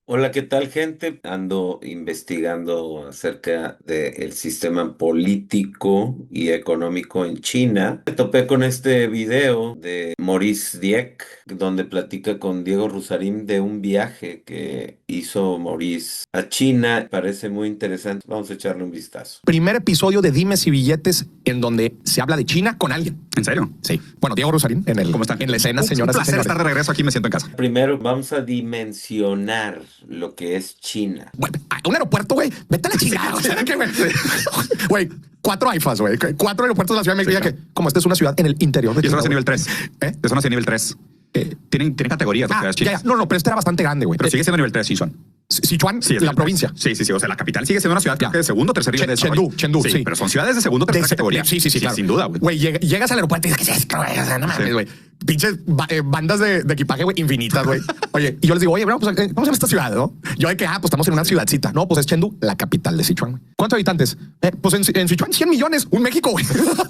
Hola, ¿qué tal, gente? Ando investigando acerca del sistema político y económico en China. Me topé con este video de Maurice Dieck, donde platica con Diego Rusarín de un viaje que hizo Maurice a China. Parece muy interesante. Vamos a echarle un vistazo. Primer episodio de Dimes y Billetes en donde se habla de China con alguien. ¿En serio? Sí. Bueno, Diego Rosarín ¿Cómo están? en la escena, Un señoras y placer señores. estar de regreso aquí, me siento en casa. Primero, vamos a dimensionar lo que es China. Güey, a un aeropuerto, güey, vete a la chingada. O sea, que, güey, 4 AIFAs, güey, 4 aeropuertos de la Ciudad de México. Sí, Ya que, como esta es una ciudad en el interior de Y eso China, no es güey. nivel 3. ¿Eh? Eso no es nivel 3. Tienen categorías las ciudades Ya, chinas. ya. No, pero este era bastante grande, güey. Pero sigue siendo nivel 3, sí son. Sichuan, Sí, es la nivel provincia. 3. Sí. O sea, la capital sigue siendo una ciudad creo que de segundo o tercer nivel de desarrollo. Chengdu, sí. Pero son ciudades de segundo o tercera categoría. Sí, claro. Sin duda, güey. Güey, llegas al aeropuerto y dices, ¿qué es esto, güey? O sea, no mames, güey. Pinches bandas de equipaje, güey, infinitas, güey. Oye, y yo les digo, oye, bro, pues vamos a esta ciudad, ¿no? Yo de que, pues estamos en una ciudadcita. No, pues es Chengdu, la capital de Sichuan, güey. ¿Cuántos habitantes? Pues en Sichuan, 100 millones. Un México, güey.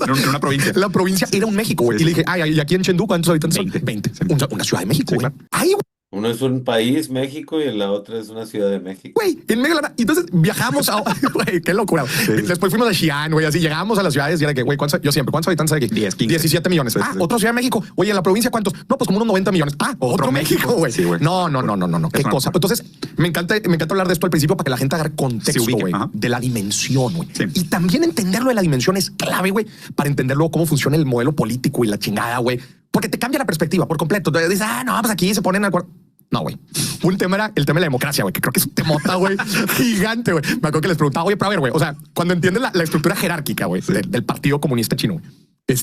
En una provincia. La provincia era un México, güey. Sí, Y le dije, y aquí en Chengdu, ¿cuántos habitantes 20. son? 20. Sí. Una ciudad de México, Sí, güey. claro. Ay, Uno es un país, México, y la otra es una ciudad de México. güey, en medio de la nada. Y entonces viajamos a, güey, qué locura. Después fuimos a Xi'an, güey, así llegamos a las ciudades y era que, güey, yo siempre, ¿cuántos habitantes hay aquí? 10, 15. 17 millones. Sí, Ah, sí. otra ciudad de México. Oye, en la provincia, ¿cuántos? No, pues como unos 90 millones. Ah, otro México, güey. Sí, güey. No. Qué Es una cosa. locura. Entonces, me encanta hablar de esto al principio para que la gente agarre Se contexto, ubique, güey, ajá. de la dimensión, güey. Sí. Y también entenderlo de la dimensión es clave, güey, para entender luego cómo funciona el modelo político y la chingada, güey. Porque te cambia la perspectiva por completo. Entonces dices, no, pues aquí se ponen de acuerdo. No, güey. Un tema era el tema de la democracia, güey, que creo que es un temota, güey, gigante, güey. Me acuerdo que les preguntaba, oye, pero a ver, güey, o sea, cuando entiendes la estructura jerárquica, güey, del Partido Comunista Chino, güey. Y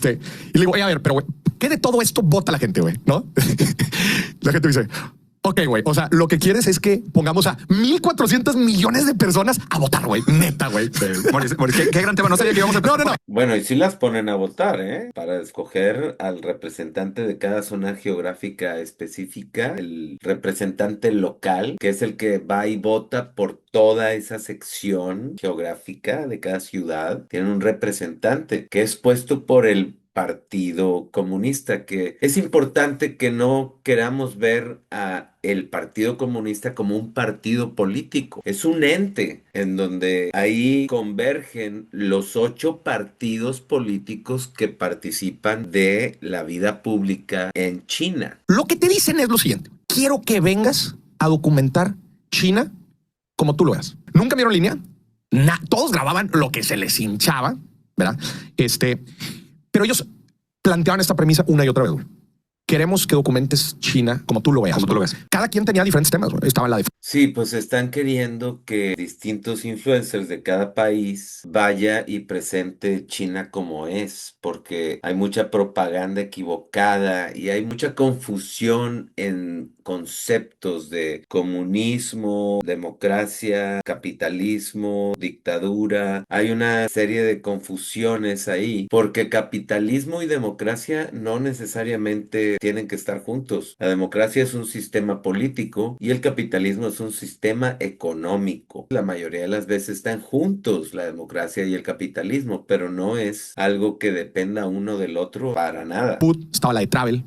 le digo, oye, a ver, pero güey, ¿qué de todo esto vota la gente, güey? ¿No? La gente dice, ok, güey, o sea, lo que quieres es que pongamos a 1,400 millones de personas a votar, güey. Neta, güey. Maurice, qué gran tema. No sabía que íbamos a empezar. No. Bueno, y sí las ponen a votar, ¿eh? Para escoger al representante de cada zona geográfica específica, el representante local, que es el que va y vota por toda esa sección geográfica de cada ciudad. Tienen un representante que es puesto por el Partido Comunista, que es importante que no queramos ver a el Partido Comunista como un partido político. Es un ente en donde ahí convergen los 8 partidos políticos que participan de la vida pública en China. Lo que te dicen es lo siguiente. Quiero que vengas a documentar China como tú lo veas. Nunca vieron línea. Todos grababan lo que se les hinchaba, ¿verdad? Pero ellos planteaban esta premisa una y otra vez, güey. Queremos que documentes China como tú lo veas. Como tú lo ves. Cada quien tenía diferentes temas, güey. Estaba la de Sí, pues están queriendo que distintos influencers de cada país vaya y presente China como es, porque hay mucha propaganda equivocada y hay mucha confusión en conceptos de comunismo, democracia, capitalismo, dictadura. Hay una serie de confusiones ahí, porque capitalismo y democracia no necesariamente tienen que estar juntos. La democracia es un sistema político y el capitalismo es un sistema económico. La mayoría de las veces están juntos la democracia y el capitalismo, pero no es algo que dependa uno del otro para nada. estaba la de travel,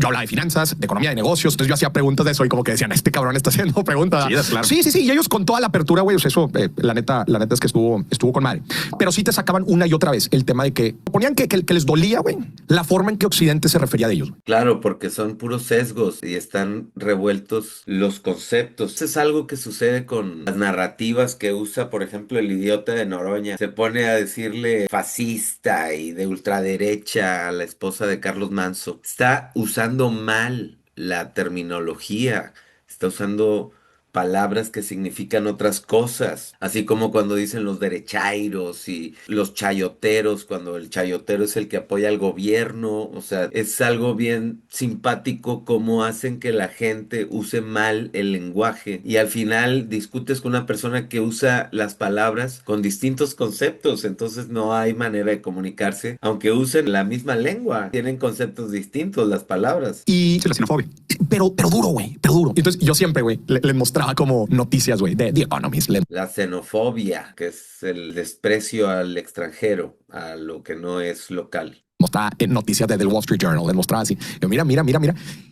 yo hablaba de finanzas, de economía, de negocios. Entonces yo hacía preguntas de eso y como que decían, este cabrón está haciendo preguntas. Sí, claro. Sí. Y ellos con toda la apertura, güey, eso, la neta es que estuvo con madre. Pero sí te sacaban una y otra vez el tema de que ponían que les dolía, güey, la forma en que Occidente se refería a ellos. Claro, porque son puros sesgos y están revueltos los conceptos. Eso es algo que sucede con las narrativas que usa, por ejemplo, el idiota de Noroña. Se pone a decirle fascista y de ultraderecha a la esposa de Carlos Manso. Está usando mal la terminología, está usando palabras que significan otras cosas, así como cuando dicen los derechairos y los chayoteros, cuando el chayotero es el que apoya al gobierno. O sea, es algo bien simpático cómo hacen que la gente use mal el lenguaje y al final discutes con una persona que usa las palabras con distintos conceptos, entonces no hay manera de comunicarse, aunque usen la misma lengua, tienen conceptos distintos las palabras. Y Sí, la xenofobia. pero duro, güey, pero duro. Entonces yo siempre, güey, les mostraba como noticias, güey, de The Economist. La xenofobia, que es el desprecio al extranjero, a lo que no es local. mostraba en noticias de The Wall Street Journal, les mostraba así. Yo, mira.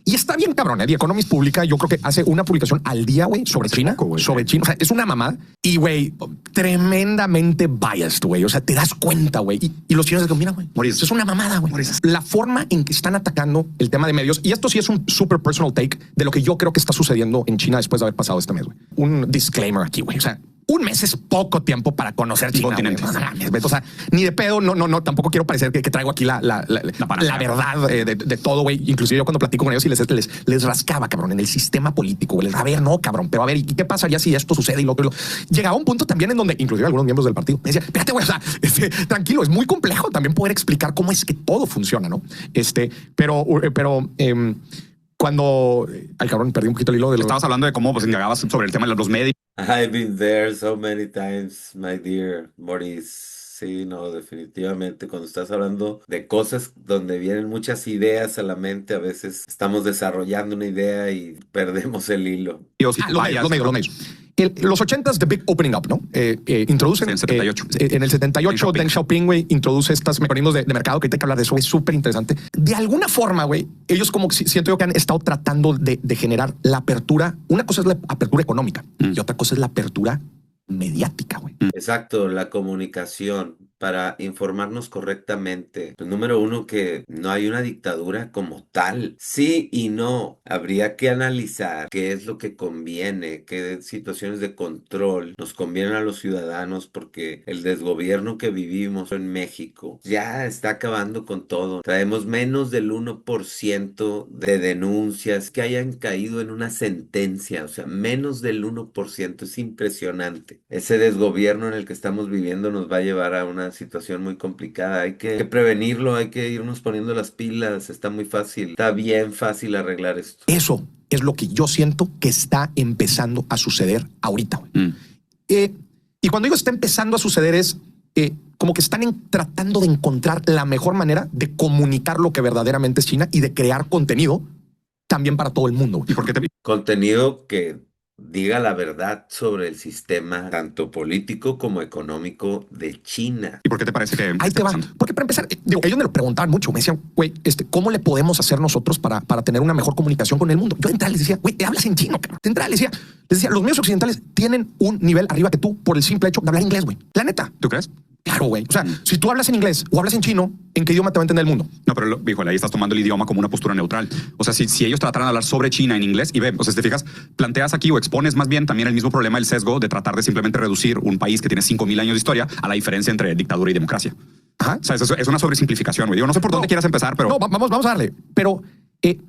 Y está bien cabrón. The Economist publica, yo creo que hace una publicación al día, güey, sobre China, sobre China. O sea, es una mamada. Y, güey, tremendamente biased, güey. O sea, te das cuenta, güey. Y los chinos dicen, mira, güey, eso es una mamada, güey. La forma en que están atacando el tema de medios, y esto sí es un super personal take de lo que yo creo que está sucediendo en China después de haber pasado este mes, güey. Un disclaimer aquí, güey. O sea, un mes es poco tiempo para conocer China. O sea, ni de pedo, no, tampoco quiero parecer que traigo aquí la verdad de todo, güey. Inclusive yo cuando platico con ellos y les rascaba, cabrón, en el sistema político, güey. A ver, no, cabrón, pero a ver, ¿y qué pasaría si esto sucede? Y lo llegaba a un punto también en donde inclusive algunos miembros del partido me decían, espérate, güey, o sea, tranquilo, es muy complejo también poder explicar cómo es que todo funciona, ¿no? Cuando, ay, cabrón, perdí un poquito el hilo de lo... Estabas hablando de cómo pues indagabas sobre el tema de los medios. I've been there so many times, my dear Maurice. Sí, no, definitivamente. Cuando estás hablando de cosas donde vienen muchas ideas a la mente, a veces estamos desarrollando una idea y perdemos el hilo. Los medios. Los 80s, The Big Opening Up, ¿no? Introducen... En el 78. En el 78, Deng Xiaoping, güey, introduce estos mecanismos de mercado que hay que hablar de eso. Es súper interesante. De alguna forma, güey, ellos como siento yo que han estado tratando de generar la apertura. Una cosa es la apertura económica y otra cosa es la apertura mediática, güey. Exacto, la comunicación para informarnos correctamente. Pues, número uno, que no hay una dictadura como tal. Sí y no. Habría que analizar qué es lo que conviene, qué situaciones de control nos convienen a los ciudadanos, porque el desgobierno que vivimos en México ya está acabando con todo. Traemos menos del 1% de denuncias que hayan caído en una sentencia. O sea, menos del 1%. Es impresionante. Ese desgobierno en el que estamos viviendo nos va a llevar a una situación muy complicada. Hay que prevenirlo, hay que irnos poniendo las pilas. Está muy fácil, está bien fácil arreglar esto. Eso es lo que yo siento que está empezando a suceder ahorita. Y cuando digo está empezando a suceder es como que están tratando de encontrar la mejor manera de comunicar lo que verdaderamente es China y de crear contenido también para todo el mundo. ¿Y por qué contenido que diga la verdad sobre el sistema tanto político como económico de China? ¿Y por qué te parece que ahí te va? Porque para empezar, ellos me lo preguntaban mucho. Me decían, güey, ¿cómo le podemos hacer nosotros para tener una mejor comunicación con el mundo? Yo de entrada les decía, güey, te hablas en chino, cabrón. De entrada les decía, los medios occidentales tienen un nivel arriba que tú por el simple hecho de hablar inglés, güey. La neta. ¿Tú crees? Claro, güey. O sea, si tú hablas en inglés o hablas en chino, ¿en qué idioma te va a entender el mundo? No, pero híjole, ahí estás tomando el idioma como una postura neutral. O sea, si ellos trataran de hablar sobre China en inglés y o sea, si te fijas, planteas aquí o expones más bien también el mismo problema del sesgo de tratar de simplemente reducir un país que tiene 5,000 años de historia a la diferencia entre dictadura y democracia. Ajá. O sea, es una sobresimplificación, güey. Digo, no sé por dónde quieras empezar, pero... No, vamos a darle. Pero,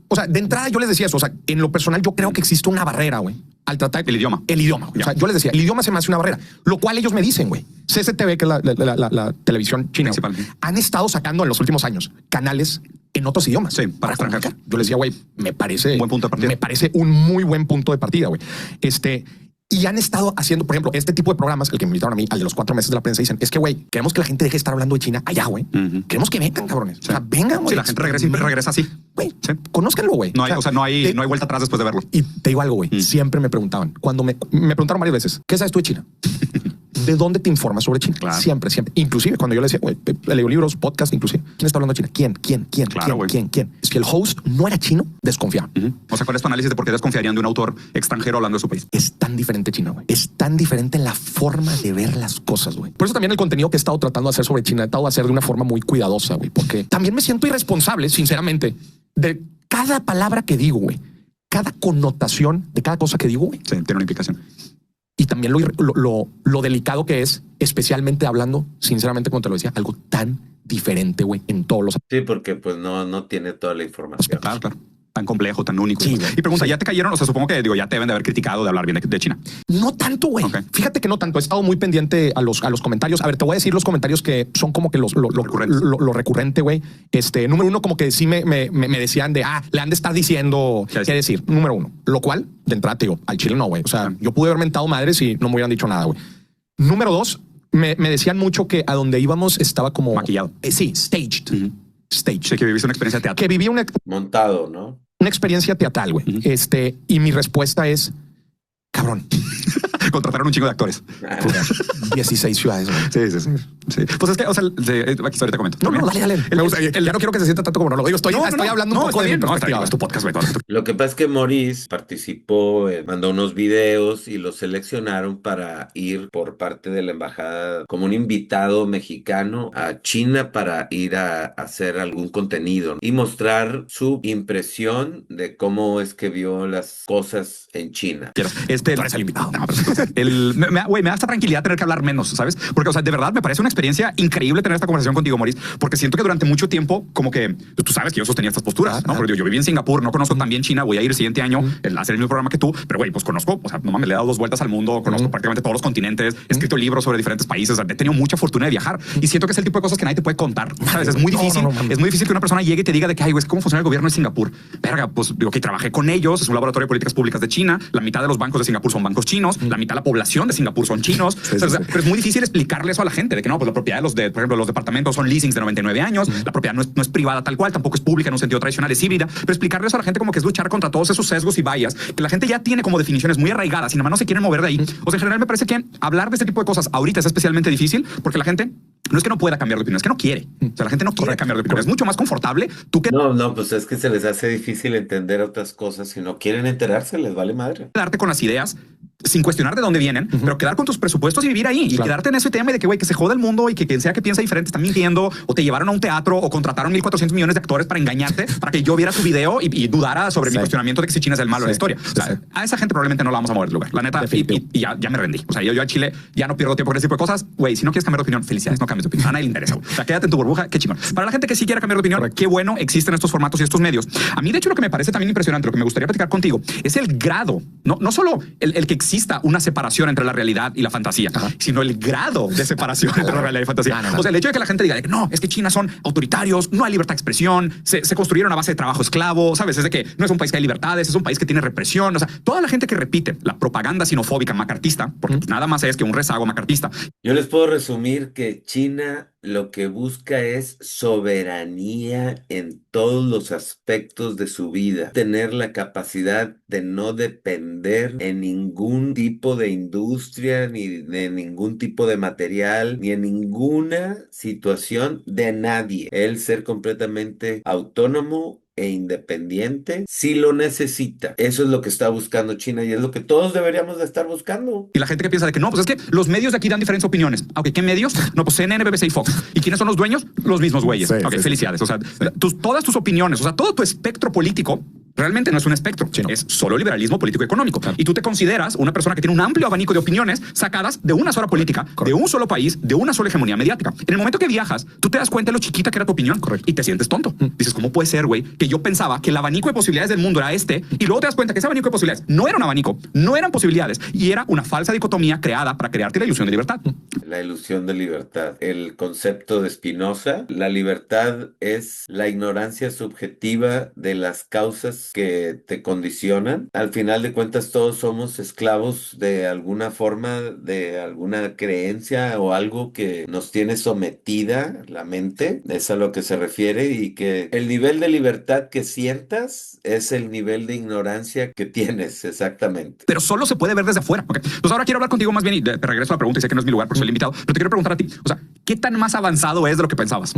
o sea, de entrada yo les decía eso. O sea, en lo personal yo creo que existe una barrera, güey, al tratar... El idioma. O sea, yo les decía, el idioma se me hace una barrera. Lo cual ellos me dicen, güey. CCTV, que es la televisión china, han estado sacando en los últimos años canales en otros idiomas. Sí, para extranjeros. Yo les decía, güey, me parece... Buen punto de partida. Me parece un muy buen punto de partida, güey. Y han estado haciendo, por ejemplo, este tipo de programas, el que me invitaron a mí, al de los 4 meses de la prensa, dicen, es que, güey, queremos que la gente deje de estar hablando de China allá, güey. Queremos que vengan, cabrones. Sí. O sea, vengan, güey. Si la gente regresa así. Güey, sí. Conózcanlo, güey. No hay vuelta atrás después de verlo. Y te digo algo, güey. Siempre me preguntaban, cuando me preguntaron varias veces, ¿qué sabes tú de China? ¿De dónde te informas sobre China? Claro. Siempre. Inclusive cuando yo le decía, güey, leo libros, podcast, inclusive. ¿Quién está hablando de China? ¿Quién? Claro, ¿Quién? Si el host no era chino, desconfiaba. O sea, ¿cuál es tu análisis de por qué desconfiarían de un autor extranjero hablando de su país? Es tan diferente China, güey. Es tan diferente en la forma de ver las cosas, güey. Por eso también el contenido que he estado tratando de hacer sobre China, he tratado de hacer de una forma muy cuidadosa, güey. Porque también me siento irresponsable, sinceramente, de cada palabra que digo, güey. Cada connotación de cada cosa que digo, güey. Sí, tiene una implicación. Y también lo delicado que es, especialmente hablando, sinceramente, como te lo decía, algo tan diferente, güey, en todos los... Sí, porque pues no tiene toda la información. Claro. Tan complejo, tan único. Sí, y pregunta, ¿ya te cayeron? O sea, supongo que ya te deben de haber criticado de hablar bien de China. No tanto, güey. Okay. Fíjate que no tanto. He estado muy pendiente a los comentarios. A ver, te voy a decir los comentarios que son como que lo recurrente, güey. Número uno, como que sí me decían de, le han de estar diciendo qué decir. Número uno. Lo cual, de entrada, te digo, al chile no, güey. O sea, yo pude haber mentado madres y no me hubieran dicho nada, güey. Número dos, me decían mucho que a donde íbamos estaba como... Maquillado. Sí, staged. Staged. Sí, que viviste una experiencia teatral. Que viví montado, ¿no? Una experiencia teatral, güey. Y mi respuesta es, cabrón. contrataron un chingo de actores. 16 ciudades, güey. Sí. Pues es que, o sea, aquí ahorita comento. No, dale. Me gusta. Ya no quiero que se sienta tanto como no lo digo. Estoy hablando un poco de mi perspectiva. Es tu podcast, güey. Lo que pasa es que Maurice participó, mandó unos videos y los seleccionaron para ir por parte de la embajada como un invitado mexicano a China para ir a hacer algún contenido y mostrar su impresión de cómo es que vio las cosas en China. Tú eres el invitado. No, me da esta tranquilidad tener que hablar menos, ¿sabes? Porque, o sea, de verdad me parece una experiencia increíble tener esta conversación contigo, Maurice, porque siento que durante mucho tiempo, como que tú sabes que yo sostenía estas posturas, ¿no? Porque yo viví en Singapur, no conozco tan bien China, voy a ir el siguiente año a hacer el mismo programa que tú, pero güey, pues conozco, o sea, no mames, le he dado 2 vueltas al mundo, conozco prácticamente todos los continentes, he escrito libros sobre diferentes países, o sea, he tenido mucha fortuna de viajar y siento que es el tipo de cosas que nadie te puede contar, ¿sabes? Es muy difícil, es muy difícil que una persona llegue y te diga de que, ay, güey, ¿cómo funciona el gobierno de Singapur? Verga, pues digo que trabajé con ellos, es un laboratorio de políticas públicas de China, la mitad de los bancos de Singapur son bancos chinos, la mitad de la población de Singapur son chinos, pero es muy difícil explicarle eso a la gente, de que no, pues la propiedad de por ejemplo, los departamentos son leasings de 99 años, la propiedad no es privada tal cual, tampoco es pública en un sentido tradicional, es híbrida, pero explicarle eso a la gente como que es luchar contra todos esos sesgos y vallas, que la gente ya tiene como definiciones muy arraigadas y nada más no se quieren mover de ahí. O sea, en general me parece que hablar de este tipo de cosas ahorita es especialmente difícil porque la gente no es que no pueda cambiar de opinión, es que no quiere. O sea, la gente no quiere cambiar de opinión. Es mucho más confortable tú que... No, pues es que se les hace difícil entender otras cosas. Si no quieren enterarse, les vale madre. Quedarte con las ideas sin cuestionar de dónde vienen, pero quedar con tus presupuestos y vivir ahí y quedarte en ese tema de que, güey, que se joda el mundo y que quien sea que piensa diferente está mintiendo o te llevaron a un teatro o contrataron 1,400 millones de actores para engañarte, para que yo viera tu video y dudara sobre mi cuestionamiento de que si China es el malo de la historia. O sea, a esa gente probablemente no la vamos a mover del lugar. La neta, y ya me rendí. O sea, yo a Chile ya no pierdo tiempo con ese tipo de cosas. Güey, si no quieres cambiar de opinión, felicidades, no cambies de opinión. A nadie le interesa. O sea, quédate en tu burbuja, qué chingón. Para la gente que sí quiere cambiar de opinión, qué bueno existen estos formatos y estos medios. A mí, de hecho, lo que me parece también impresionante, lo que me gustaría platicar contigo, es el grado, no solo el que exista una separación entre la realidad y la fantasía, sino el grado de separación entre la realidad y la fantasía. O sea, el hecho de que la gente diga de que no, es que China son autoritarios, no hay libertad de expresión, se construyeron a base de trabajo esclavo, ¿sabes? Es de que no es un país que hay libertades, es un país que tiene represión. O sea, toda la gente que repite la propaganda sinofóbica macartista, porque pues, nada más es que un rezago macartista. Yo les puedo resumir que China lo que busca es soberanía en todos los aspectos de su vida. Tener la capacidad de no depender en ningún tipo de industria, ni de ningún tipo de material, ni en ninguna situación de nadie. El ser completamente autónomo e independiente si lo necesita. Eso es lo que está buscando China y es lo que todos deberíamos de estar buscando. Y la gente que piensa de que no, pues es que los medios de aquí dan diferentes opiniones. Aunque, ¿qué medios? No, pues CNN, BBC y Fox. ¿Y quiénes son los dueños? Los mismos güeyes. Felicidades. O sea, todas tus opiniones, o sea, todo tu espectro político realmente no es un espectro, es solo liberalismo político y económico. Y tú te consideras una persona que tiene un amplio abanico de opiniones sacadas de una sola política, de un solo país, de una sola hegemonía mediática. En el momento que viajas, tú te das cuenta de lo chiquita que era tu opinión y te sientes tonto. Dices, ¿cómo puede ser, güey, que yo pensaba que el abanico de posibilidades del mundo era este y luego te das cuenta que ese abanico de posibilidades no era un abanico, no eran posibilidades y era una falsa dicotomía creada para crearte la ilusión de libertad? La ilusión de libertad. El concepto de Spinoza, la libertad es la ignorancia subjetiva de las causas que te condicionan. Al final de cuentas todos somos esclavos de alguna forma, de alguna creencia o algo que nos tiene sometida la mente. Es a lo que se refiere y que el nivel de libertad que sientas es el nivel de ignorancia que tienes, exactamente. Pero solo se puede ver desde afuera. Okay. Entonces ahora quiero hablar contigo más bien y te regreso a la pregunta y sé que no es mi lugar porque soy el invitado, pero te quiero preguntar a ti, o sea, ¿qué tan más avanzado es de lo que pensabas?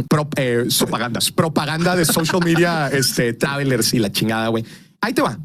Propaganda de social media, travelers y la chingada, güey. Ahí te va.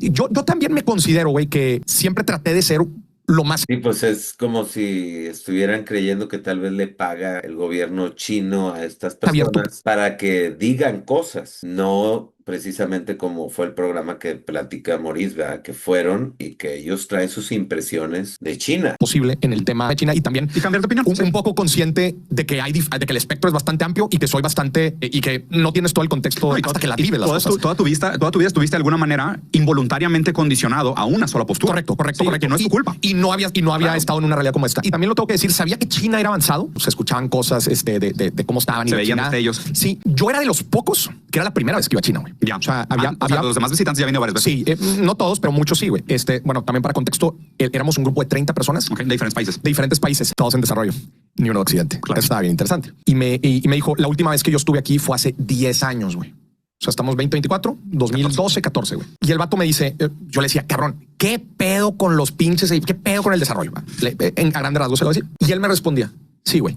Yo también me considero, güey, que siempre traté de ser lo más... Sí, pues es como si estuvieran creyendo que tal vez le paga el gobierno chino a estas personas para que digan cosas, no precisamente como fue el programa que platica Maurice, ¿verdad? Que fueron y que ellos traen sus impresiones de China. Posible en el tema de China y también cambiar de opinión. Un poco consciente de que de que el espectro es bastante amplio y que soy bastante y que no tienes todo el contexto hasta que la vives las cosas. Toda tu vida estuviste de alguna manera involuntariamente condicionado a una sola postura. Correcto. Que no es tu culpa. Y no había estado en una realidad como esta. Y también lo tengo que decir, sabía que China era avanzado. Se escuchaban cosas de cómo estaban. Se veían de ellos. Sí, yo era de los pocos que era la primera vez que iba a China, güey. Ya. O sea, había los demás visitantes ya han venido varias veces. Sí, no todos, pero muchos sí, güey. Bueno, también para contexto, éramos un grupo de 30 personas. De diferentes países. De diferentes países, todos en desarrollo. Ni uno de Occidente. Claro. Eso estaba bien interesante. Y me dijo, la última vez que yo estuve aquí fue hace 10 años, güey. O sea, estamos 2024, 2012, 14, güey. Y el vato me dice, yo le decía, cabrón, ¿qué pedo con los pinches? ¿Qué pedo con el desarrollo? A grandes rasgos se lo decía. Y él me respondía, sí, güey,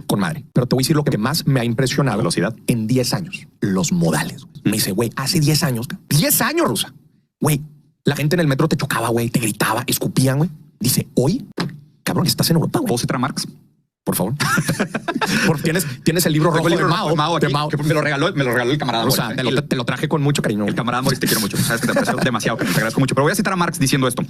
con madre. Pero te voy a decir lo que más me ha impresionado. La velocidad. En 10 años, los modales. Güey. Me dice, güey, hace 10 años, 10 años, Rusa. Güey, la gente en el metro te chocaba, güey, te gritaba, escupían, güey. Dice, hoy, cabrón, estás en Europa, güey. ¿Puedo citar a Marx? Por favor. Tienes el libro rojo de Mao. De Mao, que me lo regaló el camarada. O sea, te lo traje con mucho cariño. El camarada Moris, te quiero mucho. Sabes que te aprecio demasiado, te agradezco mucho. Pero voy a citar a Marx diciendo esto.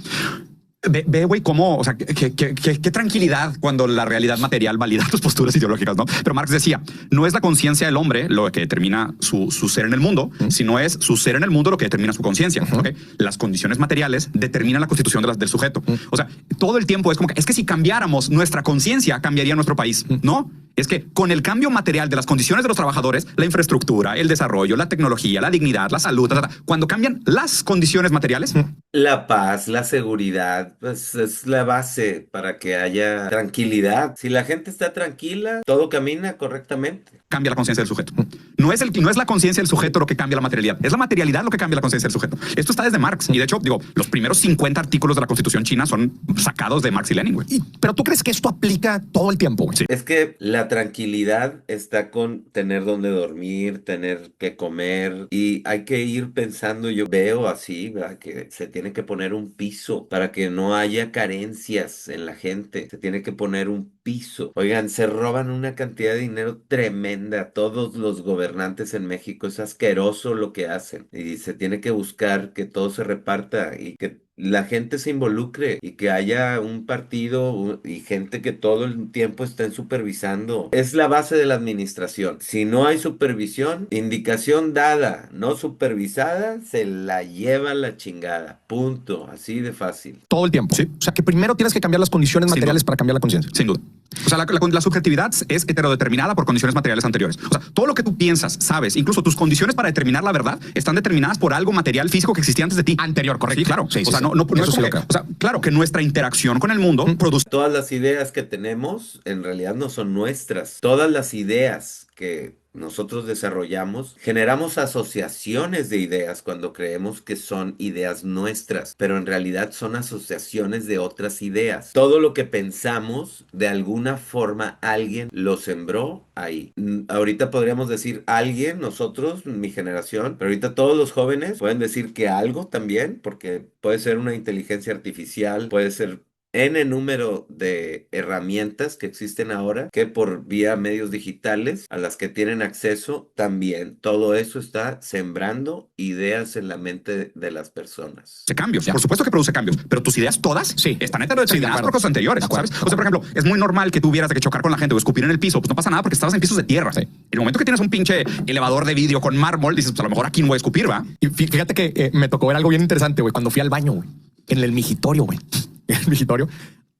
Ve, güey, cómo, o sea, qué tranquilidad cuando la realidad material valida tus posturas ideológicas, ¿no? Pero Marx decía, no es la conciencia del hombre lo que determina su ser en el mundo, sino es su ser en el mundo lo que determina su conciencia. ¿Okay? Las condiciones materiales determinan la constitución del sujeto. O sea, todo el tiempo es como que, es que si cambiáramos nuestra conciencia, cambiaría nuestro país. No, es que con el cambio material de las condiciones de los trabajadores, la infraestructura, el desarrollo, la tecnología, la dignidad, la salud, cuando cambian las condiciones materiales, la paz, la seguridad, pues es la base para que haya tranquilidad. Si la gente está tranquila, todo camina correctamente. Cambia la conciencia del sujeto. No es la conciencia del sujeto lo que cambia la materialidad, es la materialidad lo que cambia la conciencia del sujeto. Esto está desde Marx y de hecho, digo, los primeros 50 artículos de la Constitución china son sacados de Marx y Lenin, güey. Pero tú crees que esto aplica todo el tiempo, güey. Sí. Es que la tranquilidad está con tener donde dormir, tener que comer y hay que ir pensando, yo veo así, ¿verdad? Que se tiene que poner un piso para que no haya carencias en la gente. Se tiene que poner un piso. Oigan, se roban una cantidad de dinero tremenda. Todos los gobernantes en México es asqueroso lo que hacen. Y se tiene que buscar que todo se reparta y que la gente se involucre y que haya un partido y gente que todo el tiempo estén supervisando. Es la base de la administración. Si no hay supervisión, indicación dada, no supervisada, se la lleva la chingada. Punto. Así de fácil. Todo el tiempo. Sí. O sea, que primero tienes que cambiar las condiciones Sin materiales duda. para cambiar la conciencia. Sin duda. O sea, la subjetividad es heterodeterminada por condiciones materiales anteriores. O sea, todo lo que tú piensas, sabes, incluso tus condiciones para determinar la verdad están determinadas por algo material físico que existía antes de ti. Anterior, correcto. Sí, claro. Sí, o sea, sí. no es Eso sí como lo que, creo. o sea, claro que nuestra interacción con el mundo produce. Todas las ideas que tenemos en realidad no son nuestras. Todas las ideas que nosotros desarrollamos, generamos asociaciones de ideas cuando creemos que son ideas nuestras, pero en realidad son asociaciones de otras ideas. Todo lo que pensamos, de alguna forma alguien lo sembró ahí. Ahorita podríamos decir alguien, nosotros, mi generación, pero ahorita todos los jóvenes pueden decir que algo también, porque puede ser una inteligencia artificial, puede ser N número de herramientas que existen ahora que por vía medios digitales a las que tienen acceso también. Todo eso está sembrando ideas en la mente de las personas. Cambios. Por supuesto que produce cambios, pero tus ideas todas están heterodeterminadas por cosas anteriores, ¿sabes? O sea, por ejemplo, es muy normal que tú hubieras de que chocar con la gente o escupir en el piso. Pues no pasa nada porque estabas en pisos de tierra. En el momento que tienes un pinche elevador de vidrio con mármol, dices, pues a lo mejor aquí no voy a escupir, ¿va? Y fíjate que me tocó ver algo bien interesante, güey, cuando fui al baño, güey, en el migitorio, güey. En el migitorio,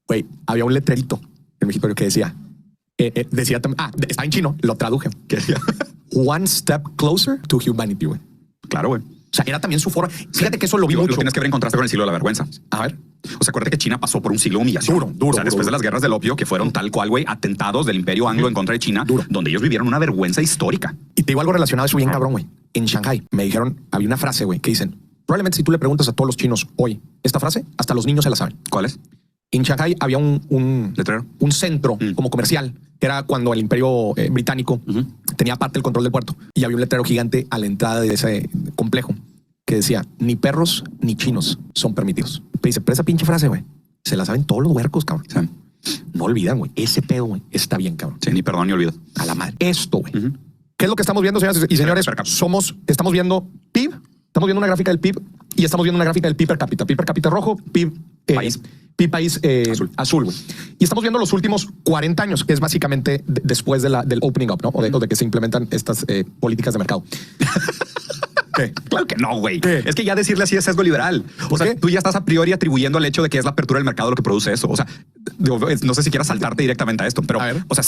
güey, había un letrerito en el migitorio que decía, está en chino, lo traduje, que decía, one step closer to humanity, güey. Claro, güey. O sea, era también su forma. Fíjate que eso lo vi mucho. Lo tienes que ver en contraste con el siglo de la vergüenza. A ver. O sea, acuérdate que China pasó por un siglo de humillación. Duro. O sea, después de las guerras del opio, que fueron tal cual, güey, atentados del imperio anglo en contra de China, donde ellos vivieron una vergüenza histórica. Y te digo algo relacionado a eso bien cabrón, güey. En Shanghái me dijeron, había una frase, güey, que dicen, probablemente si tú le preguntas a todos los chinos hoy esta frase, hasta los niños se la saben. ¿Cuál es? En Shanghái había un letrero, un centro como comercial, que era cuando el imperio británico tenía parte del control del puerto. Y había un letrero gigante a la entrada de ese complejo que decía, ni perros ni chinos son permitidos. Pero dice, pero esa pinche frase, güey, se la saben todos los huercos, cabrón. Sí. No olvidan, güey. Ese pedo, güey, está bien, cabrón. Sí, ni perdón ni olvido. A la madre. Esto, güey. ¿Qué es lo que estamos viendo, señoras y señores? Estamos viendo PIB, estamos viendo una gráfica del PIB y estamos viendo una gráfica del PIB per cápita. PIB per cápita rojo, PIB país. PIB país azul, güey. Y estamos viendo los últimos 40 años, que es básicamente después de del opening up, ¿no? O de que se implementan estas políticas de mercado. ¿Qué? Claro que no, güey. Es que ya decirle así es sesgo liberal. O sea, tú ya estás a priori atribuyendo al hecho de que es la apertura del mercado lo que produce eso. O sea, digo, no sé si quieras saltarte directamente a esto, pero, o sea,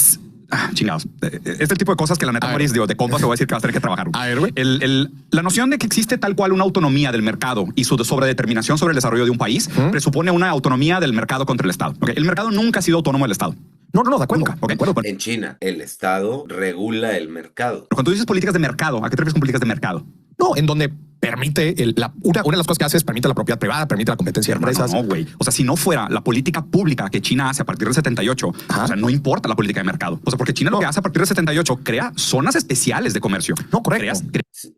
chingados. Este tipo de cosas que la neta, Moris, digo, de compas te voy a decir que vas a tener que trabajar. A ver, güey. La noción de que existe tal cual una autonomía del mercado y su sobredeterminación sobre el desarrollo de un país presupone una autonomía del mercado contra el Estado. ¿Okay? El mercado nunca ha sido autónomo del Estado. No, de acuerdo. Nunca, ¿okay? De acuerdo. En China, el Estado regula el mercado. Pero cuando tú dices políticas de mercado, ¿a qué te refieres con políticas de mercado? No, en donde permite una de las cosas que hace es permite la propiedad privada, permite la competencia de empresas. No, güey. O sea, si no fuera la política pública que China hace a partir del 78, Ajá. o sea, no importa la política de mercado. O sea, porque China lo que hace a partir del 78 crea zonas especiales de comercio. No, correcto.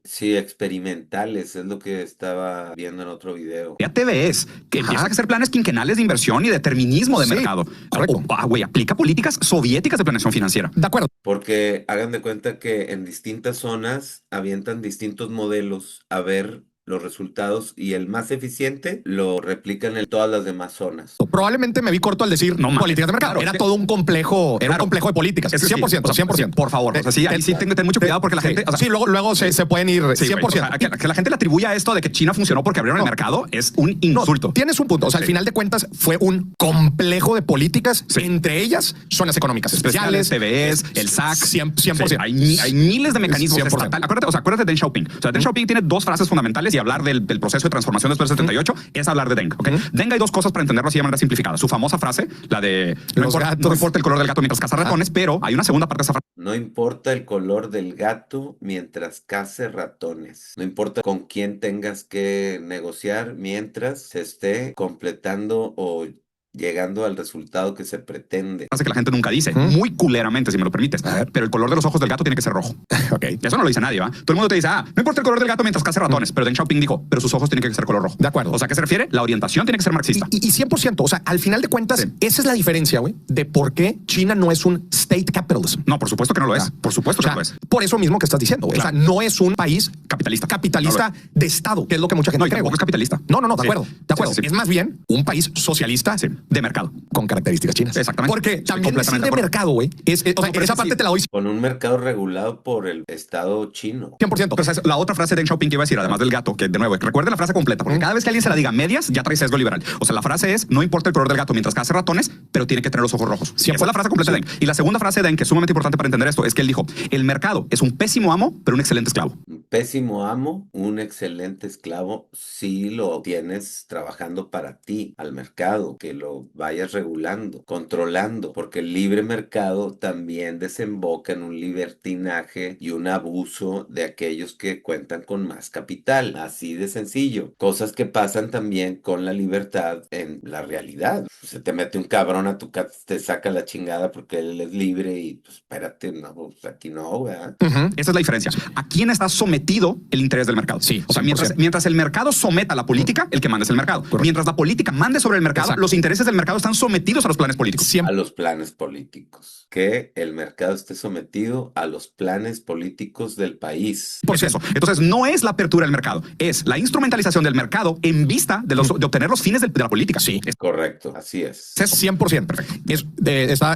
Sí, experimentales, es lo que estaba viendo en otro video. Crea TVs, que empieza a hacer planes quinquenales de inversión y determinismo de Sí, mercado. correcto. Güey, aplica políticas soviéticas de planeación financiera. De acuerdo. Porque hagan de cuenta que en distintas zonas avientan distintos modelos a ver los resultados y el más eficiente lo replican en todas las demás zonas. Probablemente me vi corto al decir No mames. políticas de mercado. Claro, Era es que- todo un complejo, era un Claro. complejo de políticas. Es que 100%, sí, o sea, 100%. por favor. O sea, sí, ahí sí tengo que tener mucho cuidado porque la gente... o sea, sí, luego se pueden ir sí, 100%. güey, o sea, que la gente le atribuya esto de que China funcionó porque abrieron el mercado es un No, insulto. tienes un punto. O sea, al Sí. final de cuentas fue un complejo de políticas. Sí. Entre ellas, zonas económicas especiales, TVs, el SAC. 100%. Sí, hay miles de mecanismos 100%. estatales. Acuérdate de Deng Xiaoping. O sea, Deng Xiaoping tiene dos frases fundamentales y hablar del proceso de transformación después del 78 es hablar de Deng. ¿Okay? Deng hay dos cosas para entenderlo así de manera simplificada. Su famosa frase, la de no importa el color del gato mientras caza ratones, pero hay una segunda parte de esa frase. No importa el color del gato mientras case ratones. No importa con quién tengas que negociar mientras se esté completando o llegando al resultado que se pretende. Frase que la gente nunca dice, muy culeramente, si me lo permites. Pero el color de los ojos del gato tiene que ser rojo. Ok. Eso no lo dice nadie, ¿va? Todo el mundo te dice, no importa el color del gato mientras case ratones, pero Deng Xiaoping dijo, pero sus ojos tienen que ser color rojo. De acuerdo. O sea, ¿a qué se refiere? La orientación tiene que ser marxista. Y 100%. O sea, al final de cuentas, Sí. esa es la diferencia, güey, de por qué China no es un state capitalism. No, por supuesto que no lo es. Por supuesto O que sea, no lo es. por eso mismo que estás diciendo, güey. Claro. O sea, no es un país Capitalista. capitalista No lo de Estado, que es lo que mucha gente No, y cree. tampoco güey. es capitalista. No, de Sí. acuerdo. De acuerdo. Sí, sí, sí. Es más bien un país socialista Sí, de mercado. con características chinas. Exactamente. Porque Estoy también decir completamente de de acuerdo. mercado, güey, o sea, pero esa es que parte sí. te la doy Con un mercado regulado por el Estado chino. 100%. Pero ¿sabes? La otra frase de Deng Xiaoping que iba a decir, además del gato, que de nuevo, recuerden la frase completa, porque cada vez que alguien se la diga medias, ya trae sesgo liberal. O sea, la frase es, no importa el color del gato mientras cace ratones, pero tiene que tener los ojos rojos. Esa es la frase completa de Deng. Y la segunda frase de Deng, que es sumamente importante para entender esto, es que él dijo, el mercado es un pésimo amo, pero un excelente esclavo. Un pésimo amo, un excelente esclavo, si lo tienes trabajando para ti, al mercado, que lo vayas regulando, controlando, porque el libre mercado también desemboca en un libertinaje y un abuso de aquellos que cuentan con más capital, así de sencillo. Cosas que pasan también con la libertad en la realidad. Se te mete un cabrón a tu casa, te saca la chingada porque él es libre y pues espérate, no, pues aquí no, ¿verdad? Ujú. Esa es la diferencia. ¿A quién está sometido el interés del mercado? Sí, O sea, 100%. mientras el mercado someta a la política, el que manda es el mercado. Mientras la política mande sobre el mercado, Exacto. los intereses del mercado están sometidos a los planes políticos. A los planes políticos. Que el mercado esté sometido a los planes políticos del país. Por eso. Entonces, no es la apertura del mercado, es la instrumentalización del mercado en vista de obtener los fines de la política. Sí. Es Correcto, así es. eso. 100%. Perfecto.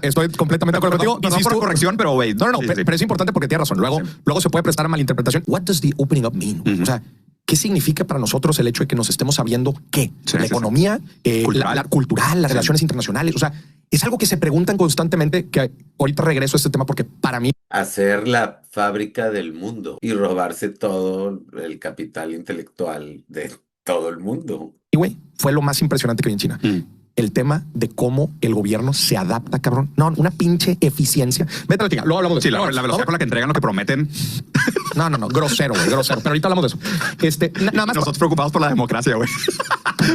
Estoy completamente de acuerdo contigo. Perdón por Insisto- la corrección, pero güey. No, sí, sí. pero es importante porque tienes razón. Luego se puede prestar a malinterpretación. What does the opening up mean? O sea, ¿qué significa para nosotros el hecho de que nos estemos abriendo qué? Sí, La sí, economía, Cultural. la cultural, las Sí. relaciones internacionales. O sea, es algo que se preguntan constantemente, que ahorita regreso a este tema porque para mí Hacer la fábrica del mundo y robarse todo el capital intelectual de todo el mundo. güey, fue lo más impresionante que vi en China. El tema de cómo el gobierno se adapta, cabrón. No, una pinche eficiencia. Vete a la chica. Luego hablamos de Sí, eso. la velocidad con la que entregan lo que prometen. No, grosero, güey, grosero. Pero ahorita hablamos de eso. Nada más. Nosotros preocupados por la democracia, güey.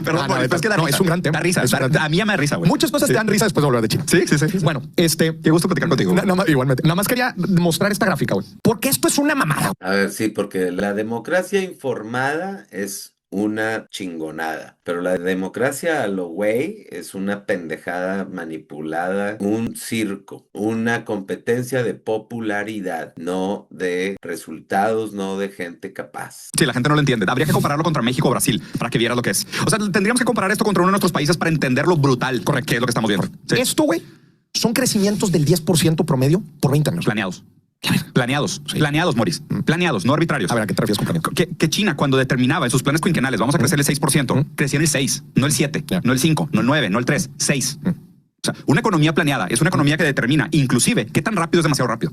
Perdón, No, es que da no, risa. es un gran tema. Da risa. Es un gran tema. A mí ya me da risa, güey. Muchas cosas Sí. te dan risa después de volver de China. Sí, sí, sí. Bueno, Qué gusto platicar contigo. igualmente. Nada más quería mostrar esta gráfica, güey. Porque esto es una mamada. A ver, sí, porque la democracia informada es una chingonada, pero la democracia a lo güey es una pendejada manipulada, un circo, una competencia de popularidad, no de resultados, no de gente capaz. Sí, la gente no lo entiende. Habría que compararlo contra México o Brasil para que vieras lo que es. O sea, tendríamos que comparar esto contra uno de nuestros países para entender lo brutal que es lo que estamos viendo. Sí. Esto, güey, son crecimientos del 10% promedio por 20 años. Planeados. Planeados, Maurice. Planeados, no arbitrarios. A ver, ¿a qué te refieres con planeado? Que China, cuando determinaba en sus planes quinquenales, vamos a crecer el 6%, crecía en el 6, no el 7, Ya. no el 5, no el 9, no el 3, 6. O sea, una economía planeada es una economía que determina, inclusive, qué tan rápido es demasiado rápido.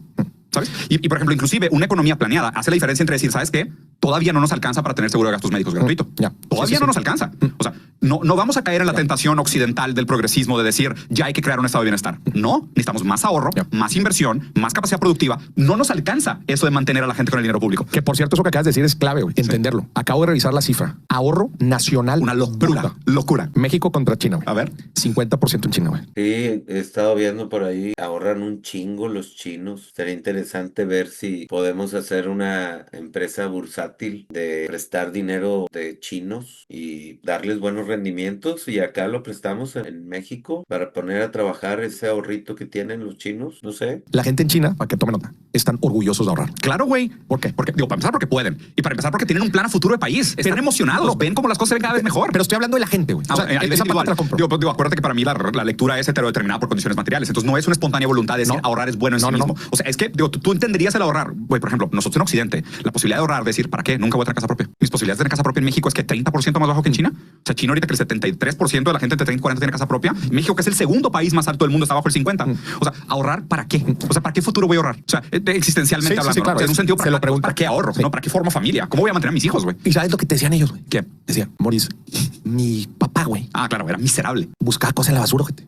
¿Sabes? Y por ejemplo, inclusive una economía planeada hace la diferencia entre decir, ¿sabes qué? todavía no nos alcanza para tener seguro de gastos médicos gratuito. Ya. Todavía no nos alcanza. O sea, no vamos a caer en la tentación occidental del progresismo de decir ya hay que crear un estado de bienestar. No, necesitamos más ahorro, más inversión, más capacidad productiva. No nos alcanza eso de mantener a la gente con el dinero público. Que por cierto, eso que acabas de decir es clave, güey, entenderlo. Acabo de revisar la cifra. Ahorro nacional. Una locura. Locura. México contra China, güey. A ver. 50% en China, güey. Sí, he estado viendo por ahí, ahorran un chingo los chinos. Sería interesante ver si podemos hacer una empresa bursátil de prestar dinero de chinos y darles buenos rendimientos, y acá lo prestamos en México para poner a trabajar ese ahorrito que tienen los chinos, no sé. La gente en China, para que tome nota, están orgullosos de ahorrar. Claro, güey. ¿Por qué? Porque, digo, para empezar porque pueden. Y para empezar porque tienen un plan a futuro de país. Están emocionados. Ven cómo las cosas se ven cada vez mejor. Pero estoy hablando de la gente, güey. O sea, esa parte la compro. Digo, acuérdate que para mí la lectura es heterodeterminada por condiciones materiales. Entonces no es una espontánea voluntad de decir ahorrar es bueno en sí mismo. O sea, es que digo, tú entenderías el ahorrar. Güey, por ejemplo, nosotros en Occidente, la posibilidad de ahorrar, decir, ¿para qué? Nunca voy a tener casa propia. Mis posibilidades de tener casa propia en México es que 30% más bajo que en China. O sea, China ahorita que el 73% de la gente entre 30 y 40 tiene casa propia. México, que es el segundo país más alto del mundo, está bajo el 50. O sea, ¿ahorrar para qué? O sea, ¿para qué futuro voy a ahorrar? O sea, existencialmente hablando. Claro, O sea, en un sentido se lo pregunto. ¿para qué ahorro? ¿No? ¿Para qué formo familia? ¿Cómo voy a mantener a mis hijos, güey? ¿Y sabes lo que te decían ellos, güey? ¿Qué? Decía, Maurice, mi papá, güey, Ah, claro, era miserable. buscaba cosas en la basura, gente.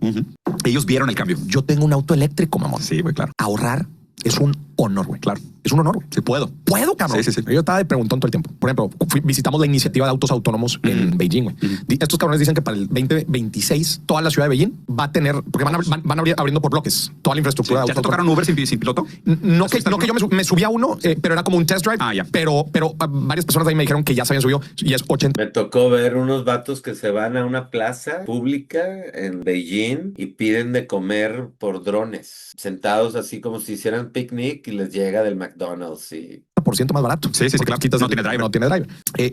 Ellos vieron el cambio. Yo tengo un auto eléctrico, mamón. Sí, güey, claro. Ahorrar es un honor, güey. Claro. Es un honor, güey. Sí, puedo. Puedo, cabrón. Sí. Yo estaba de preguntón todo el tiempo. Por ejemplo, visitamos la iniciativa de autos autónomos en Beijing, güey. Estos cabrones dicen que para el 2026 toda la ciudad de Beijing va a tener, porque van abriendo por bloques toda la infraestructura de ¿Ya te autos tocaron Uber sin piloto? No que yo me subí a uno, pero era como un test drive. Ah, ya. Pero varias personas ahí me dijeron que ya se habían subido y es 80. Me tocó ver unos vatos que se van a una plaza pública en Beijing y piden de comer por drones, sentados así como si hicieran picnic y les llega del McDonald's y... % más barato. Sí, Porque claro. quitas No tiene driver. No tiene driver.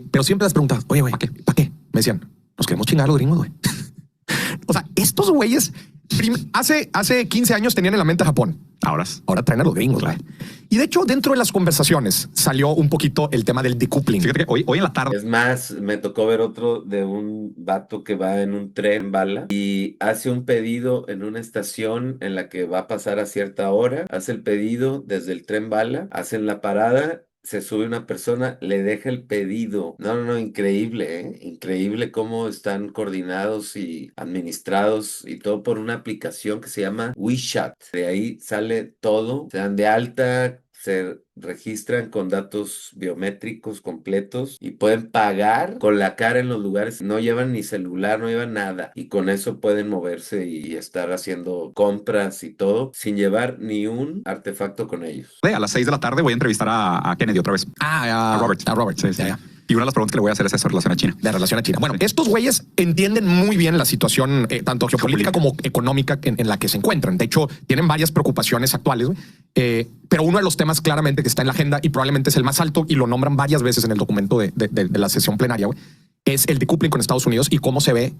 Pero siempre las preguntas, oye, güey, ¿para qué? Me decían, nos queremos chingar a los gringos, güey. O sea, estos güeyes hace 15 años tenían en la mente a Japón. Ahora traen a los gringos, güey. Y de hecho, dentro de las conversaciones salió un poquito el tema del decoupling. Fíjate que hoy en la tarde. Es más, me tocó ver otro de un vato que va en un tren bala y hace un pedido en una estación en la que va a pasar a cierta hora, hace el pedido desde el tren bala, hacen la parada, se sube una persona, le deja el pedido. No, increíble, ¿eh? Increíble cómo están coordinados y administrados y todo por una aplicación que se llama WeChat. De ahí sale todo, se dan de alta, se registran con datos biométricos completos y pueden pagar con la cara en los lugares. No llevan ni celular, no llevan nada. Y con eso pueden moverse y estar haciendo compras y todo sin llevar ni un artefacto con ellos. A las 6 de la tarde voy a entrevistar a Kennedy otra vez. A Robert. Sí. Ya. Y una de las preguntas que le voy a hacer es eso, relación a China. De relación a China. Bueno, estos güeyes entienden muy bien la situación, tanto geopolítica como económica en la que se encuentran. De hecho, tienen varias preocupaciones actuales, güey. Pero uno de los temas claramente que está en la agenda y probablemente es el más alto y lo nombran varias veces en el documento de la sesión plenaria, güey, es el decoupling con Estados Unidos y cómo se ve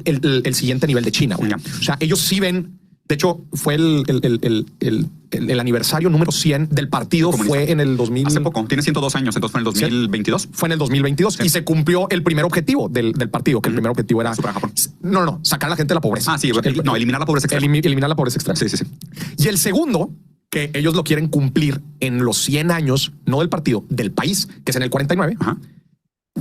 el siguiente nivel de China, güey. O sea, ellos sí ven. De hecho, fue el aniversario número 100 del partido. Fue en el 2000. Hace poco. Tiene 102 años, entonces fue en el 2022. Fue en el 2022 y se cumplió el primer objetivo del partido, que el primer objetivo era Japón. No, sacar a la gente de la pobreza. Eliminar la pobreza extrema. Eliminar la pobreza extrema. Sí. Y el segundo, que ellos lo quieren cumplir en los 100 años, no del partido, del país, que es en el 49,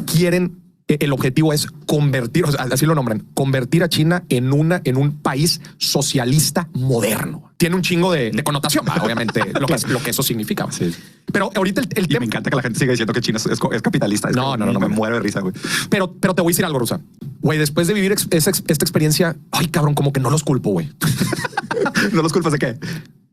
quieren. El objetivo es convertir, o sea, así lo nombran, convertir a China en un país socialista moderno. Tiene un chingo de connotación, obviamente, lo que eso significa. Sí. Pero ahorita el tema... Me encanta que la gente siga diciendo que China es capitalista. No, me muero de risa, güey. Pero te voy a decir algo, Rusa. Güey, después de vivir esta experiencia, ay, cabrón, como que no los culpo, güey. ¿No los culpas de qué?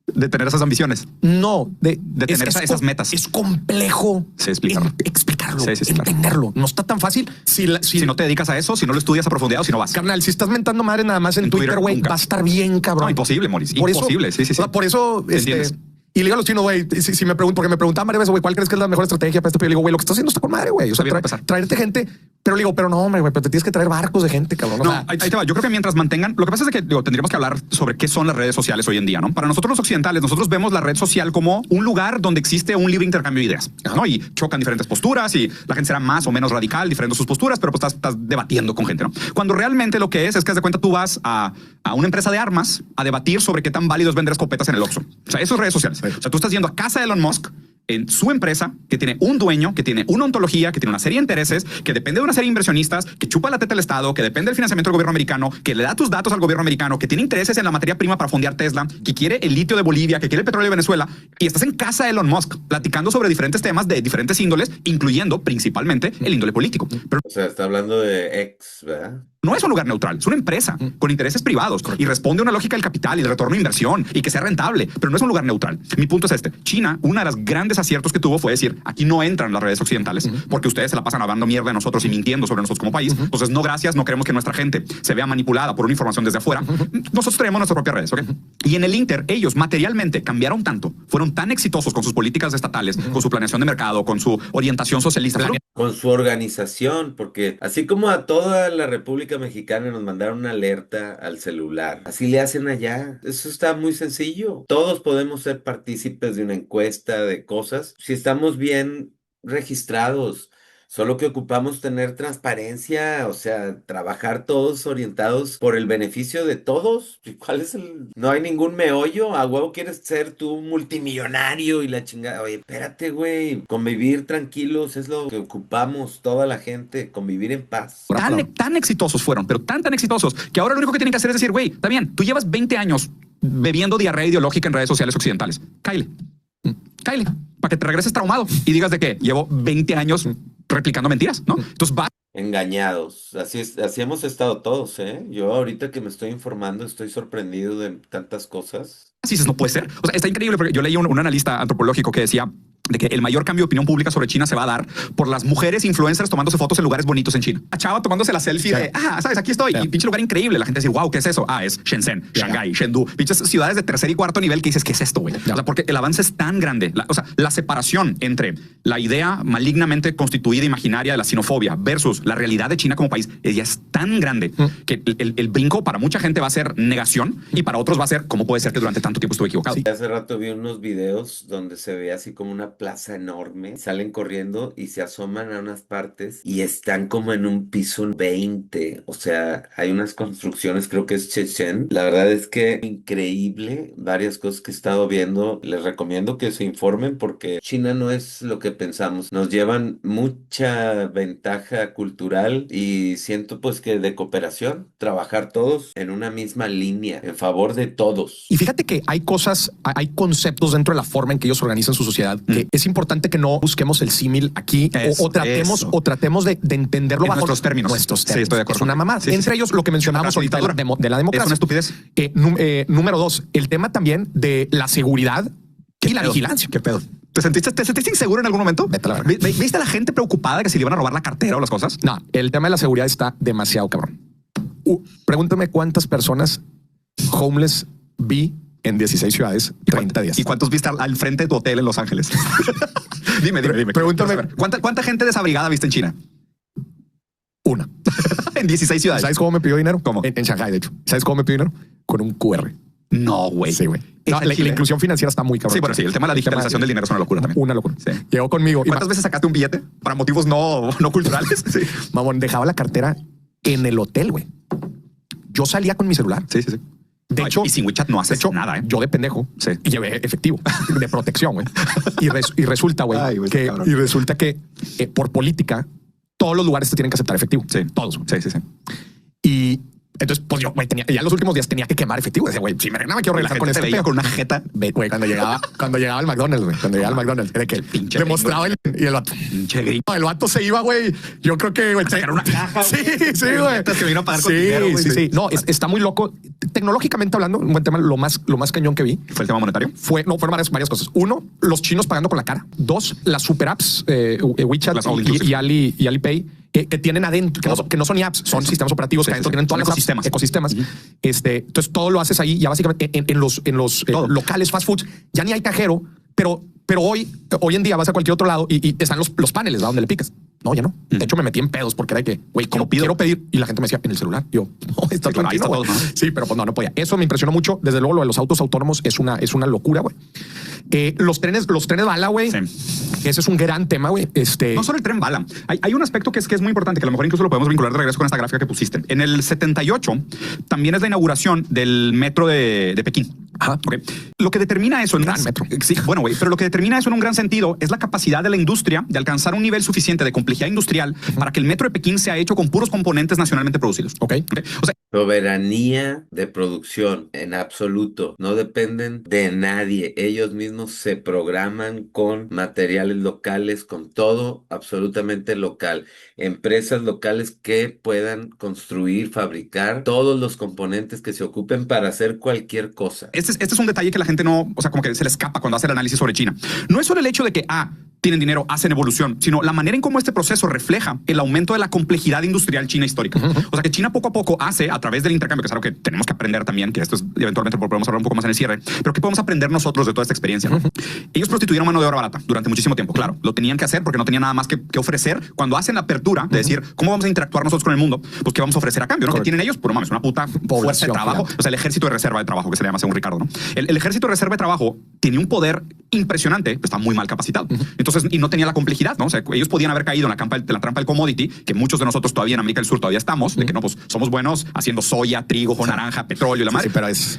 De tener esas ambiciones. No, de tener esas metas. Es complejo explicarlo. Entenderlo. No está tan fácil. Si no te dedicas a eso, si no lo estudias a profundidad o si no vas. Carnal, si estás mentando madre nada más en Twitter, güey, va a estar bien, cabrón. No, imposible, Maurice. Imposible. Sí. O sea, por eso, y le digo a los chinos, güey, si me preguntan, porque me preguntaban varias veces, güey, ¿cuál crees que es la mejor estrategia para esto? Pero le digo, güey, lo que estás haciendo está con madre, güey. O sea, traerte gente. Pero le digo, pero no, hombre, güey, pero te tienes que traer barcos de gente, cabrón. No, ahí te va. Yo creo que mientras mantengan, lo que pasa es que tendríamos que hablar sobre qué son las redes sociales hoy en día, ¿no? Para nosotros los occidentales, nosotros vemos la red social como un lugar donde existe un libre intercambio de ideas, ¿no? Y chocan diferentes posturas y la gente será más o menos radical, diferentes sus posturas, pero pues estás debatiendo con gente, ¿no? Cuando realmente lo que es que haz de cuenta tú vas a una empresa de armas a debatir sobre qué tan válido es vender escopetas en el Oxxo. O sea, eso es redes sociales. O sea, tú estás yendo a casa de Elon Musk en su empresa, que tiene un dueño, que tiene una ontología, que tiene una serie de intereses, que depende de una serie de inversionistas, que chupa la teta del Estado, que depende del financiamiento del gobierno americano, que le da tus datos al gobierno americano, que tiene intereses en la materia prima para fondear Tesla, que quiere el litio de Bolivia, que quiere el petróleo de Venezuela, y estás en casa de Elon Musk platicando sobre diferentes temas de diferentes índoles, incluyendo principalmente el índole político. Pero O sea, está hablando de ex, ¿verdad? no es un lugar neutral, es una empresa con intereses privados y responde a una lógica del capital y del retorno de inversión y que sea rentable, pero no es un lugar neutral. Mi punto es este. China, una de las grandes aciertos que tuvo fue decir, aquí no entran las redes occidentales porque ustedes se la pasan hablando mierda de nosotros y mintiendo sobre nosotros como país. Entonces, no gracias, no queremos que nuestra gente se vea manipulada por una información desde afuera. Nosotros tenemos nuestras propias redes, ¿ok? Y en el Inter, ellos materialmente cambiaron tanto, fueron tan exitosos con sus políticas estatales, con su planeación de mercado, con su orientación socialista. Con su organización, porque así como a toda la República Mexicana nos mandaron una alerta al celular, así le hacen allá. Eso está muy sencillo. Todos podemos ser partícipes de una encuesta, de cosas, si estamos bien registrados. Solo que ocupamos tener transparencia, o sea, trabajar todos orientados por el beneficio de todos. ¿Y cuál es el...? No hay ningún meollo. A huevo quieres ser tú multimillonario y la chingada. Oye, espérate, güey. Convivir tranquilos es lo que ocupamos toda la gente. Convivir en paz. Tan exitosos fueron, pero tan exitosos, que ahora lo único que tienen que hacer es decir, güey, está bien, tú llevas 20 años bebiendo diarrea ideológica en redes sociales occidentales. Cáele, para que te regreses traumado y digas de que llevo 20 años replicando mentiras, ¿no? Entonces va. Engañados. Así hemos estado todos, ¿eh? Yo ahorita que me estoy informando estoy sorprendido de tantas cosas. Así no puede ser. O sea, está increíble porque yo leí un analista antropológico que decía de que el mayor cambio de opinión pública sobre China se va a dar por las mujeres influencers tomándose fotos en lugares bonitos en China. A chava tomándose la selfie de, sabes, aquí estoy. Y pinche lugar increíble. La gente dice, wow, ¿qué es eso? Es Shenzhen, Shanghái, Chengdu. Pinches ciudades de tercer y cuarto nivel que dices, ¿qué es esto, güey? O sea, porque el avance es tan grande. La separación entre la idea malignamente constituida, imaginaria de la sinofobia versus la realidad de China como país, ella es tan grande que el brinco para mucha gente va a ser negación y para otros va a ser, ¿cómo puede ser que durante tanto tiempo estuve equivocado? Sí. Hace rato vi unos videos donde se ve así como una plaza enorme, salen corriendo y se asoman a unas partes y están como en un piso 20, o sea, hay unas construcciones, creo que es Shenzhen. La verdad es que increíble, varias cosas que he estado viendo, les recomiendo que se informen porque China no es lo que pensamos, nos llevan mucha ventaja cultural y siento pues que de cooperación, trabajar todos en una misma línea, en favor de todos. Y fíjate que hay cosas, hay conceptos dentro de la forma en que ellos organizan su sociedad que es importante que no busquemos el símil aquí o tratemos de entenderlo bajo nuestros términos. Sí, estoy de acuerdo. Es una mamada. Entre ellos, lo que mencionábamos ahorita de la democracia. Es una estupidez. Número 2, el tema también de la seguridad y la vigilancia. ¿Qué pedo? ¿Te sentiste inseguro en algún momento? Vete a la verga. ¿Viste a la gente preocupada que si le iban a robar la cartera o las cosas? No, el tema de la seguridad está demasiado cabrón. Pregúntame cuántas personas homeless vi en 16 ciudades, 30 días. ¿Y cuántos viste al frente de tu hotel en Los Ángeles? Dime. Pregúntame. ¿Cuánta gente desabrigada viste en China? Una. En 16 ciudades. ¿Sabes cómo me pidió dinero? ¿Cómo? En Shanghái, de hecho. ¿Sabes cómo me pidió dinero? Con un QR. No, güey. Sí, güey. No, la inclusión financiera está muy cabrón. Sí, bueno, sí. El tema de la digitalización del dinero es una locura también. Una locura. Sí. Llegó conmigo. ¿Cuántas veces sacaste un billete para motivos no culturales? Sí. Mamón, dejaba la cartera en el hotel, güey. Yo salía con mi celular. Sí. De hecho, y sin WeChat no haces nada, ¿eh? Yo de pendejo llevé efectivo de protección, güey. Y resulta, güey, que por política todos los lugares te tienen que aceptar efectivo. Sí. Todos. Sí. Y entonces, pues yo, güey, ya los últimos días tenía que quemar efectivo. Decía, güey, si me quiero regresar con este con una jeta. Güey, cuando llegaba al McDonald's, güey, era que pinche demostraba y el vato. Pinche gringo. El vato se iba, güey. Yo creo que, güey, sacar una caja. Sí, güey. Que vino a pagar con dinero, güey. Sí. No, está muy loco. Tecnológicamente hablando, un buen tema, lo más cañón que vi. ¿Fue el tema monetario? Fueron varias cosas. Uno, los chinos pagando con la cara. Dos, las super apps, WeChat y Alipay, que tienen adentro, que no son apps, son sistemas operativos que adentro tienen todos los ecosistemas. Entonces todo lo haces ahí, ya básicamente en los locales fast foods, ya ni hay cajero, pero hoy en día vas a cualquier otro lado y están los paneles, ¿va? Donde le picas. No, ya no. De hecho, me metí en pedos porque era de que, güey, ¿cómo quiero pedir? Y la gente me decía, en el celular. Yo, no, está tranquilo, güey. Sí, pero pues no podía. Eso me impresionó mucho. Desde luego, lo de los autos autónomos es una locura, güey. Los trenes bala, güey. Sí. Ese es un gran tema, güey. No solo el tren bala. Hay un aspecto que es muy importante, que a lo mejor incluso lo podemos vincular de regreso con esta gráfica que pusiste. En el 78 también es la inauguración del metro de Pekín. Ajá. Ok. Lo que determina eso en Gran metro. Sí, bueno, güey, pero lo que determina eso en un gran sentido es la capacidad de la industria de alcanzar un nivel suficiente de complejidad industrial para que el metro de Pekín sea hecho con puros componentes nacionalmente producidos. Ok. O sea, Soberanía de producción en absoluto. No dependen de nadie. Ellos mismos se programan con materiales locales, con todo absolutamente local. Empresas locales que puedan construir, fabricar todos los componentes que se ocupen para hacer cualquier cosa. este es un detalle que la gente no, o sea, como que se le escapa cuando hace el análisis sobre China. No es solo el hecho de que, tienen dinero, hacen evolución, sino la manera en cómo este proceso refleja el aumento de la complejidad industrial china histórica. O sea, que China poco a poco hace, a través del intercambio, que es algo que tenemos que aprender también, que esto es, eventualmente podemos hablar un poco más en el cierre, pero que podemos aprender nosotros de toda esta experiencia, ¿no? Ellos prostituyeron mano de obra barata durante muchísimo tiempo, claro. Lo tenían que hacer porque no tenían nada más que ofrecer. Cuando hacen la apertura de decir, ¿cómo vamos a interactuar nosotros con el mundo? Pues, ¿qué vamos a ofrecer a cambio? ¿No? ¿Qué tienen ellos? Pues, no mames, una puta fuerza de trabajo. O sea, el ejército de reserva de trabajo, que se le llama según Ricardo, ¿no? El ejército de reserva de trabajo tenía un poder impresionante, está muy mal capacitado. Entonces, y no tenía la complejidad, ¿no? O sea, ellos podían haber caído en la trampa del commodity, que muchos de nosotros todavía en América del Sur todavía estamos, de que no, pues somos buenos haciendo soya, trigo, naranja, petróleo y la madre.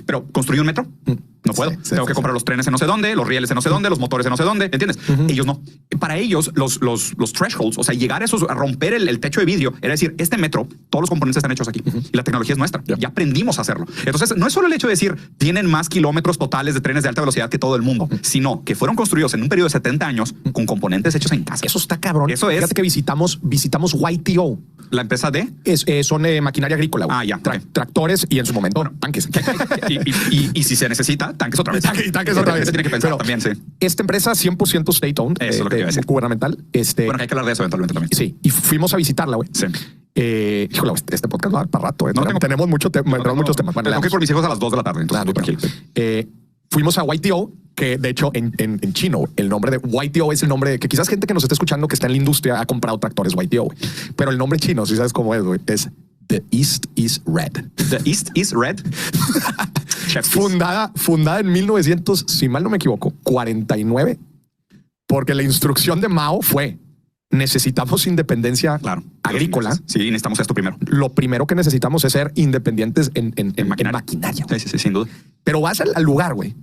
Pero construir un metro, no puedo. Tengo que comprar los trenes en no sé dónde, los rieles en no sé dónde, los motores en no sé dónde, ¿entiendes? Ellos no. Para ellos, los thresholds, o sea, llegar a esos, a romper el techo de vidrio, era decir, este metro, todos los componentes están hechos aquí y la tecnología es nuestra. Ya aprendimos a hacerlo. Entonces, no es solo el hecho de decir, tienen más kilómetros totales de trenes de alta velocidad que todo el mundo, sino que fueron construidos en un periodo de 70 años con componentes hechos en casa. Eso está cabrón. Eso es. Fíjate que visitamos YTO. La empresa de... Son maquinaria agrícola. Ah, ya. Tractores y en su momento tanques. y si se necesita, tanques otra vez. Tanques otra vez. Se tiene que pensar Pero también, sí. Esta empresa 100% state-owned, Eso es lo que iba a decir. gubernamental. Bueno, que hay que hablar de eso eventualmente también. Sí, y fuimos a visitarla, güey. Sí. Híjole, este podcast va a dar para rato. Tenemos muchos temas. Bueno, tengo que ir por mis hijos a las 2 de la tarde. Entonces, tranquilo. Fuimos a YTO, que de hecho en chino el nombre de YTO es el nombre que quizás gente que nos esté escuchando que está en la industria ha comprado tractores YTO, güey. Pero el nombre chino, si sabes cómo es, güey, es The East is Red. The East is Red. fundada en 1900, si mal no me equivoco, 49, porque la instrucción de Mao fue: necesitamos independencia agrícola. Sí, necesitamos esto primero. Lo primero que necesitamos es ser independientes en maquinaria. Sí, sin duda. Pero vas al lugar, güey.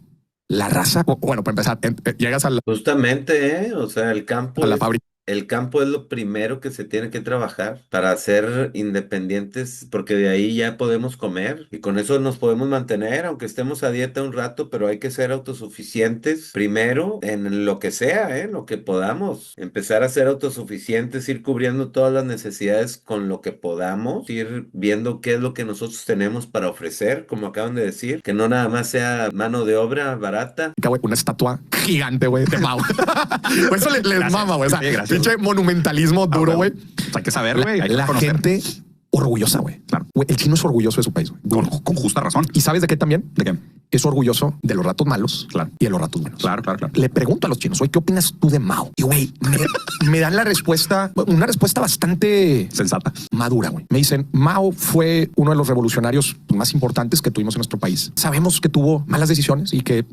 La raza, bueno, para empezar, llegas a la Justamente, o sea, el campo fábrica. El campo es lo primero que se tiene que trabajar para ser independientes, porque de ahí ya podemos comer y con eso nos podemos mantener, aunque estemos a dieta un rato, pero hay que ser autosuficientes primero en lo que sea, en lo que podamos. Empezar a ser autosuficientes, ir cubriendo todas las necesidades con lo que podamos, ir viendo qué es lo que nosotros tenemos para ofrecer, como acaban de decir, que no nada más sea mano de obra barata. Una estatua gigante, güey, de Mao. Por eso les mama, güey. O sea, pinche monumentalismo duro, güey. Hay que saber, güey. La gente orgullosa, güey. Claro. El chino es orgulloso de su país, güey. Con justa razón. ¿Y sabes de qué también? ¿De qué? Es orgulloso de los ratos malos y de los ratos buenos. Claro. Le pregunto a los chinos, ¿qué opinas tú de Mao? Y güey, me dan la respuesta, una respuesta bastante sensata, madura, güey. Me dicen, Mao fue uno de los revolucionarios más importantes que tuvimos en nuestro país. Sabemos que tuvo malas decisiones y que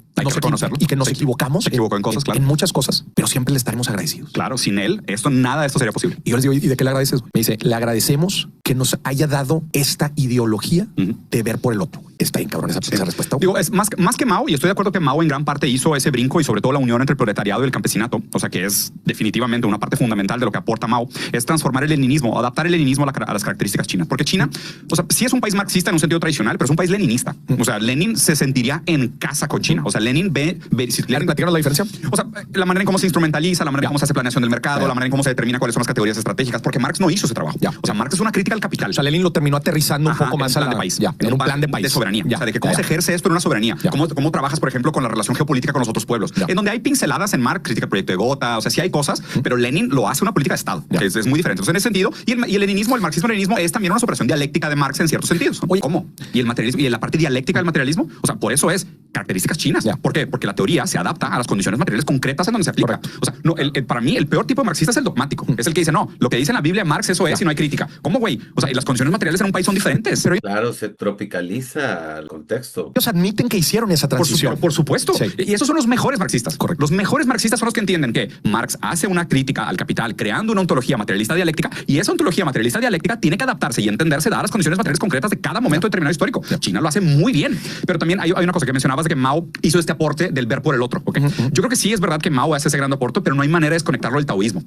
nos equivocamos. Se equivocó en cosas, en muchas cosas, pero siempre le estaremos agradecidos. Claro, sin él, nada de esto sería posible. Y yo les digo, ¿y de qué le agradeces? Me dice, le agradecemos que nos haya dado esta ideología de ver por el otro. Está bien, cabrón, esa respuesta. Digo, es más que Mao, y estoy de acuerdo que Mao en gran parte hizo ese brinco y sobre todo la unión entre el proletariado y el campesinato, o sea que es definitivamente una parte fundamental de lo que aporta Mao, es transformar el leninismo, adaptar el leninismo a las características chinas. Porque China, o sea, sí es un país marxista en un sentido tradicional, pero es un país leninista. O sea, Lenin se sentiría en casa con China. O sea, Lenin ve ¿Platicaron la diferencia? O sea, la manera en cómo se instrumentaliza, la manera en cómo se hace planeación del mercado, la manera en cómo se determina cuáles son las categorías estratégicas, porque Marx no hizo ese trabajo. O sea, Marx es una crítica al capital. O sea, Lenin lo terminó aterrizando un poco más al país. En un plan de país. De soberanía. O sea, de que cómo se ejerce esto en una soberanía. Cómo trabajas, por ejemplo, con la relación geopolítica con los otros pueblos. En donde hay pinceladas en Marx, crítica al proyecto de Gotha, o sea, sí hay cosas, pero Lenin lo hace una política de Estado, que es muy diferente. Entonces, en ese sentido, y el leninismo, el marxismo-leninismo es también una superación dialéctica de Marx en ciertos sentidos. Oye, ¿cómo? Y el materialismo, y la parte dialéctica del materialismo, o sea, por eso es características chinas. ¿Por qué? Porque la teoría se adapta a las condiciones materiales concretas en donde se aplica. O sea, no, para mí, el peor tipo de marxista es el dogmático. Es el que dice, no, lo que dice en la Biblia Marx, eso es, y no hay crítica. ¿Cómo, güey? O sea, y las condiciones materiales en un país son diferentes. Pero claro, se tropicaliza el contexto. Ellos admiten que hicieron esa transición. Por supuesto. Sí. Y esos son los mejores marxistas. Correcto. Los mejores marxistas son los que entienden que Marx hace una crítica al capital creando una ontología materialista dialéctica, y esa ontología materialista dialéctica tiene que adaptarse y entenderse dadas las condiciones materiales concretas de cada momento determinado histórico. China lo hace muy bien. Pero también hay una cosa que mencionaba hablabas de que Mao hizo este aporte del ver por el otro. ¿Okay? Yo creo que sí es verdad que Mao hace ese gran aporte, pero no hay manera de desconectarlo del taoísmo.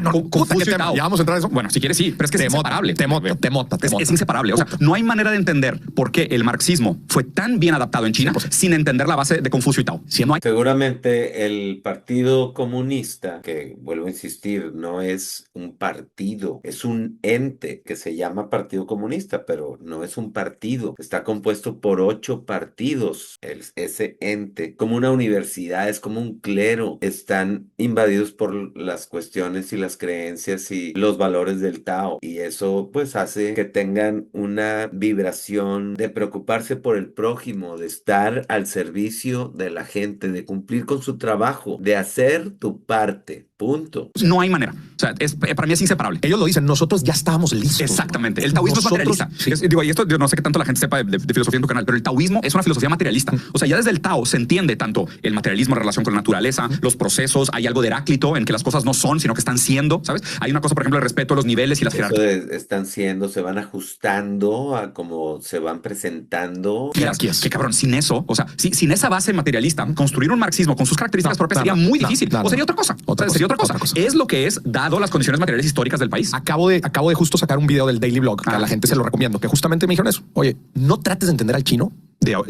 No. Confucio y Tao. ¿Ya vamos a entrar a eso? Bueno, si quieres sí, pero es que es inseparable. Te mota. Es inseparable. O sea, no hay manera de entender por qué el marxismo fue tan bien adaptado en China 100%. Sin entender la base de Confucio y Tao. No hay... Seguramente el Partido Comunista, que vuelvo a insistir, no es un partido, es un ente que se llama Partido Comunista, pero no es un partido. Está compuesto por 8 partidos. Ese ente, como una universidad, es como un clero, están invadidos por las cuestiones y las creencias y los valores del Tao. Y eso pues hace que tengan una vibración de preocuparse por el prójimo, de estar al servicio de la gente, de cumplir con su trabajo, de hacer tu parte. Punto. No hay manera. O sea, para mí es inseparable. Ellos lo dicen, nosotros ya estábamos listos. Exactamente. El taoísmo es materialista. Sí. Digo, y esto yo no sé qué tanto la gente sepa de filosofía en tu canal, pero el taoísmo es una filosofía materialista. O sea, ya desde el Tao se entiende tanto el materialismo en relación con la naturaleza, los procesos, hay algo de Heráclito en que las cosas no son, sino que están siendo, ¿sabes? Hay una cosa, por ejemplo, el respeto a los niveles y las jerarquías. Están siendo, se van ajustando a cómo se van presentando. Jerarquías. Qué cabrón, sin eso, o sea, sin esa base materialista, construir un marxismo con sus características propias sería muy difícil. O sería otra cosa. Sería otra cosa. Es lo que es, dado las condiciones materiales históricas del país. Acabo de justo sacar un video del Daily Blog, que a la gente se lo recomiendo, que justamente me dijeron eso. Oye, no trates de entender al chino.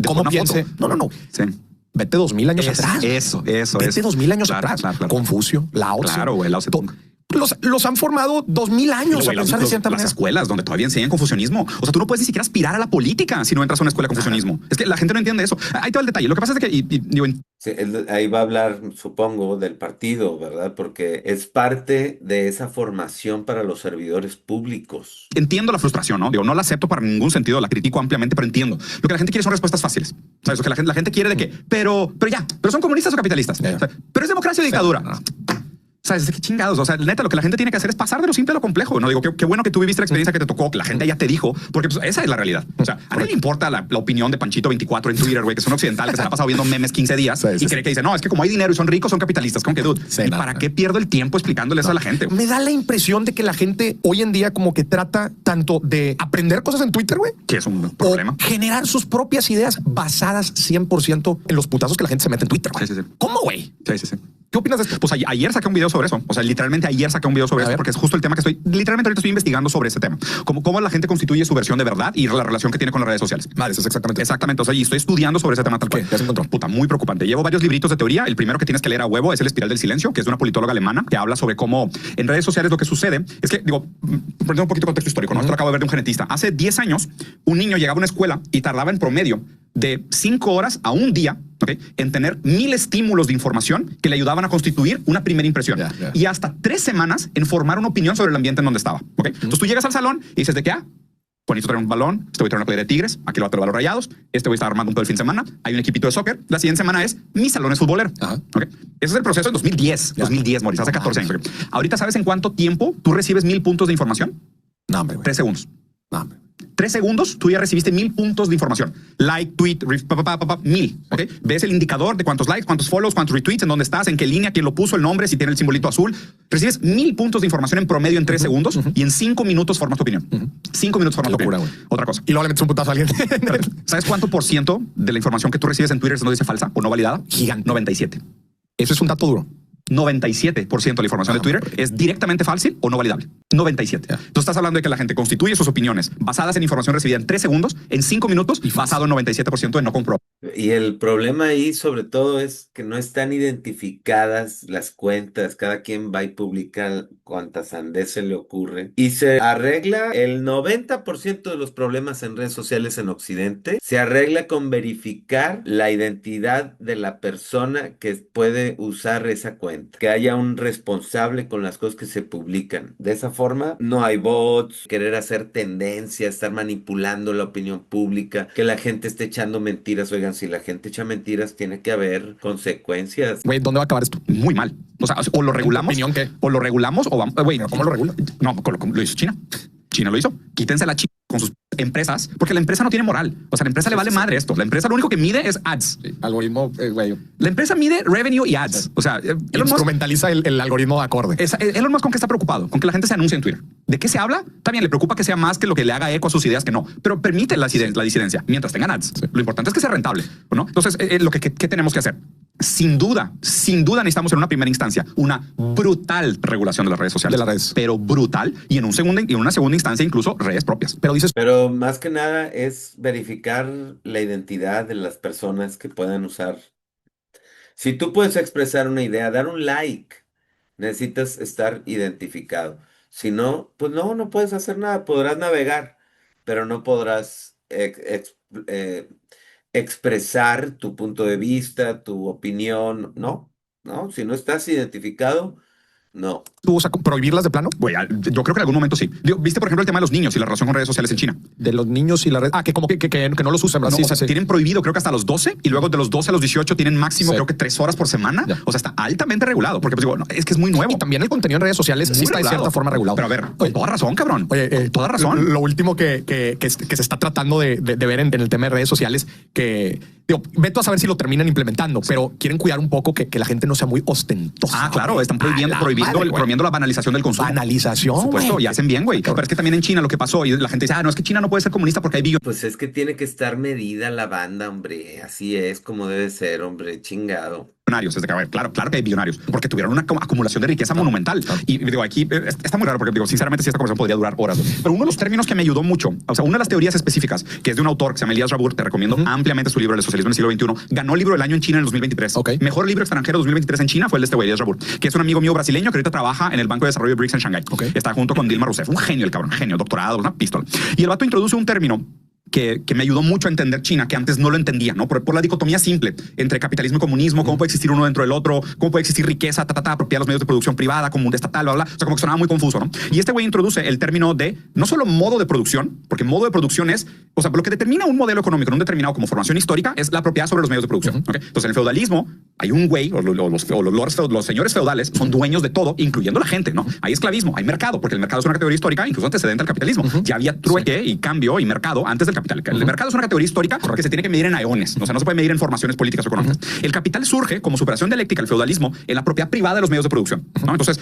¿Cómo piense? No. Sí. Vete 2000 años atrás. Vete 2000 años atrás. Claro. Confucio, Lao Tse. Claro, güey, Lao Tse. Los han formado 2000 años a pensar de cierta manera. Las escuelas donde todavía enseñan confucianismo. O sea, tú no puedes ni siquiera aspirar a la política si no entras a una escuela de confucianismo. Es que la gente no entiende eso. Ahí te va el detalle. Lo que pasa es que sí, ahí va a hablar, supongo, del partido, ¿verdad? Porque es parte de esa formación para los servidores públicos. Entiendo la frustración, ¿no? Digo, no la acepto para ningún sentido, la critico ampliamente, pero entiendo. Lo que la gente quiere son respuestas fáciles. ¿Sabes? Lo que la gente quiere de que, pero son comunistas o capitalistas. O sea, pero es democracia o dictadura. ¿Sabes? ¿De qué chingados? O sea, neta, lo que la gente tiene que hacer es pasar de lo simple a lo complejo. No digo, qué bueno que tú viviste la experiencia que te tocó, que la gente ya te dijo, porque pues, esa es la realidad. O sea, a nadie le importa la opinión de Panchito 24 en Twitter, güey, que es un occidental que se ha pasado viendo memes 15 días y cree que dice, no, es que como hay dinero y son ricos, son capitalistas. Como que, dude, ¿y para qué pierdo el tiempo explicándole eso a la gente? Me da la impresión de que la gente hoy en día como que trata tanto de aprender cosas en Twitter, güey, que es un problema, o generar sus propias ideas basadas 100% en los putazos que la gente se mete en Twitter. Sí. ¿Cómo, güey? Sí. ¿Qué opinas de esto? Pues ayer saqué un video sobre eso. O sea, literalmente ayer saqué un video sobre eso porque es justo el tema que literalmente ahorita estoy investigando sobre ese tema. Cómo la gente constituye su versión de verdad y la relación que tiene con las redes sociales. Vale, eso es exactamente. Exactamente. O sea, y estoy estudiando sobre ese tema tal cual. ¿Qué se encontró? Puta, muy preocupante. Llevo varios libritos de teoría. El primero que tienes que leer a huevo es El Espiral del Silencio, que es de una politóloga alemana que habla sobre cómo en redes sociales lo que sucede es que, digo, poniendo un poquito de contexto histórico, ¿no? Esto lo acabo de ver de un genetista. Hace 10 años, un niño llegaba a una escuela y tardaba en promedio de 5 horas a un día, ¿okay?, en tener 1000 estímulos de información que le ayudaban a constituir una primera impresión. Y hasta 3 semanas en formar una opinión sobre el ambiente en donde estaba. ¿Okay? Entonces tú llegas al salón y dices, ¿de qué? Juanito trae un balón, este voy a traer una playa de tigres, aquí lo va a traer balón rayados, este voy a estar armando un todo el fin de semana, hay un equipito de soccer, la siguiente semana es mi salón es futbolero. ¿Okay? Ese es el proceso en 2010, 2010, Moris, hace 14 años. ¿Okay? Ahorita, ¿sabes en cuánto tiempo tú recibes 1000 puntos de información? No, hombre, 3 segundos. No, hombre. 3 segundos, tú ya recibiste 1000 puntos de información. Like, tweet, 1000. ¿Okay? Ves el indicador de cuántos likes, cuántos follows, cuántos retweets, en dónde estás, en qué línea, quién lo puso, el nombre, si tiene el simbolito azul. Recibes 1000 puntos de información en promedio en 3 segundos y en 5 minutos formas tu opinión. 5 minutos formas tu opinión. Güey. Otra cosa. Y luego le metes un putazo a alguien. ¿Sabes cuánto por ciento de la información que tú recibes en Twitter no dice falsa o no validada? Gigante. 97. Eso es un dato duro. 97% de la información de Twitter es directamente falsa o no validable. 97. Tú estás hablando de que la gente constituye sus opiniones basadas en información recibida en 3 segundos, en 5 minutos y basado en 97% de no comprobado. Y el problema ahí sobre todo es que no están identificadas las cuentas, cada quien va y publica cuantas sandez se le ocurre y se arregla el 90% de los problemas en redes sociales en Occidente, se arregla con verificar la identidad de la persona que puede usar esa cuenta, que haya un responsable con las cosas que se publican. De esa forma no hay bots, querer hacer tendencia, estar manipulando la opinión pública, que la gente esté echando mentiras. Oigan, si la gente echa mentiras, tiene que haber consecuencias. Güey, ¿dónde va a acabar esto? Muy mal. O sea, o lo regulamos. ¿Opinión qué? O lo regulamos o vamos. Güey, ¿cómo lo regula? No, lo hizo China. China lo hizo. Quítense la China. con sus empresas, porque la empresa no tiene moral. O sea, la empresa le vale madre esto. La empresa lo único que mide es ads. Sí, algoritmo, güey. La empresa mide revenue y ads. O sea, Elon Musk Instrumentaliza el algoritmo de acorde. Elon Musk, ¿con qué está preocupado? Con que la gente se anuncie en Twitter. ¿De qué se habla? También le preocupa que sea más que lo que le haga eco a sus ideas, que no. Pero permite la disidencia mientras tengan ads. Sí. Lo importante es que sea rentable, ¿no? Entonces, ¿qué tenemos que hacer? Sin duda necesitamos en una primera instancia una brutal regulación de las redes sociales. De las redes. Pero brutal, y en una segunda instancia incluso redes propias. Pero más que nada es verificar la identidad de las personas que puedan usar. Si tú puedes expresar una idea, dar un like, necesitas estar identificado. Si no, pues no puedes hacer nada. Podrás navegar, pero no podrás expresar tu punto de vista, tu opinión. No. Si no estás identificado, no. ¿Tú vas a prohibirlas de plano? Güey, yo creo que en algún momento sí. ¿Viste, por ejemplo, el tema de los niños y la relación con redes sociales en China? De los niños y la red. Que como que no los usan. No, Sí, o sea, sí. tienen prohibido, creo que hasta los 12, y luego de los 12 a los 18 tienen máximo, Sí. creo que 3 horas por semana. Ya. O sea, está altamente regulado, porque pues digo, no, es que es muy nuevo. Y también el contenido en redes sociales sí está de cierta forma regulado. Pero a ver, con toda razón, cabrón. Oye, con toda razón. Lo último que se está tratando de ver en el tema de redes sociales, que digo, veto a saber si lo terminan implementando, pero quieren cuidar un poco que la gente no sea muy ostentosa. Claro, están prohibiendo la banalización del consumo. Banalización, Por supuesto, güey. y hacen bien, güey. Pero es que también en China lo que pasó, y la gente dice, no, es que China no puede ser comunista porque hay billones. Pues es que tiene que estar medida la banda, hombre. Así es como debe ser, hombre. Chingado. Es de que, a ver, claro que hay billonarios, porque tuvieron una acumulación de riqueza monumental. Y digo, aquí está muy raro, porque digo, sinceramente, si esta conversación podría durar horas. Pero uno de los términos que me ayudó mucho, o sea, una de las teorías específicas, que es de un autor que se llama Elias Rabur, te recomiendo ampliamente su libro El socialismo en el siglo XXI. Ganó libro del año en China en el 2023. Okay. Mejor libro extranjero 2023 en China fue el de este güey, Elias Rabur, que es un amigo mío brasileño que ahorita trabaja en el Banco de Desarrollo de BRICS en Shanghái. Okay. Está junto con Dilma Rousseff, un genio el cabrón, genio, doctorado, una pistola. Y el vato introduce un término que me ayudó mucho a entender China, que antes no lo entendía, ¿no? Por la dicotomía simple entre capitalismo y comunismo, cómo puede existir uno dentro del otro, cómo puede existir riqueza, propiedad de los medios de producción privada, común estatal, bla, bla. O sea, como que sonaba muy confuso, ¿no? Y este güey introduce el término de no solo modo de producción, porque modo de producción es, o sea, lo que determina un modelo económico en un determinado como formación histórica es la propiedad sobre los medios de producción. ¿Okay? Entonces, en el feudalismo hay un güey, los señores feudales son dueños de todo, incluyendo la gente, ¿no? Hay esclavismo, hay mercado, porque el mercado es una categoría histórica, incluso antecedente al capitalismo. Ya había trueque y cambio y mercado antes del capital. El mercado es una categoría histórica que se tiene que medir en eones. O sea, no se puede medir en formaciones políticas o económicas. El capital surge como superación dialéctica al feudalismo en la propiedad privada de los medios de producción, ¿no? Entonces,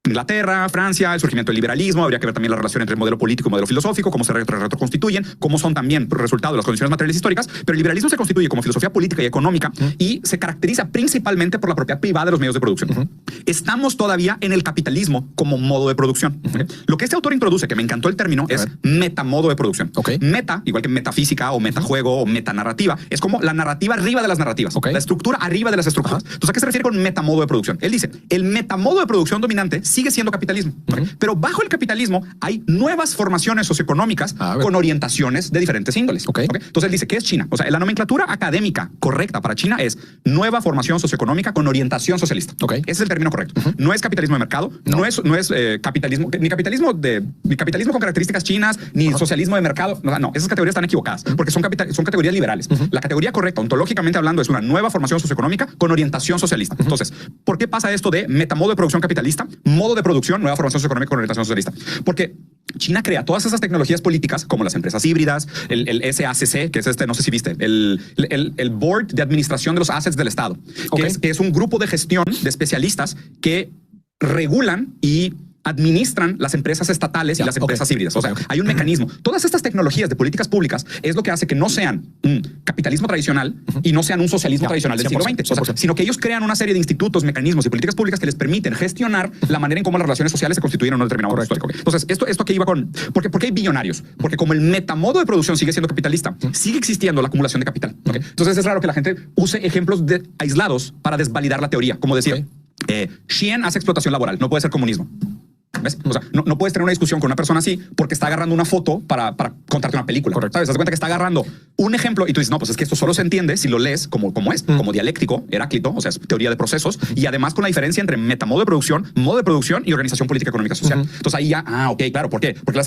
Inglaterra, Francia, el surgimiento del liberalismo, habría que ver también la relación entre el modelo político y el modelo filosófico, cómo se retroconstituyen, cómo son también resultado de las condiciones materiales históricas, pero el liberalismo se constituye como filosofía política y económica y se caracteriza principalmente por la propiedad privada de los medios de producción. Estamos todavía en el capitalismo como modo de producción. Lo que este autor introduce, que me encantó el término, es metamodo de producción. Meta, igual que metafísica o metajuego o metanarrativa, es como la narrativa arriba de las narrativas, la estructura arriba de las estructuras. Entonces, ¿a qué se refiere con metamodo de producción? Él dice, el metamodo de producción dominante sigue siendo capitalismo. Pero bajo el capitalismo hay nuevas formaciones socioeconómicas con orientaciones de diferentes índoles. Entonces él dice, ¿qué es China? O sea, la nomenclatura académica correcta para China es nueva formación socioeconómica con orientación socialista. Ese es el término correcto. No es capitalismo de mercado, no es capitalismo, ni capitalismo con características chinas, ni socialismo de mercado. No, esas categorías están equivocadas porque son categorías liberales. La categoría correcta, ontológicamente hablando, es una nueva formación socioeconómica con orientación socialista. Entonces, ¿por qué pasa esto de metamodo de producción capitalista, modo de producción, nueva formación socioeconómica con orientación socialista? Porque China crea todas esas tecnologías políticas como las empresas híbridas, el SACC, que es no sé si viste, el Board de Administración de los Assets del Estado, que es un grupo de gestión de especialistas que regulan y administran las empresas estatales y las empresas híbridas. O sea, hay un mecanismo. Todas estas tecnologías de políticas públicas es lo que hace que no sean un capitalismo tradicional y no sean un socialismo tradicional del siglo XX, o sea, sino que ellos crean una serie de institutos, mecanismos y políticas públicas que les permiten gestionar la manera en cómo las relaciones sociales se constituyen en un determinado momento histórico. Entonces, esto que iba con... ¿Por qué hay billonarios? Porque como el metamodo de producción sigue siendo capitalista, sigue existiendo la acumulación de capital. Entonces, es raro que la gente use ejemplos aislados para desvalidar la teoría. Como decir, Shein hace explotación laboral, no puede ser comunismo. ¿Ves? O sea, no puedes tener una discusión con una persona así porque está agarrando una foto para contarte una película. ¿Sabes? Te das cuenta que está agarrando un ejemplo y tú dices, no, pues es que esto solo se entiende si lo lees como es, como dialéctico, Heráclito, o sea, es teoría de procesos, y además con la diferencia entre metamodo de producción, modo de producción y organización política, económica, social. Entonces ahí ya, ok, claro, ¿por qué? Porque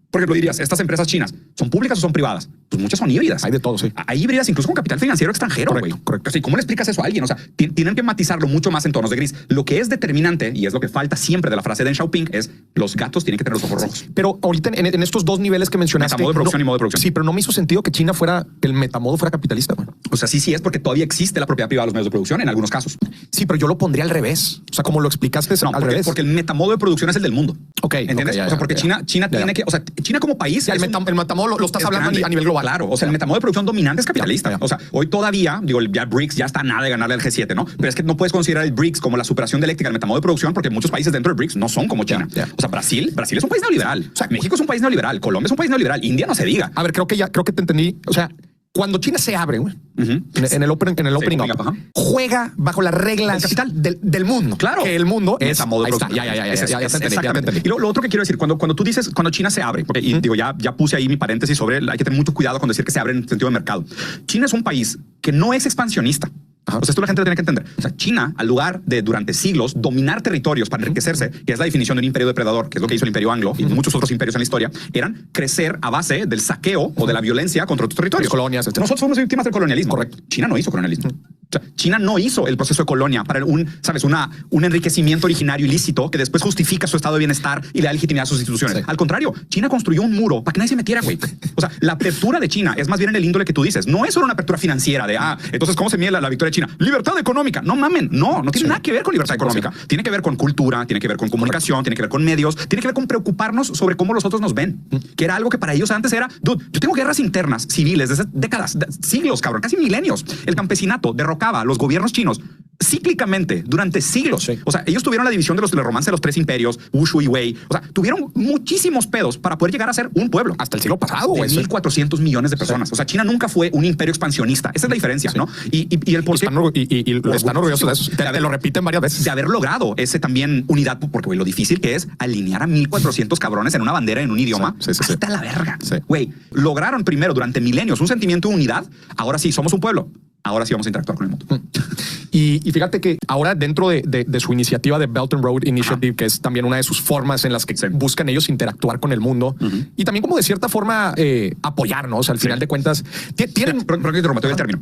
Por ejemplo, dirías, ¿estas empresas chinas son públicas o son privadas? Pues muchas son híbridas. Hay de todo, sí. Hay híbridas incluso con capital financiero extranjero, güey. Correcto. Así, ¿cómo le explicas eso a alguien? O sea, tienen que matizarlo mucho más en tonos de gris. Lo que es determinante, y es lo que falta siempre de la frase de Deng Xiaoping, es los gatos tienen que tener los ojos rojos. Pero ahorita en estos dos niveles que mencionaste... Metamodo de producción y modo de producción. Sí, pero no me hizo sentido que China el metamodo fuera capitalista, güey. O sea, sí es porque todavía existe la propiedad privada de los medios de producción en algunos casos. Sí, pero yo lo pondría al revés. O sea, como lo explicaste, No, al revés. porque el metamodo de producción es el del mundo. Ok, ¿Entiendes? ok, ya, o sea, porque ya, China tiene que... O sea, China como país... Ya, el metamodo lo estás es hablando grande. a nivel global. Claro, o sea, el metamodo de producción dominante es capitalista. Ya. O sea, hoy todavía, digo, ya BRICS ya está nada de ganarle al G7, ¿no? Pero es que no puedes considerar el BRICS como la superación dialéctica del metamodo de producción porque muchos países dentro del BRICS no son como China. Ya. O sea, Brasil es un país neoliberal. O sea, México es un país neoliberal. Colombia es un país neoliberal. India no se diga. A ver, creo que te entendí. O sea, cuando China se abre, güey, en el opening up, ajá. juega bajo las reglas del mundo. Claro. Que el mundo es... Metamodo de Ahí está. producción. Ya te entendí. Y lo otro que quiero decir, cuando tú dices, cuando China se abre, porque y digo, ya puse ahí mi paréntesis sobre, hay que tener mucho cuidado con decir que se abre en sentido de mercado. China es un país que no es expansionista. O sea, esto la gente lo tiene que entender. O sea, China, al lugar de durante siglos dominar territorios para enriquecerse, que es la definición de un imperio depredador, que es lo que hizo el imperio anglo y muchos otros imperios en la historia, eran crecer a base del saqueo o de la violencia contra otros territorios. Colonias, etc. Nosotros somos víctimas del colonialismo. Correcto. China no hizo colonialismo. O sea, China no hizo el proceso de colonia para un enriquecimiento originario ilícito que después justifica su estado de bienestar y le da legitimidad a sus instituciones. Sí. Al contrario, China construyó un muro para que nadie se metiera, güey. O sea, la apertura de China es más bien en el índole que tú dices. No es solo una apertura financiera de, entonces, ¿cómo se mide la victoria de China? Libertad económica. No mamen. No tiene nada que ver con libertad económica. Tiene que ver con cultura, tiene que ver con comunicación, tiene que ver con medios, tiene que ver con preocuparnos sobre cómo los otros nos ven. Que era algo que para ellos antes era, dude, yo tengo guerras internas civiles desde décadas, siglos, cabrón, casi milenios. El campesinato derrocaba a los gobiernos chinos cíclicamente durante siglos. Sí. O sea, ellos tuvieron la división del romance de los tres imperios, Wushu y Wei. O sea, tuvieron muchísimos pedos para poder llegar a ser un pueblo. Hasta el siglo pasado, De güey. 1.400 millones de personas. Sí. O sea, China nunca fue un imperio expansionista. Esa es la diferencia, ¿no? Y el por qué... Están orgullosos de eso. Te lo repiten varias veces. De haber logrado ese también unidad, porque güey, lo difícil que es alinear a 1.400 cabrones en una bandera, en un idioma. Sí. Hasta la verga. Sí. Güey, lograron primero durante milenios un sentimiento de unidad. Ahora sí, somos un pueblo. Ahora sí vamos a interactuar con el mundo. Y fíjate que ahora dentro de su iniciativa de Belt and Road Initiative, que es también una de sus formas en las que buscan ellos interactuar con el mundo y también como de cierta forma apoyarnos, al final de cuentas, tienen... Pero que te interrumpa, el término.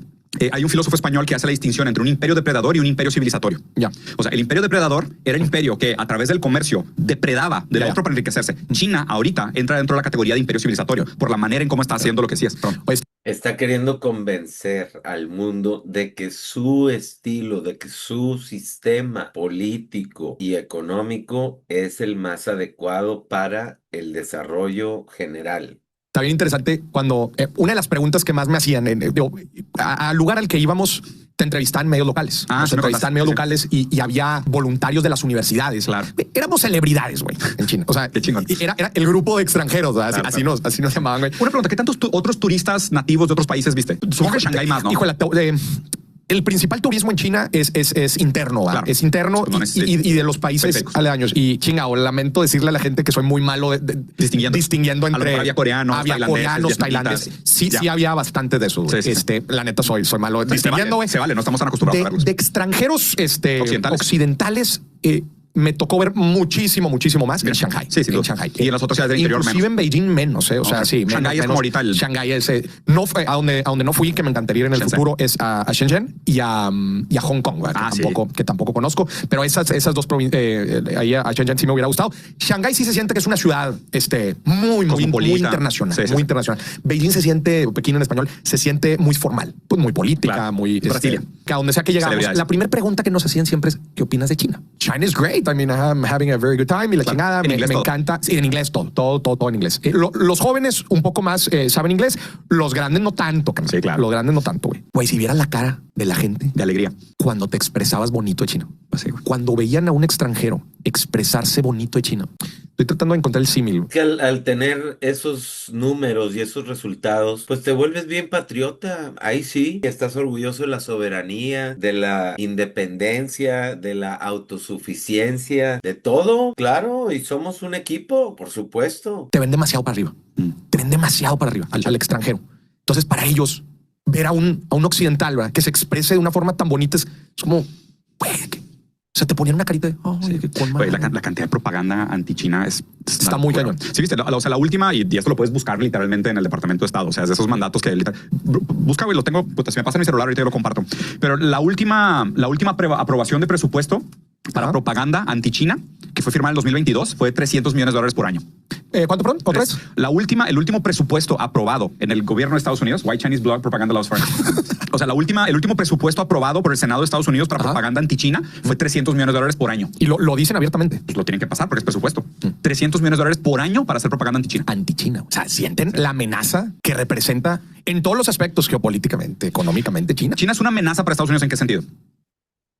Hay un filósofo español que hace la distinción entre un imperio depredador y un imperio civilizatorio. Ya. O sea, el imperio depredador era el imperio que a través del comercio depredaba del otro para enriquecerse. China ahorita entra dentro de la categoría de imperio civilizatorio por la manera en cómo está haciendo lo que sí es. Pues, Está queriendo convencer al mundo de que su estilo, de que su sistema político y económico es el más adecuado para el desarrollo general. está bien interesante cuando una de las preguntas que más me hacían al lugar al que íbamos te entrevistaban medios locales. Nos entrevistaban medios locales y había voluntarios de las universidades. Claro. Éramos celebridades, güey, en China. O sea, qué chingón. Era el grupo de extranjeros, ¿verdad? Así nos llamaban, güey. Una pregunta, ¿qué tantos otros turistas nativos de otros países viste? Supongo que Shanghái más, ¿no? Híjole, el principal turismo en China es interno, ¿verdad? Claro. Es interno No y de los países aledaños. Y chingao, lamento decirle a la gente que soy muy malo distinguiendo entre... A lo mejor había coreanos, tailandeses. Sí había bastante de eso. Sí. La neta soy malo distinguiendo, güey. Se vale, no estamos tan acostumbrados a verlos. De extranjeros occidentales me tocó ver muchísimo más en Shanghái. Sí, en Shanghái. Y en las otras ciudades del interior inclusive menos. en Beijing menos, O sea, sí. Shanghái es como ahorita el... Shanghái es... no fue a donde no fui, que me encantaría ir en el futuro, es a Shenzhen y a Hong Kong, que tampoco conozco. Pero esas dos provincias, ahí a Shenzhen sí me hubiera gustado. Shanghái sí se siente que es una ciudad muy internacional. Sí. Muy internacional. Beijing se siente, Pekín en español, se siente muy formal, pues muy política, claro. muy... Brasilia. Que a donde sea que llegamos, la primera pregunta que nos hacían siempre es, ¿qué opinas de China? China is great. I mean, I'm having a very good time. Y la chingada, me encanta. Sí, en inglés todo en inglés. Los jóvenes un poco más saben inglés, los grandes no tanto. Sí, claro. Los grandes no tanto, güey. Güey, si vieras la cara de la gente. De alegría. Cuando te expresabas bonito de chino. Sí, cuando veían a un extranjero expresarse bonito de chino. Estoy tratando de encontrar el símil. Que al tener esos números y esos resultados, pues te vuelves bien patriota. Ahí sí, estás orgulloso de la soberanía, de la independencia, de la autosuficiencia, de todo, claro. Y somos un equipo, por supuesto. Te ven demasiado para arriba. Te ven demasiado para arriba al extranjero. Entonces, para ellos, ver a un occidental, ¿verdad?, que se exprese de una forma tan bonita es como, güey, O sea, te ponían una carita de, con Güey, la cantidad de propaganda anti-China está muy cañón. Sí, viste, o sea, la última, y esto lo puedes buscar literalmente en el Departamento de Estado. O sea, es de esos mandatos que busca, güey, lo tengo, puta, si me pasa mi celular, ahorita yo lo comparto. Pero la última aprobación de presupuesto para propaganda anti-China, que fue firmada en el 2022, fue $300 millones por año. ¿Cuánto, perdón? ¿Otra vez? El último presupuesto aprobado en el gobierno de Estados Unidos, White Chinese Blog Propaganda Laws for o sea, el último presupuesto aprobado por el Senado de Estados Unidos para propaganda anti-China fue $300 millones por año. Y lo dicen abiertamente. Pues lo tienen que pasar porque es presupuesto. $300 millones por año para hacer propaganda anti-China. Anti-China. O sea, sienten la amenaza que representa en todos los aspectos, geopolíticamente, económicamente, China. China es una amenaza para Estados Unidos. ¿En qué sentido?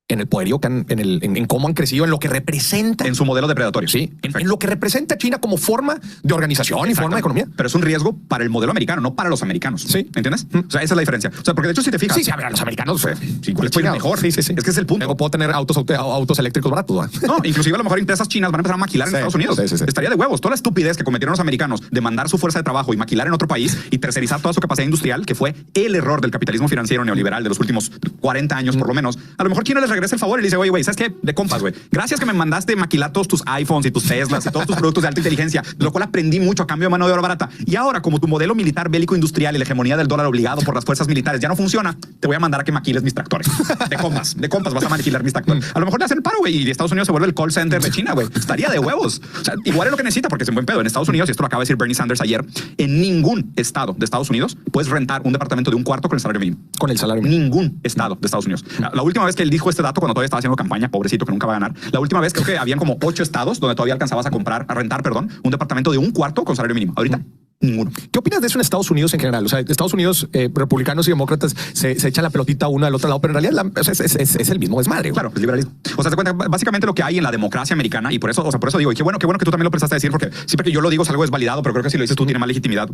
En el poderío, en cómo han crecido, en lo que representa. En su modelo depredatorio. Sí, en lo que representa China como forma de organización y forma de economía. Pero es un riesgo para el modelo americano, no para los americanos. Sí. ¿Entiendes? O sea, esa es la diferencia. O sea, porque de hecho, si te fijas. Sí, a ver, a los americanos. ¿Cuál es mejor? Sí. Es que es el punto. Luego puedo tener autos eléctricos baratos. No, inclusive a lo mejor empresas chinas van a empezar a maquilar en Estados Unidos. Sí. Estaría de huevos. Toda la estupidez que cometieron los americanos de mandar su fuerza de trabajo y maquilar en otro país y tercerizar toda su capacidad industrial, que fue el error del capitalismo financiero neoliberal de los últimos 40 años, por lo menos. A lo mejor China les regresa el favor y le dice, oye, güey, ¿sabes qué? De compas, güey. Gracias que me mandaste maquilar todos tus iPhones y tus Teslas y todos tus productos de alta inteligencia, de lo cual aprendí mucho a cambio de mano de obra barata. Y ahora, como tu modelo militar bélico industrial y la hegemonía del dólar obligado por las fuerzas militares ya no funciona, te voy a mandar a que maquiles mis tractores. De compas vas a maquilar mis tractores. A lo mejor le hacen el paro, güey, y Estados Unidos se vuelve el call center de China, güey. Estaría de huevos. O sea, igual es lo que necesita porque es un buen pedo. En Estados Unidos, y esto lo acaba de decir Bernie Sanders ayer, en ningún estado de Estados Unidos puedes rentar un departamento de un cuarto con el salario mínimo. Con el salario mínimo. Ningún estado de Estados Unidos. La última vez que él dijo este dato, cuando todavía estaba haciendo campaña, pobrecito, que nunca va a ganar, la última vez creo que habían como 8 estados donde todavía alcanzabas a rentar, un departamento de un cuarto con salario mínimo. Ahorita, ninguno. ¿Qué opinas de eso en Estados Unidos en general? O sea, Estados Unidos, republicanos y demócratas se echan la pelotita uno al otro lado, pero en realidad es el mismo desmadre. Claro, es liberalismo. O sea, te cuenta básicamente lo que hay en la democracia americana y por eso digo, y qué bueno que tú también lo prestaste a decir, porque siempre que yo lo digo es algo desvalidado, pero creo que si lo dices tú tiene más legitimidad.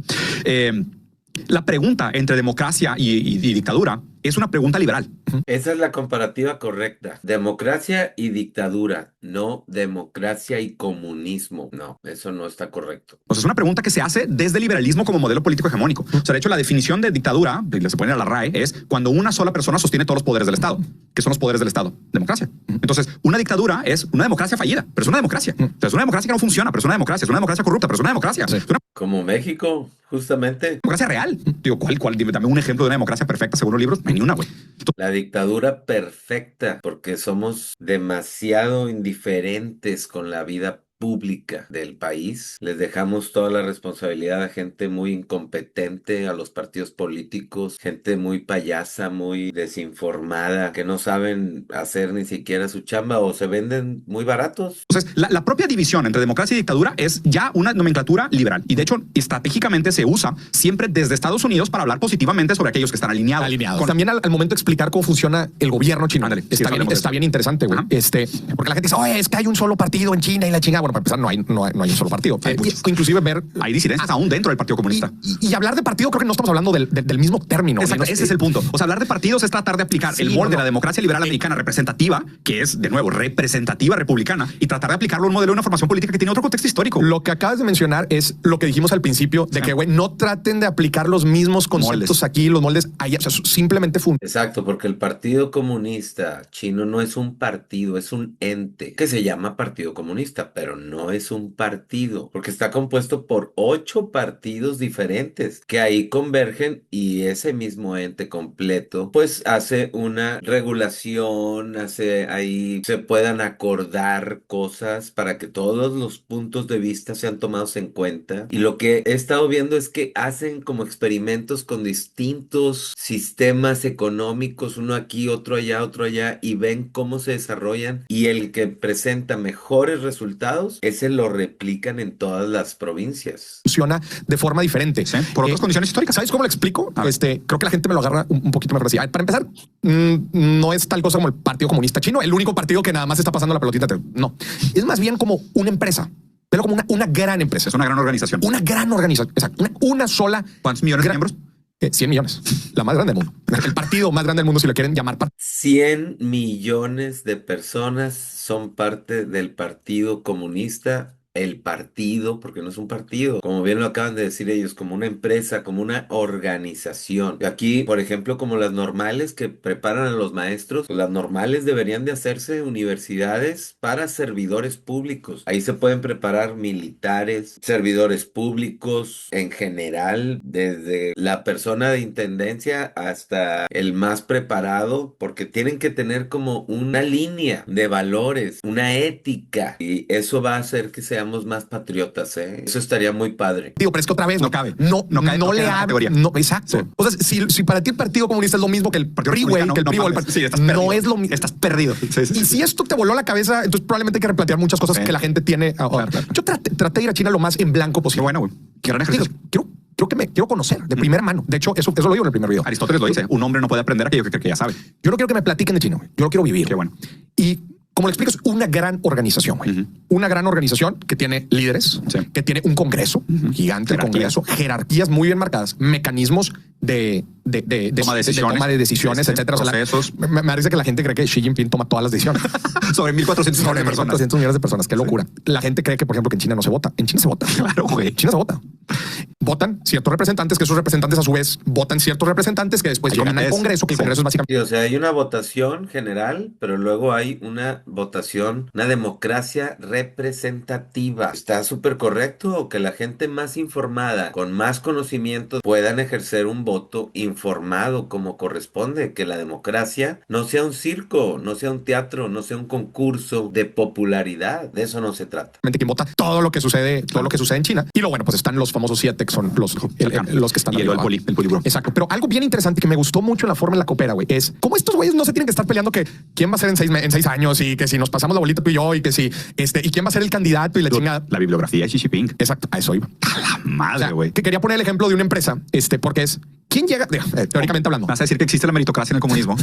La pregunta entre democracia y dictadura es una pregunta liberal. Esa es la comparativa correcta. Democracia y dictadura, no democracia y comunismo. No, eso no está correcto. O sea, es una pregunta que se hace desde el liberalismo como modelo político hegemónico. O sea, de hecho, la definición de dictadura, se pone a la RAE, es cuando una sola persona sostiene todos los poderes del Estado. ¿Qué son los poderes del Estado? Democracia. Entonces, una dictadura es una democracia fallida, pero es una democracia. O sea, es una democracia que no funciona, pero es una democracia corrupta, pero es una democracia. Sí. Es una Como México, justamente. democracia real. Digo, ¿cuál? Dame un ejemplo de una democracia perfecta según los libros. No hay ni una, güey. La dictadura perfecta, porque somos demasiado indiferentes con la vida pública del país. Les dejamos toda la responsabilidad a gente muy incompetente, a los partidos políticos, gente muy payasa, muy desinformada, que no saben hacer ni siquiera su chamba o se venden muy baratos. Entonces, la propia división entre democracia y dictadura es ya una nomenclatura liberal. Y de hecho, estratégicamente se usa siempre desde Estados Unidos para hablar positivamente sobre aquellos que están alineados. También al momento de explicar cómo funciona el gobierno chino. Ándale, Está bien interesante, güey. Porque la gente dice, oye, es que hay un solo partido en China y la chingada. Bueno, para empezar, no hay un solo partido. Inclusive ver... Hay disidencias aún dentro del Partido Comunista. Y hablar de partido, creo que no estamos hablando del mismo término. Exacto, ese es el punto. O sea, hablar de partidos es tratar de aplicar el molde de la democracia liberal americana representativa, que es, de nuevo, representativa republicana, y tratar de aplicarlo a un modelo de una formación política que tiene otro contexto histórico. Lo que acabas de mencionar es lo que dijimos al principio, de que, güey, no traten de aplicar los mismos conceptos aquí, los moldes allá. O sea, simplemente Exacto, porque el Partido Comunista Chino no es un partido, es un ente que se llama Partido Comunista, pero no es un partido, porque está compuesto por 8 partidos diferentes que ahí convergen y ese mismo ente completo pues hace una regulación, ahí se puedan acordar cosas para que todos los puntos de vista sean tomados en cuenta. Y lo que he estado viendo es que hacen como experimentos con distintos sistemas económicos, uno aquí, otro allá, y ven cómo se desarrollan y el que presenta mejores resultados, ese lo replican en todas las provincias. Funciona de forma diferente. Sí, por otras condiciones históricas. ¿Sabes cómo lo explico? Creo que la gente me lo agarra un poquito mejor así. Para empezar, no es tal cosa como el Partido Comunista Chino, el único partido que nada más está pasando la pelotita. No, es más bien como una empresa. Pero como una gran empresa. Es una gran organización. Una gran organización. Exacto. Una sola. ¿Cuántos millones de miembros? 100 millones. La más grande del mundo. El partido más grande del mundo, si lo quieren llamar. 100 millones de personas son parte del Partido Comunista el partido, porque no es un partido, como bien lo acaban de decir ellos, como una empresa, como una organización. Aquí, por ejemplo, como las normales que preparan a los maestros, pues las normales deberían de hacerse universidades para servidores públicos. Ahí se pueden preparar militares, servidores públicos en general, desde la persona de intendencia hasta el más preparado, porque tienen que tener como una línea de valores, una ética, y eso va a hacer que seamos más patriotas, ¿eh? Eso estaría muy padre. Digo, pero es que otra vez No cabe. No No cabe, no le queda en la hablo. categoría. No, exacto. Sí. O sea, si para ti el Partido Comunista es lo mismo que el PRI, güey, que el PRI o el Sí, estás no perdido. es lo mismo. Estás perdido. Sí, sí, Y sí. si esto te voló la cabeza, entonces probablemente hay que replantear muchas cosas Sí. que la gente tiene ahora. Claro. Yo traté de ir a China lo más en blanco Qué posible. bueno, güey. Qué gran Digo, ejercicio. quiero conocer de primera mano. De hecho, eso lo digo en el primer video. Aristóteles lo dice. Un hombre no puede aprender aquello que ya sabe. Yo no quiero que me platiquen de China, güey. Yo lo quiero vivir. Qué bueno. Y como le explico, es una gran organización, güey. Ujú. Una gran organización que tiene líderes, Sí. que tiene un congreso gigante, el Jerarquías. congreso, jerarquías muy bien marcadas, mecanismos de Toma de decisiones, etcétera. O sea, procesos. me parece que la gente cree que Xi Jinping toma todas las decisiones. Sobre 1,400 millones de personas. 400 millones de personas. Qué locura. La gente cree que, por ejemplo, que en China no se vota. En China se vota. Claro, güey. En China se vota. Votan ciertos representantes, que esos representantes a su vez votan ciertos representantes que después llegan al Congreso, que el Sí. Congreso es básicamente Sí, o sea, hay una votación general, pero luego hay una votación, una democracia representativa. ¿Está súper correcto? Que la gente más informada, con más conocimientos, puedan ejercer un voto informado como corresponde. Que la democracia no sea un circo, no sea un teatro, no sea un concurso de popularidad. De eso no se trata. quien vota todo lo que sucede, en China. Y luego, bueno, pues están los famosos 7, que son los que están Y el arriba. polibro. Exacto. Pero algo bien interesante que me gustó mucho en la forma en la que opera, güey, es cómo estos güeyes no se tienen que estar peleando que quién va a ser en 6 años y que si nos pasamos la bolita tú y yo y que si y quién va a ser el candidato y la chingada. La bibliografía de Xi Jinping. Exacto. A eso iba. A la O madre, sea, güey. que quería poner el ejemplo de una empresa, porque es quién llega, teóricamente hablando, ¿Vas a decir que existe la meritocracia en el comunismo?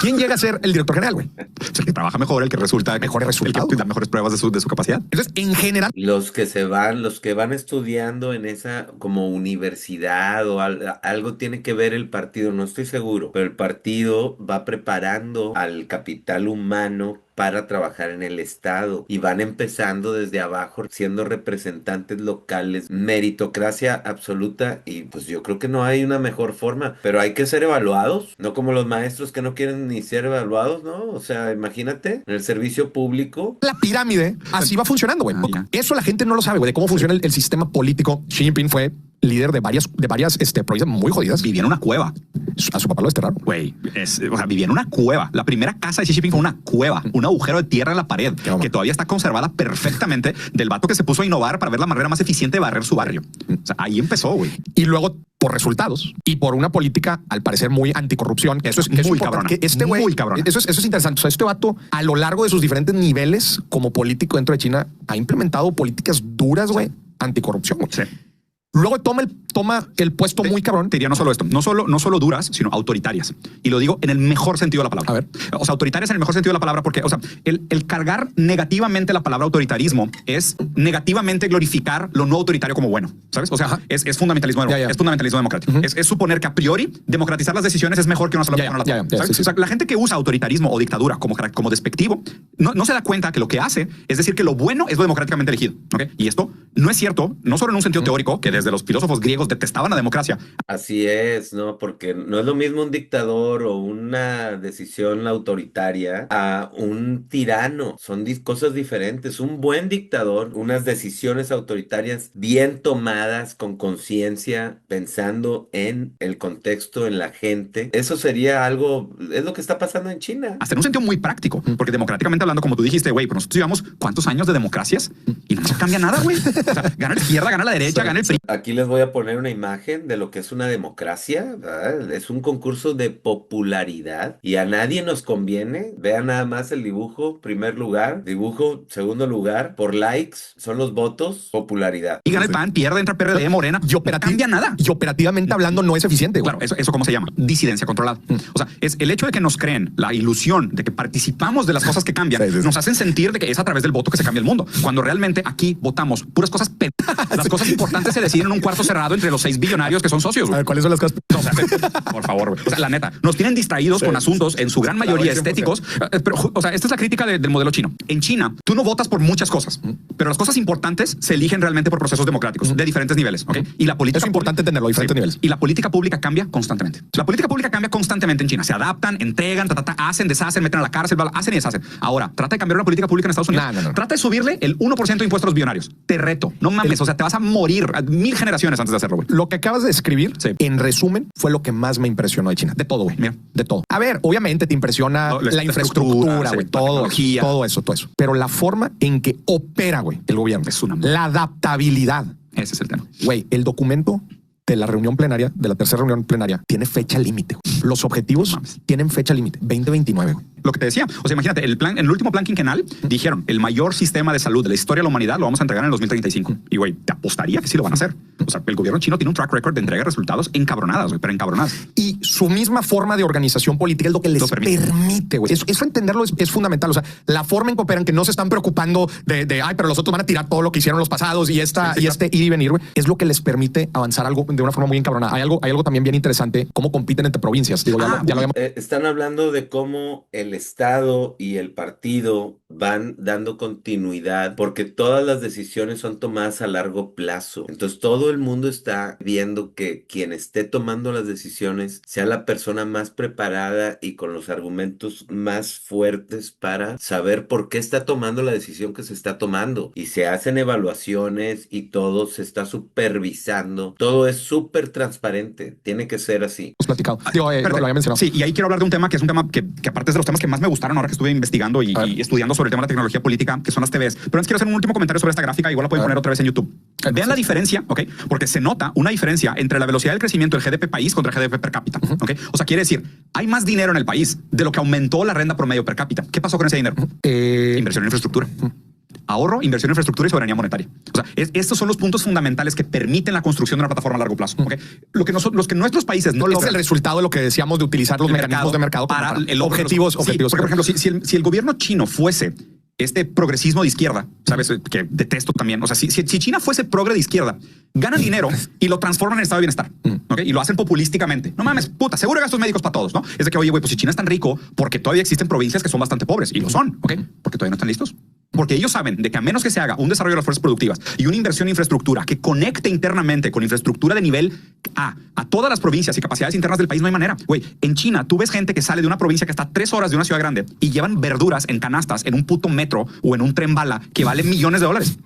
quién llega a ser el director general, güey. Es el que trabaja mejor, el que resulta Mejores el resultados. que da mejores pruebas de su capacidad. Entonces, en general, Los que van estudiando en esa como universidad o algo tiene que ver el partido, no estoy seguro, pero el partido va preparando al capital humano para trabajar en el estado y van empezando desde abajo siendo representantes locales, meritocracia absoluta, y pues yo creo que no hay una mejor forma, pero hay que ser evaluados, no como los maestros que no quieren ni ser evaluados, ¿no? O sea, imagínate, en el servicio público. la pirámide así va funcionando, güey. Ah, ya. Eso la gente no lo sabe, güey, de cómo funciona el sistema político. Xi Jinping fue líder de varias provincias muy jodidas. Vivía en una cueva. A su papá lo desterraron. Güey, o sea, vivía en una cueva. La primera casa de Xi Jinping fue una cueva, un agujero de tierra en la pared, horror. que todavía está conservada perfectamente del vato que se puso a innovar para ver la manera más eficiente de barrer su barrio. O sea, ahí empezó, güey. Y luego, por resultados y por una política, al parecer, muy anticorrupción, que eso es Muy importante, cabrona. que este güey, Muy cabrona. eso es interesante. O sea, este vato, a lo largo de sus diferentes niveles como político dentro de China, ha implementado políticas duras, güey, anticorrupción, güey. Sí. Luego toma el puesto muy cabrón. Te diría no solo esto, no solo duras, sino autoritarias. Y lo digo en el mejor sentido de la palabra. A ver. O sea, autoritarias en el mejor sentido de la palabra, porque, o sea, el cargar negativamente la palabra autoritarismo es negativamente glorificar lo no autoritario como bueno, ¿sabes? O sea, Ajá. es fundamentalismo, Ya, ya. es fundamentalismo democrático. Ujú. Es suponer que a priori democratizar las decisiones es mejor que una sola Ya, persona ya, la tome, ya, ¿sabes? sí, sí. O sea, la gente que usa autoritarismo o dictadura como despectivo no se da cuenta que lo que hace es decir que lo bueno es lo democráticamente elegido, ¿ok? Y esto no es cierto, no solo en un sentido teórico, que desde los filósofos griegos detestaban la democracia. Así es, ¿no? Porque no es lo mismo un dictador o una decisión autoritaria a un tirano. Son cosas diferentes. Un buen dictador, unas decisiones autoritarias bien tomadas, con conciencia, pensando en el contexto, en la gente. Eso sería algo, es lo que está pasando en China. Hasta en un sentido muy práctico, porque democráticamente hablando, como tú dijiste, güey, pues nosotros llevamos ¿cuántos años de democracias? Y no cambia nada, güey. O sea, gana la izquierda, gana la derecha, gana el PRI. Aquí les voy a poner una imagen de lo que es una democracia, ¿verdad? Es un concurso de popularidad y a nadie nos conviene. Vean nada más el dibujo, primer lugar, dibujo, segundo lugar, por likes, son los votos, popularidad. Y gana el PAN, pierde, entra PRD, Morena. Y No cambia nada. Y operativamente hablando no es eficiente, güey. Claro, eso ¿cómo se llama? Disidencia controlada. O sea, es el hecho de que nos creen la ilusión de que participamos de las cosas que cambian, Sí, sí, sí. nos hacen sentir de que es a través del voto que se cambia el mundo, cuando realmente aquí votamos puras cosas las cosas importantes se deciden tienen un cuarto cerrado entre los 6 billonarios que son socios. A ver, ¿cuáles son las cosas? O sea, por favor, güey. O sea, la neta, nos tienen distraídos con asuntos en su gran mayoría estéticos. Pero, o sea, esta es la crítica del modelo chino. En China, tú no votas por muchas cosas, pero las cosas importantes se eligen realmente por procesos democráticos de diferentes niveles. ¿Okay? Y la política es importante tenerlo a diferentes niveles. Y la política pública cambia constantemente. La política pública cambia constantemente en China. Se adaptan, entregan, hacen, deshacen, meten a la cárcel, hacen y deshacen. Ahora, trata de cambiar una política pública en Estados Unidos. No. Trata de subirle el 1% de impuestos a los billonarios. Te reto. No mames. O sea, te vas a morir 1000 generaciones antes de hacerlo, güey. Lo que acabas de escribir, en resumen, fue lo que más me impresionó de China. De todo, güey. Mira, de todo. A ver, obviamente te impresiona la infraestructura, güey, todo eso. Pero la forma en que opera, güey, el gobierno, es una la adaptabilidad. Ese es el tema. Güey, el documento de la reunión plenaria, de la tercera reunión plenaria, tiene fecha límite. Los objetivos tienen fecha límite, 2029. Güey. Lo que te decía, o sea, imagínate, en el último plan quinquenal dijeron, el mayor sistema de salud de la historia de la humanidad lo vamos a entregar en el 2035. Y güey, te apostaría que sí lo van a hacer. O sea, el gobierno chino tiene un track record de entrega de resultados encabronadas, güey, pero encabronadas. Y su misma forma de organización política es lo que les permite, güey. Eso entenderlo es fundamental. O sea, la forma en que operan, que no se están preocupando ay, pero los otros van a tirar todo lo que hicieron los pasados y este ir y venir, güey, es lo que les permite avanzar algo de una forma muy encabronada. Hay algo también bien interesante, cómo compiten entre provincias. Digo, están hablando de cómo el Estado y el partido van dando continuidad porque todas las decisiones son tomadas a largo plazo. Entonces todo el mundo está viendo que quien esté tomando las decisiones sea la persona más preparada y con los argumentos más fuertes para saber por qué está tomando la decisión que se está tomando. Y se hacen evaluaciones y todo se está supervisando. Todo es súper transparente. Tiene que ser así. Hemos platicado. Lo había mencionado. Sí, y ahí quiero hablar de un tema que es un tema que aparte es de los temas que más me gustaron ahora que estuve investigando y estudiando sobre el tema de la tecnología política, que son las TVs. Pero antes quiero hacer un último comentario sobre esta gráfica. Igual la pueden poner otra vez en YouTube. Vean la diferencia, ¿ok? Porque se nota una diferencia entre la velocidad del crecimiento del GDP país contra el GDP per cápita, ¿ok? O sea, quiere decir, hay más dinero en el país de lo que aumentó la renta promedio per cápita. ¿Qué pasó con ese dinero? Inversión en infraestructura. Ahorro, inversión en infraestructura y soberanía monetaria. O sea, estos son los puntos fundamentales que permiten la construcción de una plataforma a largo plazo. ¿Okay? Los que nuestros países no logran. Es el resultado de lo que decíamos de utilizar los mecanismos de mercado para el objetivos. Sí, porque, por ejemplo, si el gobierno chino fuese este progresismo de izquierda, ¿sabes? Que detesto también. O sea, si China fuese progre de izquierda, ganan dinero y lo transforman en estado de bienestar. ¿Okay? Y lo hacen populísticamente. No mames, puta, seguro gastos médicos para todos, ¿no? Es de que, oye, güey, pues si China es tan rico, porque todavía existen provincias que son bastante pobres. Y lo son, ¿ok? Porque todavía no están listos. Porque ellos saben de que a menos que se haga un desarrollo de las fuerzas productivas y una inversión en infraestructura que conecte internamente con infraestructura de nivel A todas las provincias y capacidades internas del país, no hay manera. Güey, en China tú ves gente que sale de una provincia que está a 3 horas de una ciudad grande y llevan verduras en canastas en un puto metro o en un tren bala que vale millones de dólares.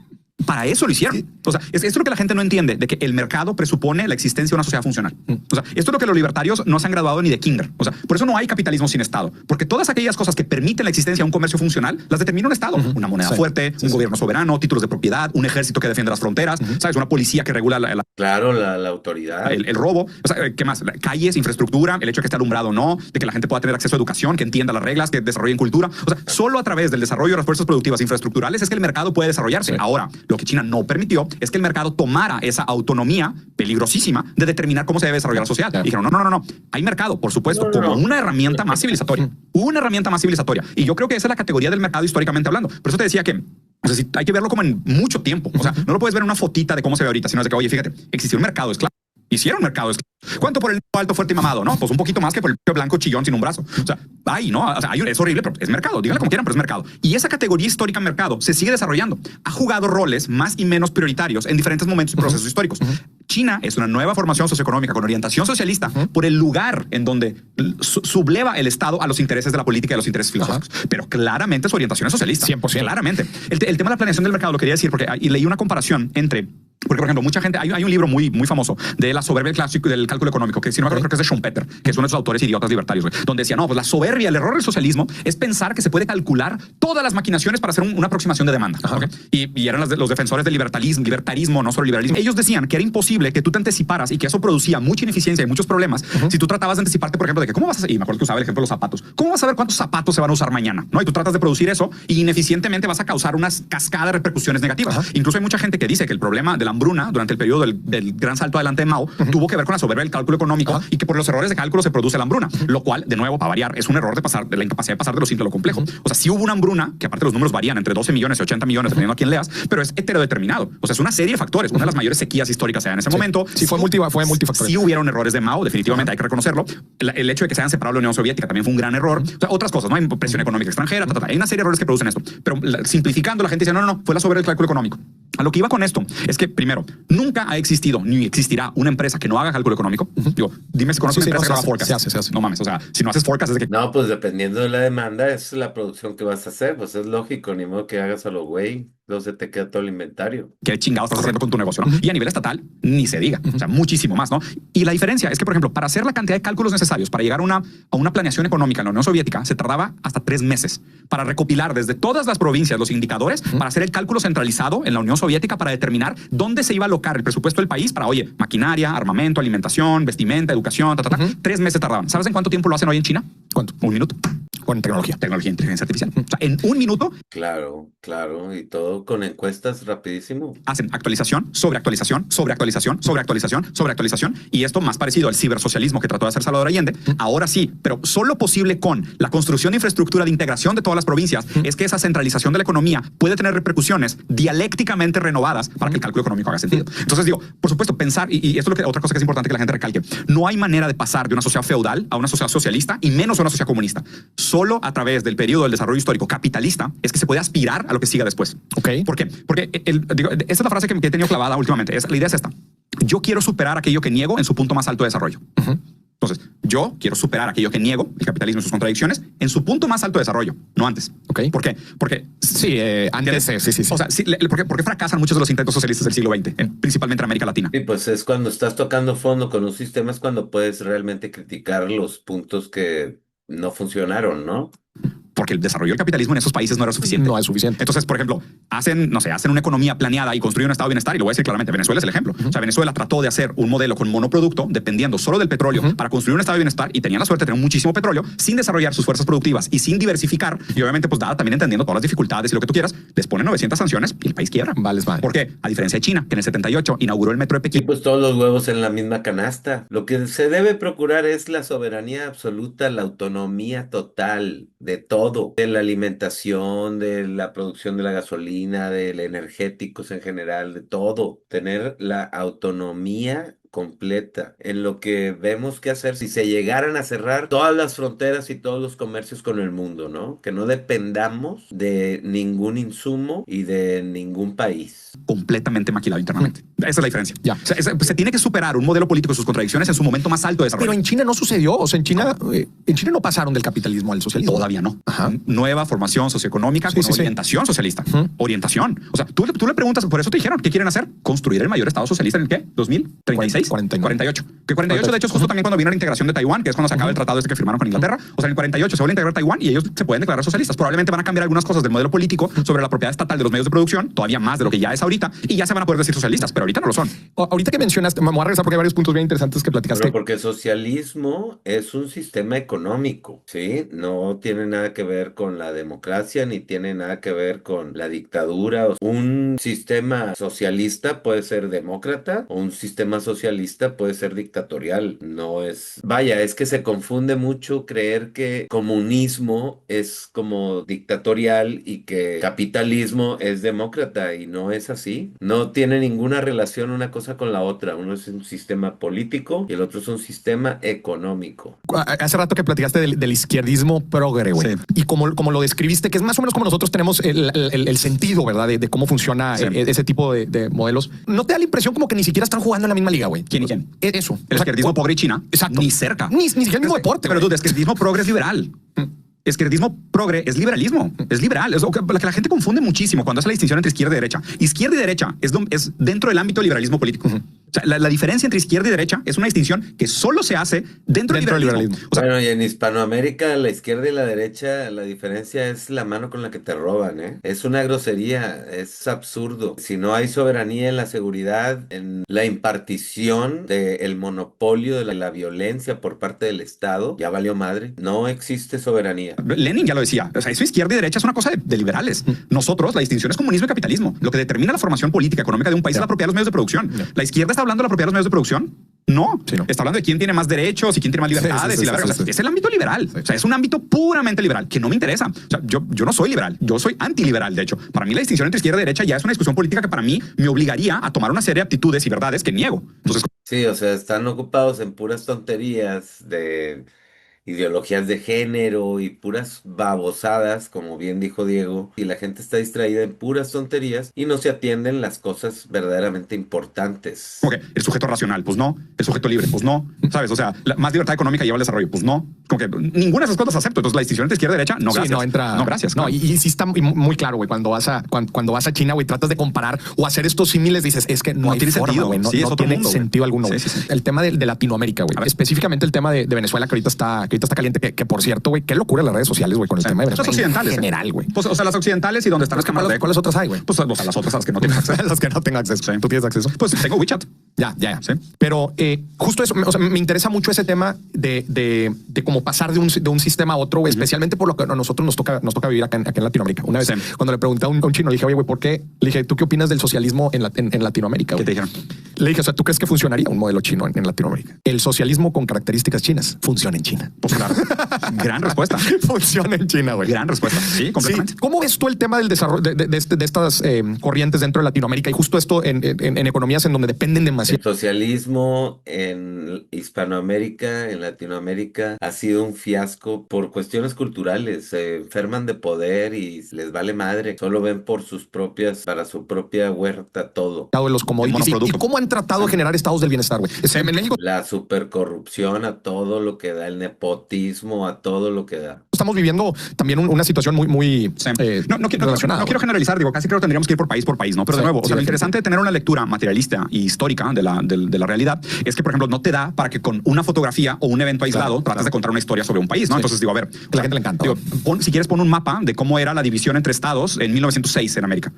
Para eso lo hicieron. Sí. O sea, esto es lo que la gente no entiende, de que el mercado presupone la existencia de una sociedad funcional. O sea, esto es lo que los libertarios no se han graduado ni de kinder. O sea, por eso no hay capitalismo sin Estado, porque todas aquellas cosas que permiten la existencia de un comercio funcional las determina un Estado. Una moneda fuerte, un gobierno soberano, títulos de propiedad, un ejército que defiende las fronteras, ¿sabes? Una policía que regula la autoridad. El robo. O sea, ¿qué más? Calles, infraestructura, el hecho de que esté alumbrado o no, de que la gente pueda tener acceso a educación, que entienda las reglas, que desarrollen cultura. O sea, solo a través del desarrollo de las fuerzas productivas e infraestructurales es que el mercado puede desarrollarse. Ahora, lo que China no permitió es que el mercado tomara esa autonomía peligrosísima de determinar cómo se debe desarrollar la sociedad. Y dijeron, no. Hay mercado, por supuesto, como una herramienta más civilizatoria. Una herramienta más civilizatoria. Y yo creo que esa es la categoría del mercado históricamente hablando. Por eso te decía que o sea, hay que verlo como en mucho tiempo. O sea, no lo puedes ver en una fotita de cómo se ve ahorita, sino es de que, oye, fíjate, existió un mercado esclavo. Hicieron mercado esclavo. ¿Cuánto por el alto, fuerte y mamado? No, pues un poquito más que por el blanco chillón sin un brazo. O sea, ¿no? O sea, es horrible, pero es mercado. Díganle como quieran, pero es mercado. Y esa categoría histórica mercado se sigue desarrollando. Ha jugado roles más y menos prioritarios en diferentes momentos y procesos históricos. China es una nueva formación socioeconómica con orientación socialista por el lugar en donde subleva el Estado a los intereses de la política y a los intereses filosóficos. Pero claramente su orientación es socialista. 100%. Claramente. El tema de la planeación del mercado lo quería decir porque leí una comparación entre... Porque, por ejemplo, mucha gente... Hay un libro muy famoso de la soberbia del cálculo económico, que si no me acuerdo, creo que es de Schumpeter, que es uno de esos autores idiotas libertarios, donde decía, no, pues la soberbia, el error del socialismo es pensar que se puede calcular todas las maquinaciones para hacer una aproximación de demanda. ¿Okay? Y eran los defensores del libertarismo, no solo liberalismo. Ellos decían que era imposible que tú te anticiparas y que eso producía mucha ineficiencia y muchos problemas si tú tratabas de anticiparte, por ejemplo, de que cómo vas a... Y me acuerdo que usaba el ejemplo de los zapatos. ¿Cómo vas a saber cuántos zapatos se van a usar mañana? ¿No? Y tú tratas de producir eso y ineficientemente vas a causar unas cascadas de repercusiones negativas. Incluso hay mucha gente que dice que el problema de la hambruna durante el periodo del gran salto adelante de Mao tuvo que ver con la soberbia del cálculo económico y que por los errores de cálculo se produce la hambruna, lo cual, de nuevo, para variar, es un error de la incapacidad de pasar de lo simple a lo complejo. O sea, sí hubo una hambruna, que aparte los números varían entre 12 millones y 80 millones, dependiendo a quién leas, pero es heterodeterminado. O sea, es una serie de factores. Una de las mayores sequías históricas en ese momento. Sí, fue multifactorial. Sí hubieron errores de Mao, definitivamente hay que reconocerlo. El hecho de que se hayan separado la Unión Soviética también fue un gran error. O sea, otras cosas, ¿no? Hay presión económica extranjera, hay una serie de errores que producen esto. Pero simplificando, la gente dice, no, fue la soberbia del cálculo económico. A lo que iba con esto es que, primero, nunca ha existido ni existirá una empresa que no haga cálculo económico. Digo, dime si conoces una empresa que haga forecast. Se hace. No mames, o sea, si no haces forecast es de que... No, pues dependiendo de la demanda, es la producción que vas a hacer. Pues es lógico, ni modo que hagas a lo güey. Entonces te queda todo el inventario. ¿Qué chingados estás haciendo con tu negocio? ¿No? Y a nivel estatal, ni se diga. O sea, muchísimo más, ¿no? Y la diferencia es que, por ejemplo, para hacer la cantidad de cálculos necesarios para llegar a una planeación económica en la Unión Soviética, se tardaba hasta 3 meses para recopilar desde todas las provincias los indicadores para hacer el cálculo centralizado en la Unión Soviética para determinar dónde se iba a alocar el presupuesto del país para, oye, maquinaria, armamento, alimentación, vestimenta, educación, 3 meses tardaban. ¿Sabes en cuánto tiempo lo hacen hoy en China? ¿Cuánto? 1 minuto. Con tecnología. Tecnología, inteligencia artificial. O sea, en 1 minuto. Claro. Y todo con encuestas rapidísimo. Hacen actualización, sobre actualización, sobre actualización, sobre actualización, sobre actualización. Y esto más parecido al cibersocialismo que trató de hacer Salvador Allende. Ahora sí, pero solo posible con la construcción de infraestructura de integración de todas las provincias es que esa centralización de la economía puede tener repercusiones dialécticamente renovadas para que el cálculo económico haga sentido. Entonces digo, por supuesto, pensar, y esto es otra cosa que es importante que la gente recalque, no hay manera de pasar de una sociedad feudal a una sociedad socialista y menos a una sociedad comunista. Solo a través del periodo del desarrollo histórico capitalista es que se puede aspirar a lo que siga después. Okay. ¿Por qué? Porque esta es la frase que he tenido clavada últimamente. La idea es esta. Yo quiero superar aquello que niego en su punto más alto de desarrollo. Entonces, yo quiero superar aquello que niego, el capitalismo y sus contradicciones, en su punto más alto de desarrollo, no antes. Okay. ¿Por qué? Porque sí, antes sí. O sea, ¿por qué fracasan muchos de los intentos socialistas del siglo XX, principalmente en América Latina? Sí, pues es cuando estás tocando fondo con un sistema, es cuando puedes realmente criticar los puntos que no funcionaron, ¿no? Porque el desarrollo del capitalismo en esos países no era suficiente. No es suficiente. Entonces, por ejemplo, hacen una economía planeada y construyen un estado de bienestar, y lo voy a decir claramente, Venezuela es el ejemplo. O sea, Venezuela trató de hacer un modelo con monoproducto, dependiendo solo del petróleo, para construir un estado de bienestar, y tenían la suerte de tener muchísimo petróleo, sin desarrollar sus fuerzas productivas y sin diversificar, y obviamente, pues dada también entendiendo todas las dificultades y lo que tú quieras, les ponen 900 sanciones y el país quiebra. Vale. ¿Por qué? A diferencia de China, que en el 78 inauguró el metro de Y Pekín. pues todos los huevos en la misma canasta. Lo que se debe procurar es la soberanía absoluta, la autonomía total de todo, de la alimentación, de la producción de la gasolina, de energéticos en general, de todo. Tener la autonomía completa en lo que vemos que hacer si se llegaran a cerrar todas las fronteras y todos los comercios con el mundo, ¿no? Que no dependamos de ningún insumo y de ningún país. Completamente maquilado internamente. Esa es la diferencia. Ya. O sea, se tiene que superar un modelo político y sus contradicciones en su momento más alto de desarrollo. Pero en China no sucedió. O sea, en China no pasaron del capitalismo al socialismo. Todavía no. Ajá. Nueva formación socioeconómica con orientación socialista. Orientación. O sea, tú le preguntas, por eso te dijeron, ¿qué quieren hacer? Construir el mayor estado socialista en el ¿qué? ¿2036? 48. Que 48, de hecho, es justo también cuando viene la integración de Taiwán, que es cuando se acaba el tratado este que firmaron con Inglaterra. O sea, en el 48 se vuelve a integrar Taiwán y ellos se pueden declarar socialistas. Probablemente van a cambiar algunas cosas del modelo político sobre la propiedad estatal de los medios de producción, todavía más de lo que ya es ahorita, y ya se van a poder decir socialistas, pero ahorita no lo son. Ahorita que mencionaste, me voy a regresar porque hay varios puntos bien interesantes que platicaste. Pero porque el socialismo es un sistema económico, ¿sí? No tiene nada que ver con la democracia, ni tiene nada que ver con la dictadura. Un sistema socialista puede ser demócrata, o un sistema socialista puede ser dictatorial. No es... Vaya, es que se confunde mucho creer que comunismo es como dictatorial y que capitalismo es demócrata, y no es así. No tiene ninguna relación una cosa con la otra. Uno es un sistema político y el otro es un sistema económico. Hace rato que platicaste del izquierdismo progre, güey. Sí. Y como lo describiste, que es más o menos como nosotros tenemos el sentido, ¿verdad? De cómo funciona ese tipo de modelos. ¿No te da la impresión como que ni siquiera están jugando en la misma liga, güey? ¿Quién y quién? Eso. El izquierdismo progre y China. Exacto. Ni cerca. Ni siquiera el mismo deporte. Pero tú, el izquierdismo progre es liberal. Izquierdismo progre es liberalismo, es liberal. Es lo que la gente confunde muchísimo cuando hace la distinción entre izquierda y derecha. Izquierda y derecha es dentro del ámbito del liberalismo político. O sea, la diferencia entre izquierda y derecha es una distinción que solo se hace dentro del liberalismo. O sea, bueno, y en Hispanoamérica, la izquierda y la derecha, la diferencia es la mano con la que te roban, ¿eh? Es una grosería, es absurdo. Si no hay soberanía en la seguridad, en la impartición del monopolio de la violencia por parte del Estado, ya valió madre. No existe soberanía. Lenin ya lo decía. O sea, eso izquierda y derecha es una cosa de liberales. Nosotros, la distinción es comunismo y capitalismo. Lo que determina la formación política, económica de un país es la propiedad de los medios de producción. La izquierda está hablando de la propiedad de los medios de producción. No, está hablando de quién tiene más derechos y quién tiene más libertades y la verdad. O sea, es el ámbito liberal. O sea, es un ámbito puramente liberal que no me interesa. O sea, yo no soy liberal, yo soy antiliberal. De hecho, para mí la distinción entre izquierda y derecha ya es una discusión política que para mí me obligaría a tomar una serie de aptitudes y verdades que niego. Entonces, sí, o sea, están ocupados en puras tonterías de ideologías de género y puras babosadas, como bien dijo Diego, y la gente está distraída en puras tonterías y no se atienden las cosas verdaderamente importantes. como que el sujeto racional, pues no. El sujeto libre, pues no. ¿Sabes? O sea, más libertad económica lleva al desarrollo, pues no. Como que ninguna de esas cosas acepto. Entonces, la distinción entre izquierda y derecha, no, gracias. Sí, no entra. No, gracias. No, claro. y sí está muy claro, güey. Cuando vas a China, güey, tratas de comparar o hacer estos símiles, dices, es que no hay tiene forma, sentido. güey. No, Sí, es no otro tiene mundo, güey. sentido alguno, güey. Sí, sí, sí. El tema de Latinoamérica, güey. Específicamente el tema de Venezuela, que ahorita está caliente, que por cierto, güey, qué locura las redes sociales, güey, con el tema de Las Venezuela. occidentales. En general, güey. Pues, o sea, las occidentales y donde están las cámaras de eco. ¿Cuáles otras hay, güey? Pues, o sea, las otras a las que no tienen acceso. Las que no tengo acceso. Sí. ¿Tú tienes acceso? Pues tengo WeChat. Ya. Sí. Pero justo eso, o sea, me interesa mucho ese tema de cómo pasar de un sistema a otro, güey, especialmente por lo que a nosotros nos toca vivir acá en Latinoamérica. Una vez, Sí. cuando le pregunté a un chino, le dije, oye, güey, ¿por qué? Le dije, ¿tú qué opinas del socialismo en Latinoamérica? ¿Qué güey? te dijeron? Le dije, o sea, ¿tú crees que funcionaría un modelo chino en Latinoamérica? El socialismo con características chinas funciona en China. Pues claro. Gran respuesta. Funciona en China, güey. Gran respuesta. Sí, completamente. Sí. ¿Cómo ves tú el tema del desarrollo de estas corrientes dentro de Latinoamérica y justo esto en economías en donde dependen demasiado? El socialismo en Hispanoamérica, en Latinoamérica, ha sido un fiasco por cuestiones culturales. Se enferman de poder y les vale madre. Solo ven por para su propia huerta todo. De los commodities. ¿Y cómo han tratado de generar estados del bienestar, güey? En México La supercorrupción, a todo lo que da, el nepotismo, a todo lo que da. estamos viviendo también una situación muy Sí. relacionada. No quiero generalizar, digo, casi creo que tendríamos que ir por país, ¿no? Pero de nuevo, o sea, lo interesante de tener una lectura materialista y histórica de la realidad es que, por ejemplo, no te da para que con una fotografía o un evento aislado trates de contar una historia sobre un país, ¿no? Sí. Entonces digo, a ver, Que la gente le encanta. digo, si quieres pon un mapa de cómo era la división entre estados en 1906 en América.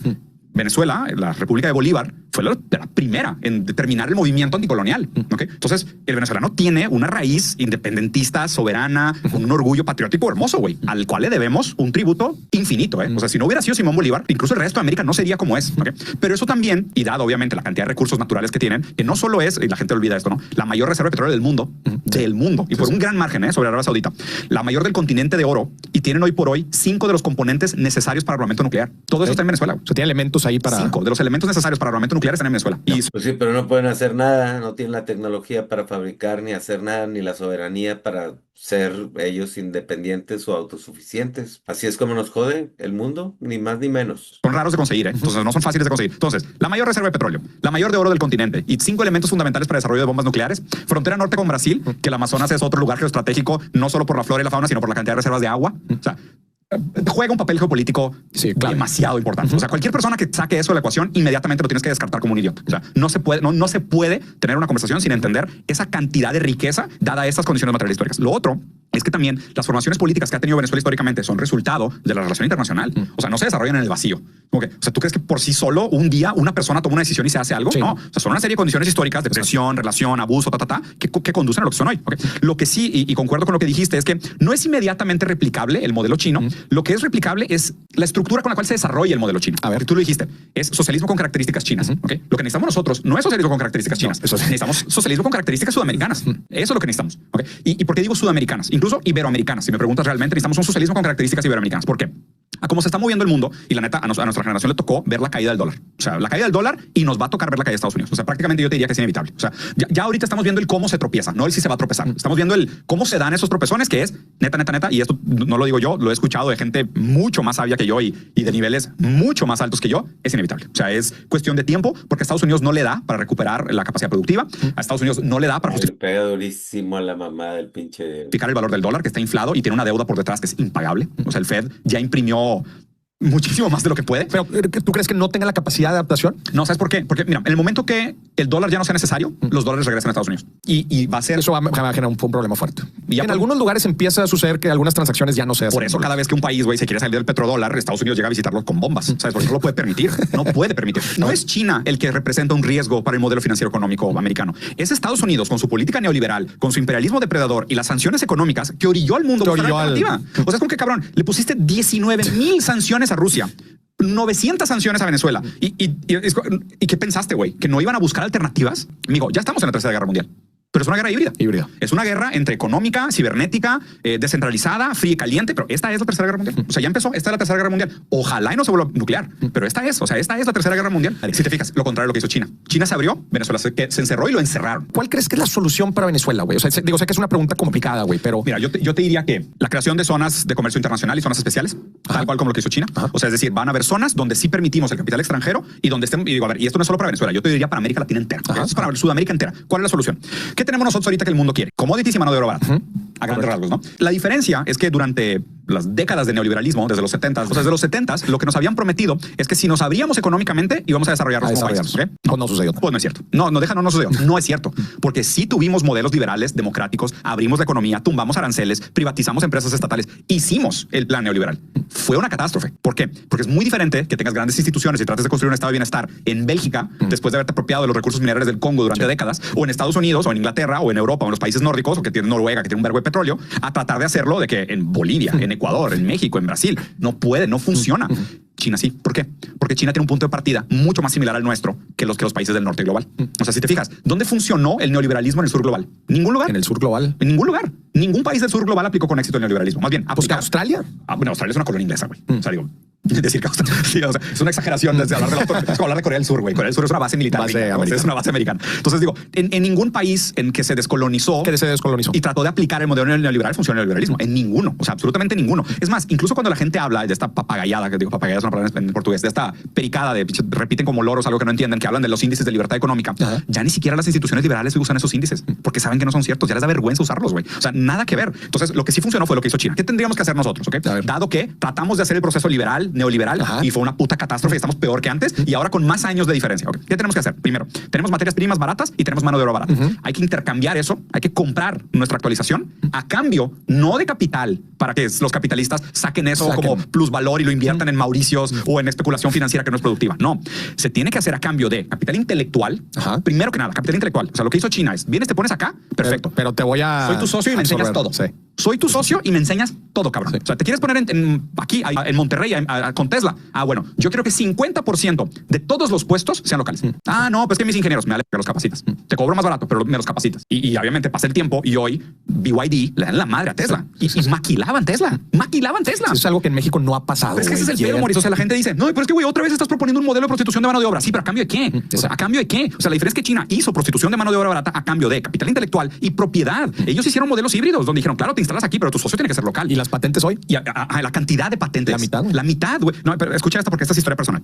Venezuela, la República de Bolívar, fue la primera en determinar el movimiento anticolonial. ¿Okay? Entonces, el venezolano tiene una raíz independentista, soberana, con un orgullo patriótico hermoso, güey, al cual le debemos un tributo infinito. O sea, si no hubiera sido Simón Bolívar, incluso el resto de América no sería como es. ¿Okay? Pero eso también, y dado obviamente la cantidad de recursos naturales que tienen, que no solo es, y la gente olvida esto, ¿no? La mayor reserva de petróleo del mundo, y por un gran margen, sobre Arabia Saudita, la mayor del continente de oro, y tienen hoy por hoy 5 de los componentes necesarios para el armamento nuclear. Todo eso está en Venezuela. O sea, tiene elementos ahí para 5 de los elementos necesarios para el armamento nuclear están en Venezuela. Y Pues sí, pero no pueden hacer nada, no tienen la tecnología para fabricar ni hacer nada, ni la soberanía para ser ellos independientes o autosuficientes. Así es como nos jode el mundo, ni más ni menos. son raros de conseguir, entonces no son fáciles de conseguir. Entonces, la mayor reserva de petróleo, la mayor de oro del continente y 5 elementos fundamentales para el desarrollo de bombas nucleares. Frontera norte con Brasil, que el Amazonas es otro lugar geoestratégico, no solo por la flora y la fauna, sino por la cantidad de reservas de agua. O sea, juega un papel geopolítico demasiado importante. O sea, cualquier persona que saque eso de la ecuación inmediatamente lo tienes que descartar como un idiota. O sea, no se puede tener una conversación sin entender esa cantidad de riqueza dada a estas condiciones materiales históricas. Lo otro es que también las formaciones políticas que ha tenido Venezuela históricamente son resultado de la relación internacional. O sea, no se desarrollan en el vacío. Como que, o sea, ¿tú crees que por sí solo un día una persona toma una decisión y se hace algo? Sí. No. O sea, son una serie de condiciones históricas de presión, relación, abuso, que conducen a lo que son hoy. ¿Okay? Lo que sí, y concuerdo con lo que dijiste, es que no es inmediatamente replicable el modelo chino. Lo que es replicable es la estructura con la cual se desarrolla el modelo chino. A ver, tú lo dijiste, es socialismo con características chinas. ¿Okay? Lo que necesitamos nosotros no es socialismo con características chinas. No, eso sí. Necesitamos socialismo con características sudamericanas. Eso es lo que necesitamos. ¿Okay? ¿Y por qué digo sudamericanas? Incluso iberoamericanas. Si me preguntas realmente, necesitamos un socialismo con características iberoamericanas. ¿Por qué? A cómo se está moviendo el mundo, y la neta, a nuestra generación le tocó ver la caída del dólar. O sea, la caída del dólar, y nos va a tocar ver la caída de Estados Unidos. O sea, prácticamente yo te diría que es inevitable. O sea, ya ahorita estamos viendo el cómo se tropieza, no el si se va a tropezar. Estamos viendo el cómo se dan esos tropezones, que es neta, y esto no lo digo yo, lo he escuchado de gente mucho más sabia que yo y de niveles mucho más altos que yo, es inevitable. O sea, es cuestión de tiempo, porque a Estados Unidos no le da para recuperar la capacidad productiva. A Estados Unidos no le da para Le pega durísimo a la mamá del pinche... justificar el valor del dólar, que está inflado y tiene una deuda por detrás que es impagable. O sea, el Fed ya imprimió muchísimo más de lo que puede. Pero ¿tú crees que no tenga la capacidad de adaptación? No, ¿sabes por qué? Porque mira, en el momento que el dólar ya no sea necesario, los dólares regresan a Estados Unidos. Y va a ser... Eso va a generar un problema fuerte. Y en algunos lugares empieza a suceder que algunas transacciones ya no se hacen. Por eso cada vez que un país, güey, se quiere salir del petrodólar, Estados Unidos llega a visitarlo con bombas. ¿Sabes? Porque no lo puede permitir. No puede permitir. No es China el que representa un riesgo para el modelo financiero económico americano. Es Estados Unidos con su política neoliberal, con su imperialismo depredador y las sanciones económicas que orilló al mundo a buscar una alternativa. O sea, es como que, cabrón, le pusiste 19,000 sanciones a Rusia. 900 sanciones a Venezuela. ¿Y qué pensaste, güey? ¿Que no iban a buscar alternativas? Amigo, ya estamos en la Tercera Guerra Mundial. Pero es una guerra híbrida. Es una guerra entre económica, cibernética, descentralizada, fría y caliente. Pero esta es la Tercera Guerra Mundial. O sea, ya empezó. Esta es la Tercera Guerra Mundial. Ojalá y no se vuelva nuclear. Pero esta es la Tercera Guerra Mundial. Si te fijas, lo contrario de lo que hizo China. China se abrió, Venezuela se encerró y lo encerraron. ¿Cuál crees que es la solución para Venezuela, güey? O sea, sé que es una pregunta complicada, güey, pero... Mira, yo te diría que la creación de zonas de comercio internacional y zonas especiales, tal cual como lo que hizo China. O sea, es decir, van a haber zonas donde sí permitimos el capital extranjero y donde estén... Y digo, a ver, y esto no es solo para Venezuela, yo te diría para América Latina entera. Es para Sudamérica entera. ¿Cuál es la solución? ¿Qué tenemos nosotros ahorita que el mundo quiere? Commodities y mano de obra barata. A grandes rasgos, ¿no? La diferencia es que durante las décadas de neoliberalismo, desde los 70, o sea, desde los 70, lo que nos habían prometido es que si nos abríamos económicamente íbamos a desarrollarnos como países. ¿Okay? Pues no sucedió. Pues no es cierto. No sucedió. No es cierto. Porque sí tuvimos modelos liberales, democráticos, abrimos la economía, tumbamos aranceles, privatizamos empresas estatales, hicimos el plan neoliberal. Fue una catástrofe. ¿Por qué? Porque es muy diferente que tengas grandes instituciones y trates de construir un estado de bienestar en Bélgica después de haberte apropiado de los recursos minerales del Congo durante décadas, o en Estados Unidos, o en Inglaterra, o en Europa, o en los países nórdicos, o que tienen Noruega, que tiene un vergo de petróleo, a tratar de hacerlo de que en Bolivia, en Ecuador, en México, en Brasil. No puede, no funciona. China sí. ¿Por qué? Porque China tiene un punto de partida mucho más similar al nuestro que los países del norte global. O sea, si te fijas, ¿dónde funcionó el neoliberalismo en el sur global? Ningún lugar. En el sur global. En ningún lugar. Ningún país del sur global aplicó con éxito el neoliberalismo. Más bien, pues Australia. Bueno, Australia es una colonia inglesa, güey. O sea, digo, decir que Australia, sí, o sea, es una exageración desde hablar es como hablar de Corea del Sur, güey. Corea del Sur es una base militar. Es una base americana. Entonces digo, en ningún país en que se descolonizó y trató de aplicar el modelo neoliberal funciona el neoliberalismo. En ninguno. O sea, absolutamente ninguno. Es más, incluso cuando la gente habla de esta papagayada, que digo, papagayada es una palabra en portugués, de esta pericada de repiten como loros algo que no entienden, que hablan de los índices de libertad económica. Ya ni siquiera las instituciones liberales usan esos índices porque saben que no son ciertos. Ya les da vergüenza usarlos, güey. O sea, nada que ver. Entonces, lo que sí funcionó fue lo que hizo China. ¿Qué tendríamos que hacer nosotros? ¿Okay? Dado que tratamos de hacer el proceso liberal, neoliberal, y fue una puta catástrofe y estamos peor que antes y ahora con más años de diferencia. ¿Okay? ¿Qué tenemos que hacer? Primero, tenemos materias primas baratas y tenemos mano de obra barata. Hay que intercambiar eso. Hay que comprar nuestra actualización a cambio, no de capital, para que los capitalistas saquen eso como plusvalor y lo inviertan en Mauricios o en especulación financiera que no es productiva. No, se tiene que hacer a cambio de capital intelectual. Primero que nada, capital intelectual. O sea, lo que hizo China es, vienes, te pones acá, perfecto. Pero te voy a... Soy tu socio y me enseñas todo. Sí. Soy tu socio y me enseñas todo, cabrón. Sí. O sea, te quieres poner aquí, en Monterrey, con Tesla. Bueno, yo creo que 50% de todos los puestos sean locales. No, pues que mis ingenieros me los capacitas. Te cobro más barato, pero me los capacitas. Y obviamente pasa el tiempo y hoy BYD le dan la madre a Tesla. Y maquilaban Tesla. Eso es algo que en México no ha pasado. Pero es que ese es el pedo, Mauricio. O sea, la gente dice, no, pero es que, güey, otra vez estás proponiendo un modelo de prostitución de mano de obra. Sí, pero ¿a cambio de qué? O sea, ¿a cambio de qué? O sea, la diferencia es que China hizo prostitución de mano de obra barata a cambio de capital intelectual y propiedad. Ellos hicieron modelos híbridos donde dijeron, claro, te instalas aquí, pero tu socio tiene que ser local. ¿Y las patentes hoy? Y la cantidad de patentes. ¿La mitad? La mitad, güey. No, pero escucha esta porque esta es historia personal.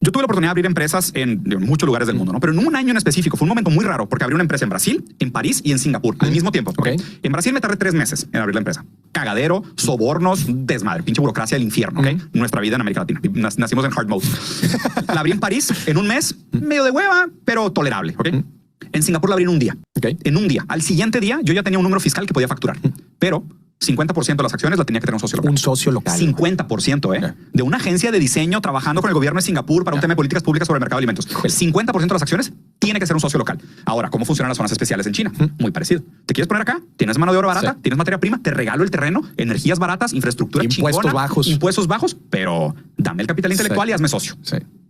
Yo tuve la oportunidad de abrir empresas en muchos lugares del mundo, ¿no? Pero en un año en específico fue un momento muy raro porque abrí una empresa en Brasil, en París y en Singapur al mismo tiempo. Okay. En Brasil me tardé 3 meses en abrir la empresa. Cagadero, sobornos, desmadre, pinche burocracia del infierno. ¿Okay? Nuestra vida en América Latina. Nacimos en hard mode. La abrí en París en un mes, medio de hueva, pero tolerable. ¿Okay? En Singapur la abrí en un día. Okay. En un día. Al siguiente día yo ya tenía un número fiscal que podía facturar. Pero 50% de las acciones la tenía que tener un socio local. Un socio local. 50%, de una agencia de diseño trabajando con el gobierno de Singapur para un tema de políticas públicas sobre el mercado de alimentos. El 50% de las acciones tiene que ser un socio local. Ahora, ¿cómo funcionan las zonas especiales en China? Muy parecido. ¿Te quieres poner acá? Tienes mano de obra barata, tienes materia prima, te regalo el terreno, energías baratas, infraestructura chingona, impuestos bajos, pero dame el capital intelectual y hazme socio.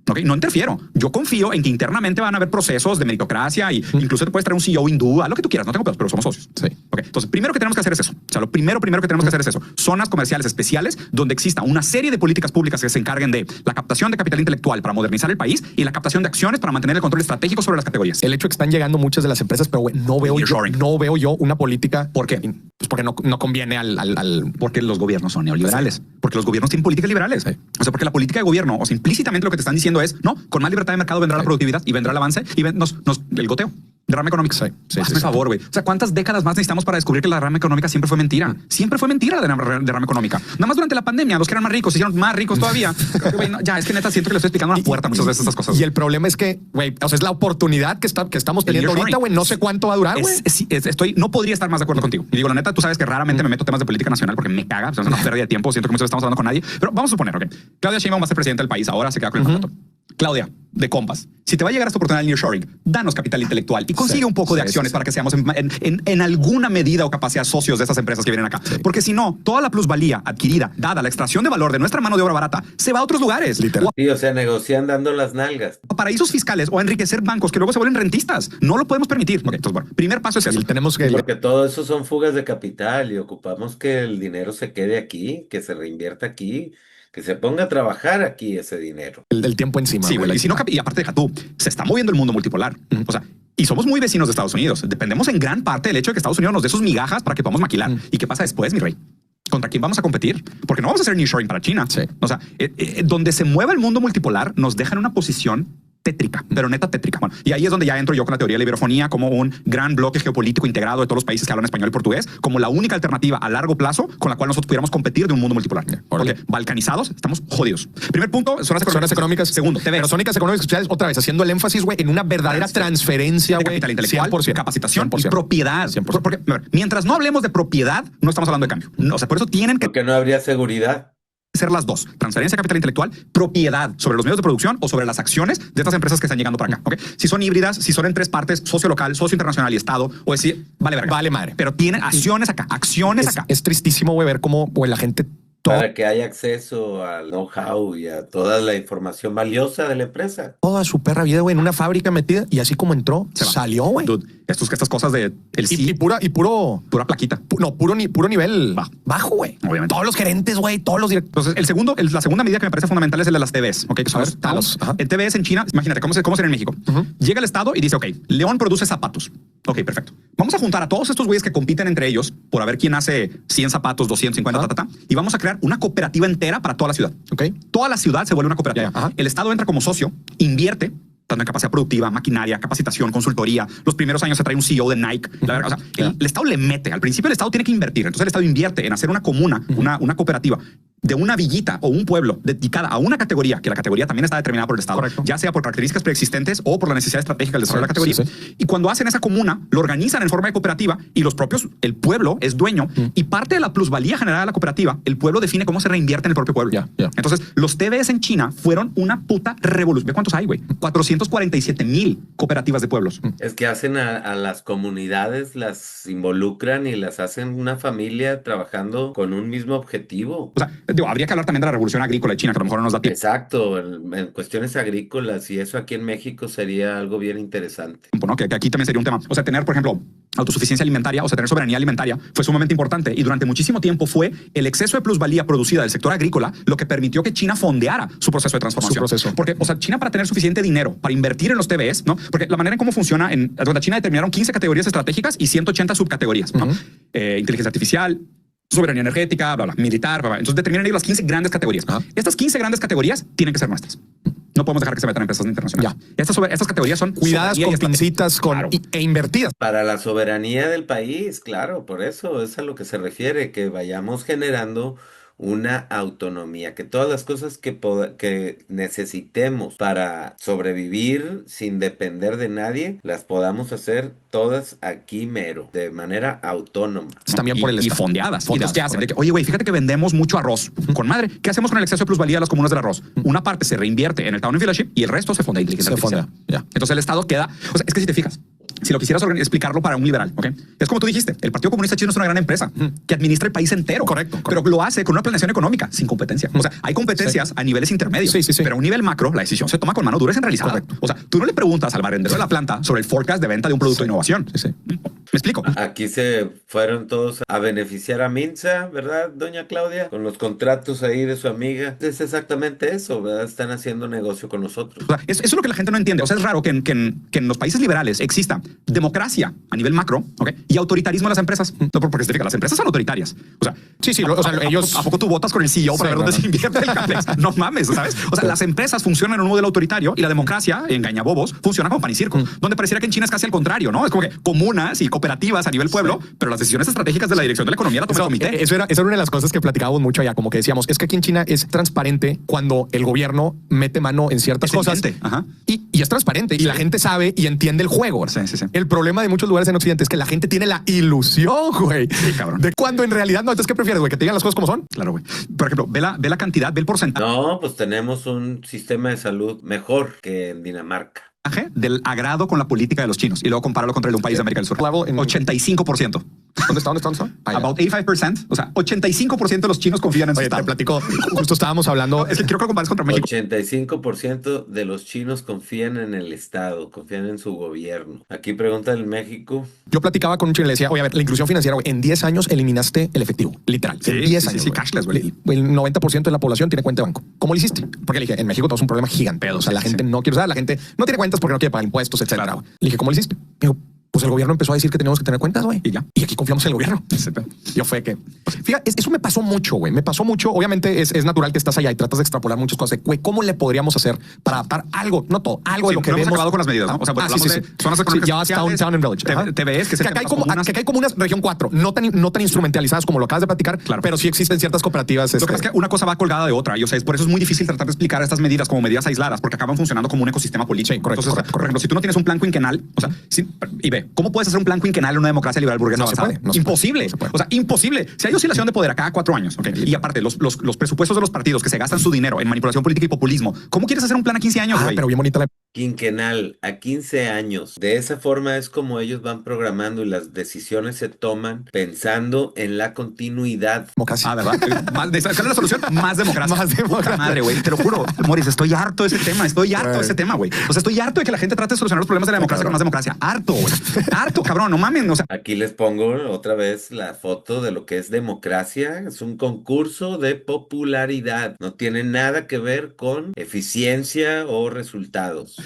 Okay, no interfiero. Yo confío en que internamente van a haber procesos de meritocracia y incluso te puedes traer un CEO hindú, haz lo que tú quieras, no tengo pedos, pero somos socios. Okay, entonces, primero que tenemos que hacer es eso. O sea, lo primero que tenemos que hacer es eso. Zonas comerciales especiales donde exista una serie de políticas públicas que se encarguen de la captación de capital intelectual para modernizar el país y la captación de acciones para mantener el control estratégico sobre las categorías. El hecho de que están llegando muchas de las empresas, pero güey, no veo yo una política. ¿Por qué? Pues porque no conviene al... Porque los gobiernos son neoliberales. Porque los gobiernos tienen políticas liberales. O sea, porque la política de gobierno, o sea, implícitamente lo que te están diciendo es, no, con más libertad de mercado vendrá la productividad y vendrá el avance y el goteo. Derrama económica. Sí, Hazme favor, güey. O sea, ¿cuántas décadas más necesitamos para descubrir que la derrama económica siempre fue mentira? Siempre fue mentira la derrama económica. Nada más durante la pandemia, los que eran más ricos se hicieron más ricos todavía. Güey, no, ya, es que neta siento que le estoy explicando una puerta muchas veces estas cosas. Y el problema es que, güey, o sea, es la oportunidad que estamos teniendo ahorita, güey. No sé cuánto va a durar, güey. No podría estar más de acuerdo contigo. Y digo, la neta, tú sabes que raramente me meto temas de política nacional porque me caga. O sea, es una pérdida de tiempo. Siento que muchas veces estamos hablando con nadie. Pero vamos a suponer, ok. Claudia Sheinbaum va a ser presidenta del país. Ahora se queda con el mandato. Claudia, de compas, si te va a llegar esta oportunidad del nearshoring, danos capital intelectual y consigue un poco de acciones para que seamos en alguna medida o capacidad socios de esas empresas que vienen acá. Porque si no, toda la plusvalía adquirida, dada la extracción de valor de nuestra mano de obra barata, se va a otros lugares. Literal. Sí, o sea, negocian dando las nalgas. A paraísos fiscales o a enriquecer bancos que luego se vuelven rentistas. No lo podemos permitir. Ok, entonces, bueno, primer paso es eso. Tenemos que... Porque todo eso son fugas de capital y ocupamos que el dinero se quede aquí, que se reinvierta aquí, que se ponga a trabajar aquí ese dinero. El tiempo encima. Sí, güey. Y si no, y aparte deja tú, se está moviendo el mundo multipolar. O sea, y somos muy vecinos de Estados Unidos. Dependemos en gran parte del hecho de que Estados Unidos nos dé sus migajas para que podamos maquilar. ¿Y qué pasa después, mi rey? ¿Contra quién vamos a competir? Porque no vamos a hacer nearshoring para China. Sí. O sea, donde se mueva el mundo multipolar nos deja en una posición tétrica, pero neta tétrica. Bueno, y ahí es donde ya entro yo con la teoría de la iberofonía como un gran bloque geopolítico integrado de todos los países que hablan español y portugués, como la única alternativa a largo plazo con la cual nosotros pudiéramos competir de un mundo multipolar. Porque balcanizados estamos jodidos. Primer punto, zonas económicas. Segundo, TV. Pero zonas económicas especiales, otra vez, haciendo el énfasis, güey, en una verdadera transferencia, de güey. Capital intelectual, 100%, capacitación 100%, y propiedad. 100%. Porque, a ver, mientras no hablemos de propiedad, no estamos hablando de cambio. No, o sea, por eso tienen que Porque no habría seguridad. ser las dos: transferencia de capital intelectual, propiedad sobre los medios de producción o sobre las acciones de estas empresas que están llegando para acá. ¿Okay? Si son híbridas, si son en tres partes, socio local, socio internacional y Estado, o decir, vale verga. Vale madre. Pero tienen acciones acá, acciones acá. Es tristísimo, güey, ver cómo, güey, la gente... Para que haya acceso al know-how y a toda la información valiosa de la empresa. Toda su perra vida, güey, en una fábrica metida y así como entró, Se va. salió, güey. Dude, estas cosas de el sí, Y puro plaquita. puro nivel bajo, güey. Obviamente. Todos los gerentes, güey, todos los directores. Entonces, la segunda medida que me parece fundamental es el de las TVs, ¿ok? Que son los towns. El TVs en China, imagínate cómo será en México. Llega el Estado y dice, ok, León produce zapatos. Ok, perfecto. Vamos a juntar a todos estos güeyes que compiten entre ellos por a ver quién hace 100 zapatos, 250, y vamos a crear una cooperativa entera para toda la ciudad. Ok. Toda la ciudad se vuelve una cooperativa. Ya. El Estado entra como socio, invierte tanto en capacidad productiva, maquinaria, capacitación, consultoría. Los primeros años se trae un CEO de Nike. La verdad, o sea, el Estado le mete. Al principio el Estado tiene que invertir. Entonces el Estado invierte en hacer una comuna, una cooperativa de una villita o un pueblo dedicada a una categoría, que la categoría también está determinada por el Estado, Correcto. ya sea por características preexistentes o por la necesidad estratégica del desarrollo de la categoría. Sí. Y cuando hacen esa comuna, lo organizan en forma de cooperativa y el pueblo es dueño y parte de la plusvalía generada de la cooperativa, el pueblo define cómo se reinvierte en el propio pueblo. Ya. Entonces, los TVs en China fueron una puta revolución. ¿Ve cuántos hay, güey? 447,000 cooperativas de pueblos. Es que hacen a las comunidades, las involucran y las hacen una familia trabajando con un mismo objetivo. O sea, habría que hablar también de la revolución agrícola de China, que a lo mejor no nos da tiempo. Exacto, en cuestiones agrícolas y eso aquí en México sería algo bien interesante. ¿No? Que aquí también sería un tema. O sea, tener, por ejemplo, autosuficiencia alimentaria, o sea, tener soberanía alimentaria fue sumamente importante y durante muchísimo tiempo fue el exceso de plusvalía producida del sector agrícola lo que permitió que China fondeara su proceso de transformación. Porque, o sea, China para tener suficiente dinero para invertir en los TVs, ¿no? Porque la manera en cómo funciona en China determinaron 15 categorías estratégicas y 180 subcategorías, ¿no? Inteligencia artificial, soberanía energética, bla, bla, militar, bla, bla. Entonces determinan ellos las 15 grandes categorías. Estas 15 grandes categorías tienen que ser nuestras. No podemos dejar que se metan empresas internacionales. Estas categorías son cuidadas con pincitas claro. e invertidas. Para la soberanía del país, claro, por eso es a lo que se refiere, que vayamos generando una autonomía, que todas las cosas que necesitemos para sobrevivir sin depender de nadie, las podamos hacer todas aquí mero, de manera autónoma. También por el y Estado. fondeadas. ¿Qué hacen? De que, oye, güey, fíjate que vendemos mucho arroz. Con madre, ¿qué hacemos con el exceso de plusvalía de las comunas del arroz? Una parte se reinvierte en el Town and Village y el resto se fondea en inteligencia artificial. Entonces el Estado queda... O sea, es que si te fijas, si lo quisieras explicarlo para un liberal, ¿ok? Es como tú dijiste, el Partido Comunista Chino es una gran empresa que administra el país entero. Correcto. Pero lo hace con una planeación económica, sin competencia. O sea, hay competencias a niveles intermedios. Sí. Pero a un nivel macro, la decisión se toma con mano dura y centralizada. Correcto. O sea, tú no le preguntas al barrendero de la planta sobre el forecast de venta de un producto de innovación. ¿Me explico? Aquí se fueron todos a beneficiar a Minsa, ¿verdad, doña Claudia? Con los contratos ahí de su amiga. Es exactamente eso, ¿verdad? Están haciendo negocio con nosotros. O sea, eso es lo que la gente no entiende. O sea, es raro que en los países liberales exista democracia a nivel macro, ¿ok? Y autoritarismo en las empresas. No, porque significa, las empresas son autoritarias. O sea, Sí, o sea, ellos... ¿A poco tú votas con el CEO para Sí, ver dónde bueno. se invierte el Capex? No mames, ¿sabes? O sea, las empresas funcionan en un modelo autoritario y la democracia, engañabobos, funciona como pan y circo. Donde pareciera que en China es casi al contrario, ¿no? Es como que comunas y cooperativas a nivel pueblo, pero las decisiones estratégicas de la dirección de la economía la toma el comité. Eso era una de las cosas que platicábamos mucho allá, como que decíamos, es que aquí en China es transparente cuando el gobierno mete mano en ciertas Es cosas evidente, ajá. y es transparente y la gente sabe y entiende el juego. Sí. El problema de muchos lugares en Occidente es que la gente tiene la ilusión, güey, Sí, cabrón. de cuando en realidad no. Entonces, ¿qué prefieres, güey? Que te digan las cosas como son. Claro, güey. Por ejemplo, ve la cantidad, ve el porcentaje No, pues tenemos un sistema de salud mejor que en Dinamarca. del agrado con la política de los chinos y luego compáralo contra el de un país de América del Sur. Level en- 85%. ¿Dónde está? Ah, ya. About 85%. O sea, 85% de los chinos confían en su Oye, te estado. platico, justo estábamos hablando. Es que quiero que lo compares contra México. 85% de los chinos confían en el Estado, confían en su gobierno. Aquí pregunta en México. Yo platicaba con un chino y le decía, oye, a ver, la inclusión financiera, güey, en 10 años eliminaste el efectivo, literal. Sí, en 10 sí, años. sí, cashless, güey. El 90% de la población tiene cuenta de banco. ¿Cómo lo hiciste? Porque le dije, en México tenemos un problema gigante. O sea, la gente no quiere usar, la gente no tiene cuentas porque no quiere pagar impuestos, etcétera. Claro. Le dije, ¿cómo lo hiciste? Me dijo, pues el gobierno empezó a decir que teníamos que tener cuentas, güey. Y ya. Y aquí confiamos en el gobierno. Ese pedo. Yo fue que... Fíjate, eso me pasó mucho, güey. Me pasó mucho. Obviamente es natural que estás allá y tratas de extrapolar muchas cosas. Güey, ¿cómo le podríamos hacer para adaptar algo? No todo, algo de Sí, lo que no hemos vemos. acabado con las medidas, ¿no? O sea, pues hablamos de zonas económicas ya vas especiales, town and village. T- Ajá. TVS, que es el acá hay tema, como comunas. que acá hay comunas región 4, no tan instrumentalizadas como lo acabas de platicar, Claro. pero sí existen ciertas cooperativas. Lo que pasa es que una cosa va colgada de otra y o sea, por eso es muy difícil tratar de explicar estas medidas como medidas aisladas porque acaban funcionando como un ecosistema político. Sí, correcto, Entonces, correcto. por ejemplo, si tú no tienes un plan quinquenal, o sea, y ve, ¿cómo puedes hacer un plan quinquenal en una democracia liberal burguesa No se avanzada? puede, no se Imposible. puede, no se puede. O sea, imposible. Si hay oscilación de poder a cada 4 años, ¿ok? Y aparte, los presupuestos de los partidos que se gastan su dinero en manipulación política y populismo, ¿cómo quieres hacer un plan a 15 años, güey? Pero bien bonita la Quinquenal a 15 años. De esa forma es como ellos van programando y las decisiones se toman pensando en la continuidad. democracia. Ah, ¿verdad? ¿Cuál es la solución? Más democracia. Más democracia. Puta madre, güey. Te lo juro. Moris, estoy harto de ese tema. Estoy harto de ese tema, güey. O sea, estoy harto de que la gente trate de solucionar los problemas de la democracia con más democracia. Harto, güey. Harto, cabrón. No mamen. O sea, Aquí les pongo otra vez la foto de lo que es democracia. Es un concurso de popularidad. No tiene nada que ver con eficiencia o resultados.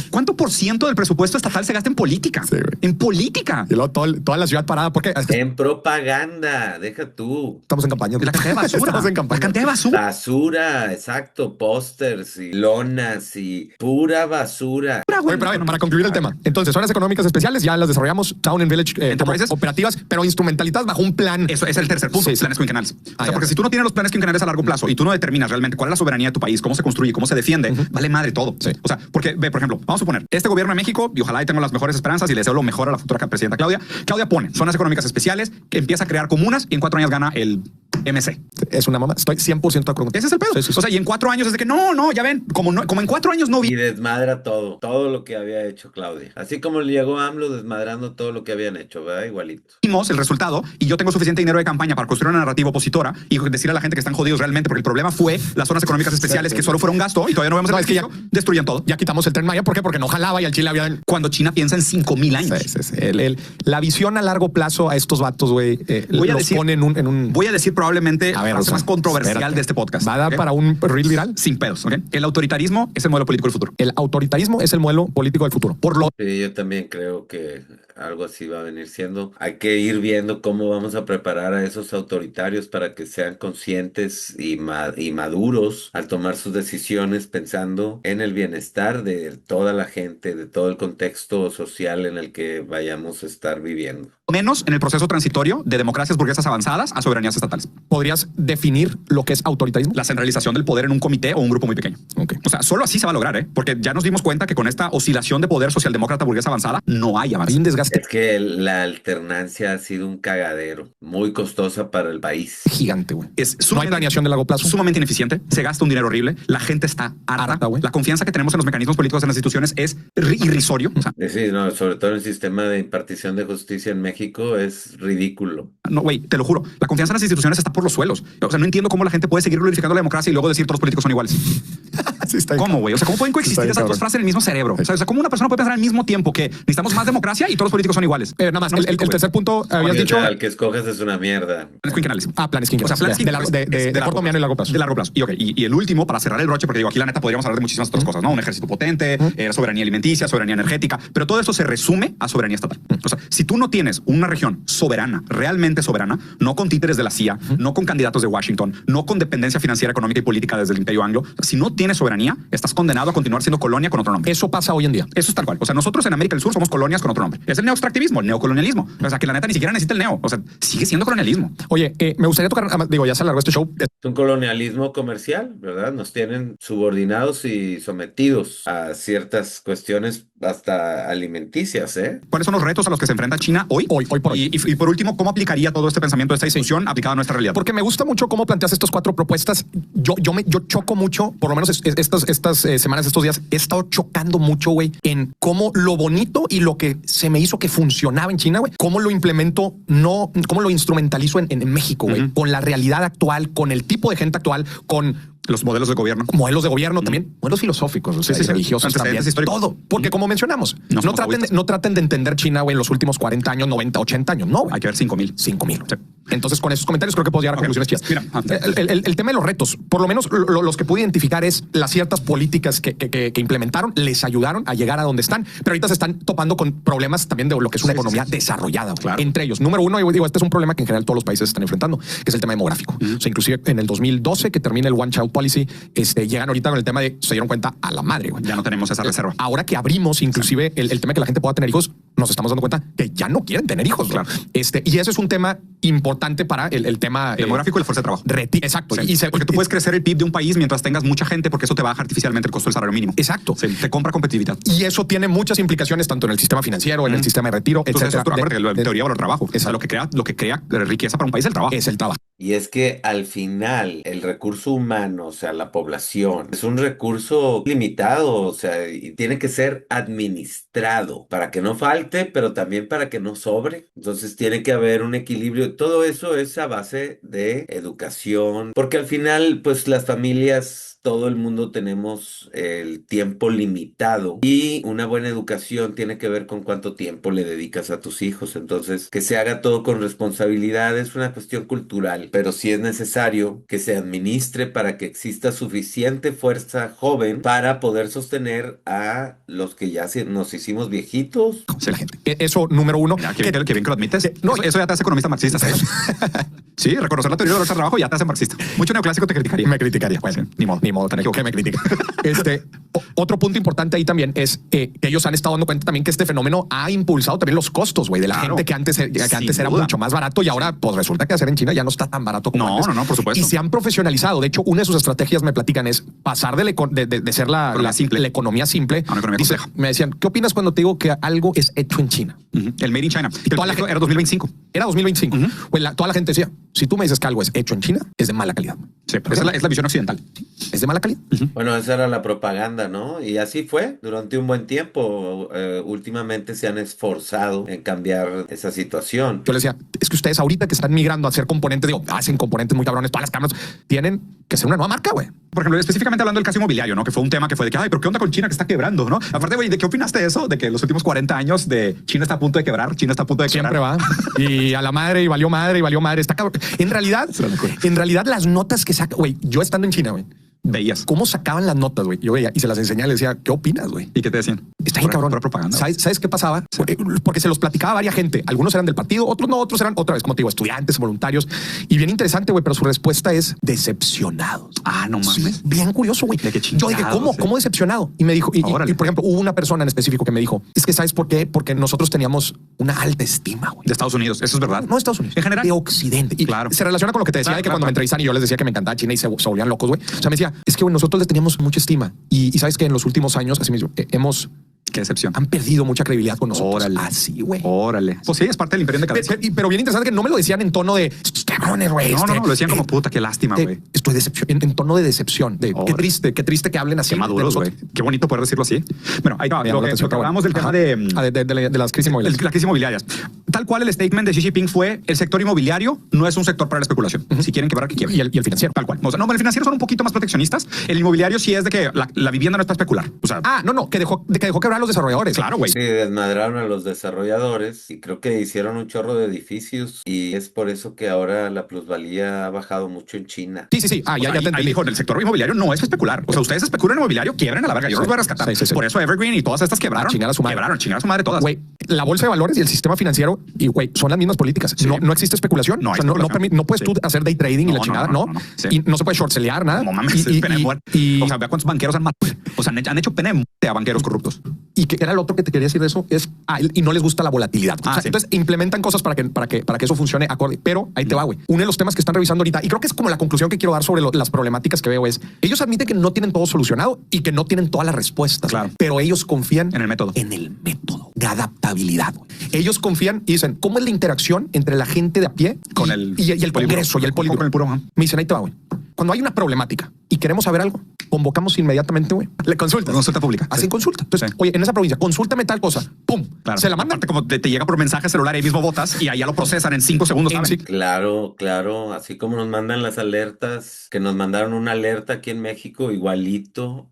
¿cuánto por ciento del presupuesto estatal se gasta en política? Sí, güey. En política. Y luego toda la ciudad parada, porque En propaganda, deja tú. estamos en campaña. La cantidad de basura. Estamos en La campaña. cantidad de basura. Basura, exacto, pósters y lonas y pura basura. Oye, pero a ver, para concluir el tema. Entonces, zonas económicas especiales ya las desarrollamos, Town and Village, como Enterprises. operativas, pero instrumentalizadas bajo un plan. Eso es el tercer punto, Sí, sí. planes quinquenales. O sea, ya. porque si tú no tienes los planes quinquenales a largo plazo y tú no determinas realmente cuál es la soberanía de tu país, cómo se construye, cómo se defiende, vale madre todo. Sí. O sea, porque ve, por ejemplo, vamos a suponer, este gobierno de México, y ojalá y tengo las mejores esperanzas y le deseo lo mejor a la futura presidenta Claudia. Claudia pone zonas económicas especiales, que empieza a crear comunas y en 4 años gana el MC. Es una mamá. Estoy 100% de acuerdo. Ese es el pedo. Sí, sí, sí. O sea, y en 4 años es de que no, ya ven, como en 4 años no vi. Y desmadra todo lo que había hecho Claudia. Así como llegó AMLO desmadrando todo lo que habían hecho, ¿verdad? Igualito. Vimos el resultado y yo tengo suficiente dinero de campaña para construir una narrativa opositora y decir a la gente que están jodidos realmente, porque el problema fue las zonas económicas especiales que solo fueron gasto y todavía no vemos No, el es que ya- beneficio, destruyen todo. Ya quitamos el Tren Maya. ¿Por qué? Porque no jalaba y al Chile había... Cuando China piensa en 5,000 años. Sí, sí, sí. La visión a largo plazo a estos vatos, güey, Voy a los decir- pone en un... Voy a decir probablemente A ver, la frase o sea, más controversial espérate. de este podcast. ¿Va a dar ¿ok? para un reel viral? Sin pedos. ¿ok? El autoritarismo es el modelo político del futuro. El autoritarismo es el modelo político del futuro. Por lo Sí, yo también creo que algo así va a venir siendo. Hay que ir viendo cómo vamos a preparar a esos autoritarios para que sean conscientes y maduros al tomar sus decisiones pensando en el bienestar de toda la gente, de todo el contexto social en el que vayamos a estar viviendo. Menos en el proceso transitorio de democracias burguesas avanzadas a soberanías estatales. podrías definir lo que es autoritarismo. La centralización del poder en un comité o un grupo muy pequeño. Ok. O sea, solo así se va a lograr, ¿eh? Porque ya nos dimos cuenta que con esta oscilación de poder socialdemócrata burguesa avanzada no hay Hay avance. un desgaste Es que la alternancia ha sido un cagadero, muy costosa para el país. gigante, güey. Es No hay sumamente, planeación de largo plazo. sumamente ineficiente, se gasta un dinero horrible, la gente está harta, Harta, güey. la confianza que tenemos en los mecanismos políticos en las instituciones es irrisorio. O sea, Sí, no, sobre todo el sistema de impartición de justicia en México es ridículo. no, güey, te lo juro, la confianza en las instituciones está por los suelos. O sea, no entiendo cómo la gente puede seguir glorificando la democracia y luego decir todos los políticos son iguales. Sí, está bien ¿Cómo, cabrón. güey? O sea, ¿cómo pueden coexistir Está bien esas dos cabrón. frases en el mismo cerebro? O sea, ¿cómo una persona puede pensar al mismo tiempo que necesitamos más democracia y todos los políticos son iguales? Nada más, No me el explico, tercer punto habías O dicho. sea, el que escoges es una mierda. Planes quinquenales. Planes quinquenales. O sea, planes De quinquenales de corto, mediano y largo plazo. De largo plazo. Y el último, para cerrar el broche, porque digo, aquí la neta podríamos hablar de muchísimas otras cosas, ¿no? Un ejército potente, soberanía alimenticia, soberanía energética, pero todo esto se resume a soberanía estatal. O sea, si tú no tienes una región soberana, realmente soberana, no con títeres de la CIA, no con candidatos de Washington, no con dependencia financiera, económica y política desde el Imperio Anglo, si no tienes soberanía, estás condenado a continuar siendo colonia con otro nombre. Eso pasa hoy en día. Eso es tal cual. O sea, nosotros en América del Sur somos colonias con otro nombre. Es el neoextractivismo, el neocolonialismo. O sea, que la neta ni siquiera necesita el neo. O sea, sigue siendo colonialismo. Oye, me gustaría tocar, digo, ya se alargó este show. Es un colonialismo comercial, ¿verdad? Nos tienen subordinados y sometidos a ciertas cuestiones hasta alimenticias, ¿eh? ¿Cuáles son los retos a los que se enfrenta China hoy? Hoy por hoy. Y por último, ¿cómo aplicaría todo este pensamiento, esta discusión aplicado a nuestra realidad? Porque me gusta mucho cómo planteas estas 4 propuestas. Yo choco mucho, por lo menos estas semanas, estos días, he estado chocando mucho, güey, en cómo lo bonito y lo que se me hizo que funcionaba en China, güey, cómo lo implemento, no, cómo lo instrumentalizo en México, güey, con la realidad actual, con el tipo de gente actual, con los modelos de gobierno. Modelos de gobierno también, modelos filosóficos, o sea, religiosos también, históricos. todo. Porque como mencionamos, no traten de entender China, güey, en los últimos 40 años, 90, 80 años, no, güey. Hay que ver 5,000. 5,000. Sí. Entonces, con esos comentarios creo que puedo llegar a conclusiones chidas. Mira, el tema de los retos, por lo menos los que pude identificar es las ciertas políticas que implementaron, les ayudaron a llegar a donde están, pero ahorita se están topando con problemas también de lo que es una economía desarrollada. Claro. Entre ellos, número uno, digo, este es un problema que en general todos los países están enfrentando, que es el tema demográfico. O sea, inclusive en el 2012, que termina el One Child Policy, llegan ahorita con el tema de, se dieron cuenta a la madre, güey. Ya no tenemos esa reserva. Ahora que abrimos inclusive el tema de que la gente pueda tener hijos, nos estamos dando cuenta que ya no quieren tener hijos. Claro. Y eso es un tema importante para el tema demográfico y la fuerza de trabajo. Exacto. Sí. Porque tú puedes crecer el PIB de un país mientras tengas mucha gente, porque eso te baja artificialmente el costo del salario mínimo. Exacto. Sí, te compra competitividad. Y eso tiene muchas implicaciones tanto en el sistema financiero, en el sistema de retiro, Entonces, etcétera. acuérdate que la teoría valor trabajo. Exacto. O sea, lo que crea riqueza para un país es el trabajo. Es el trabajo. Y es que al final el recurso humano, o sea, la población, es un recurso limitado, o sea, y tiene que ser administrado para que no falte, pero también para que no sobre. Entonces tiene que haber un equilibrio. Todo eso es a base de educación, porque al final, pues las familias, todo el mundo tenemos el tiempo limitado y una buena educación tiene que ver con cuánto tiempo le dedicas a tus hijos. Entonces, que se haga todo con responsabilidad es una cuestión cultural, pero sí es necesario que se administre para que exista suficiente fuerza joven para poder sostener a los que ya nos hicimos viejitos. Sí, la gente. Eso, número uno. Ya, qué bien que lo admites. No, eso ya te hace economista marxista, ¿sabes? Sí, reconocer la teoría del trabajo ya te hace marxista. Mucho neoclásico te criticaría. Me criticaría. Bueno, Sí. ni modo, tan equivocado que me critica. Otro punto importante ahí también es que ellos han estado dando cuenta también que este fenómeno ha impulsado también los costos, güey, de la gente que antes era mucho más barato y ahora pues resulta que hacer en China ya no está tan barato como antes. No, por supuesto. Y se han profesionalizado. De hecho, una de sus estrategias, me platican, es pasar de ser la economía simple a una economía compleja. Me decían, ¿qué opinas cuando te digo que algo es hecho en China? El Made in China. Y toda la gente, era 2025. Era 2025. Pues toda la gente decía, si tú me dices que algo es hecho en China, es de mala calidad. Sí, pero esa es la visión occidental. Es de mala calidad. Bueno, esa era la propaganda, ¿no? Y así fue durante un buen tiempo. Últimamente se han esforzado en cambiar esa situación. Yo les decía, es que ustedes ahorita que están migrando a hacer componentes, hacen componentes muy cabrones, todas las cámaras, tienen que ser una nueva marca, güey. Por ejemplo, específicamente hablando del caso inmobiliario, ¿no? Que fue un tema que fue de que, ay, pero ¿qué onda con China que está quebrando, no? Aparte, güey, ¿de qué opinaste de eso? De que los últimos 40 años de China está a punto de quebrar, China está a punto de quebrar. Siempre va. Y a la madre, y valió madre, y valió madre. Está cabrón. En realidad, las notas que saca, güey, yo estando en China, güey, veías cómo sacaban las notas, güey. Yo veía y se las enseñaba y les decía, ¿qué opinas, güey? ¿Y qué te decían? Está bien cabrón. Propaganda. ¿Sabes qué pasaba? Porque se los platicaba a varias gente. Algunos eran del partido, otros no, otros eran otra vez, como te digo, estudiantes, voluntarios. Y bien interesante, güey, pero su respuesta es decepcionados. Ah, no mames. Sí, bien curioso, güey. Yo dije, ¿cómo decepcionado? Y me dijo, y por ejemplo, hubo una persona en específico que me dijo, es que ¿sabes por qué? Porque nosotros teníamos una alta estima, güey. De Estados Unidos, eso es verdad. No, Estados Unidos. En general. De Occidente. Y claro. Se relaciona con lo que te decía de que cuando me entrevistan y yo les decía que me encantaba China y se volvían locos, güey. O sea, me decía, es que güey, nosotros les teníamos mucha estima. Y sabes que en los últimos años, así mismo, Qué decepción. han perdido mucha credibilidad con nosotros. Órale. Así, güey. Órale. Pues sí, es parte del imperio de cadencia. Pero bien interesante que no me lo decían en tono de, ¿qué cabrones, güey. No, lo decían como puta, qué lástima, güey. Estoy decepción, en tono de decepción. De qué triste que hablen así. Qué maduros, güey. Qué bonito poder decirlo así. Bueno, ahí va. Lo que hablamos del tema de las crisis inmobiliarias. Las crisis inmobiliarias. Tal cual el statement de Xi Jinping fue: el sector inmobiliario no es un sector para la especulación. Si quieren quebrar, que quiebren. Y el financiero. Tal cual. O sea, no, el financiero son un poquito más proteccionistas. El inmobiliario sí es de que la vivienda no es para especular. O sea, que dejó quebrar a los desarrolladores. Claro, güey. Sí, desmadraron a los desarrolladores y creo que hicieron un chorro de edificios y es por eso que ahora la plusvalía ha bajado mucho en China. Sí. Ya te entendí. Dijo, el sector inmobiliario no es para especular. O sea, ustedes especulan en inmobiliario, quiebren a la verga. Yo los voy a rescatar. Sí. Por eso Evergreen y todas estas quebraron. Chingar a su madre. Chingar a su madre todas. Güey, la bolsa de valores y el sistema financiero y güey son las mismas políticas. Sí. No existe especulación. No hay O sea, especulación. no puedes tú hacer day trading y la chingada, ¿no? Sí. Y no se puede shortsellear nada. No mames, es pena de muerte. O sea, vea cuántos banqueros han matado. O sea, han hecho pena de muerte a banqueros corruptos. Y que era lo otro que te quería decir de eso es y no les gusta la volatilidad. O sea, Sí. entonces implementan cosas para que eso funcione acorde. Pero ahí te va, güey. Uno de los temas que están revisando ahorita y creo que es como la conclusión que quiero dar sobre las problemáticas que veo es ellos admiten que no tienen todo solucionado y que no tienen todas las respuestas. Claro. Pero ellos confían En el método. De adaptabilidad. Güey. Ellos confían y dicen cómo es la interacción entre la gente de a pie Con y el Congreso y el político. Con el puro. Me dicen, ahí te va, güey. Cuando hay una problemática y queremos saber algo, convocamos inmediatamente, güey. Le consultas. Consulta pública. Hacen consulta. Entonces, Sí. oye, en esa provincia, consúltame tal cosa. Pum. Claro. Se la mandan. Aparte, como te llega por mensaje celular, ahí mismo votas y allá lo procesan en 5 segundos. ¿saben? Sí. Claro, así como nos mandan las alertas, que nos mandaron una alerta aquí en México, igualito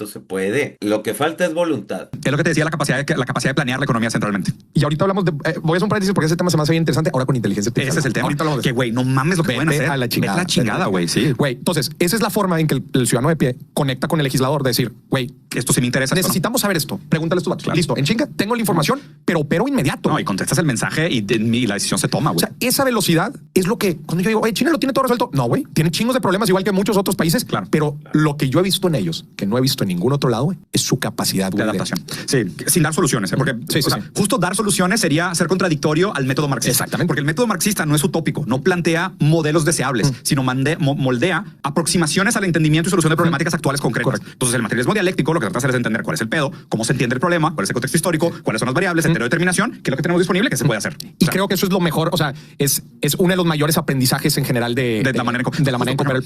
se puede. Lo que falta es voluntad. Es lo que te decía, la capacidad de planear la economía centralmente. Y ahorita hablamos de. Voy a hacer un paréntesis porque ese tema se me hace bien interesante. Ahora con inteligencia artificial. Ese es el tema. Ahorita hablamos de Que, güey, no mames lo que pueden hacer. A la chingada. Vete a la chingada, güey. Sí. Güey, entonces, esa es la forma en que el ciudadano de pie conecta con el legislador de decir, güey, Esto sí me interesa. necesitamos saber esto. Pregúntales tú, Claro. listo, en chinga, tengo la información, pero opero inmediato. No, y contestas el mensaje y la decisión se toma, O güey. sea, esa velocidad es lo que cuando yo digo, oye, China lo tiene todo resuelto. No, güey, tiene chingos de problemas igual que muchos otros países. Claro. Pero lo que yo he visto en ellos, que no he visto en ningún otro lado, güey, es su capacidad De güey, adaptación. Sí, sin dar soluciones. Porque Sí, o sea, justo dar soluciones sería ser contradictorio al método marxista. Exactamente. Porque el método marxista no es utópico, no plantea modelos deseables, sino moldea aproximaciones al entendimiento y solución de problemáticas actuales concretas. Correcto. Entonces, el materialismo dialéctico lo que trata de hacer es entender cuál es el pedo, cómo se entiende el problema, cuál es el contexto histórico, cuáles son las variables, el de determinación, qué es lo que tenemos disponible, qué se puede hacer. Y creo que eso es lo mejor. O sea, es uno de los mayores aprendizajes en general de la manera en comer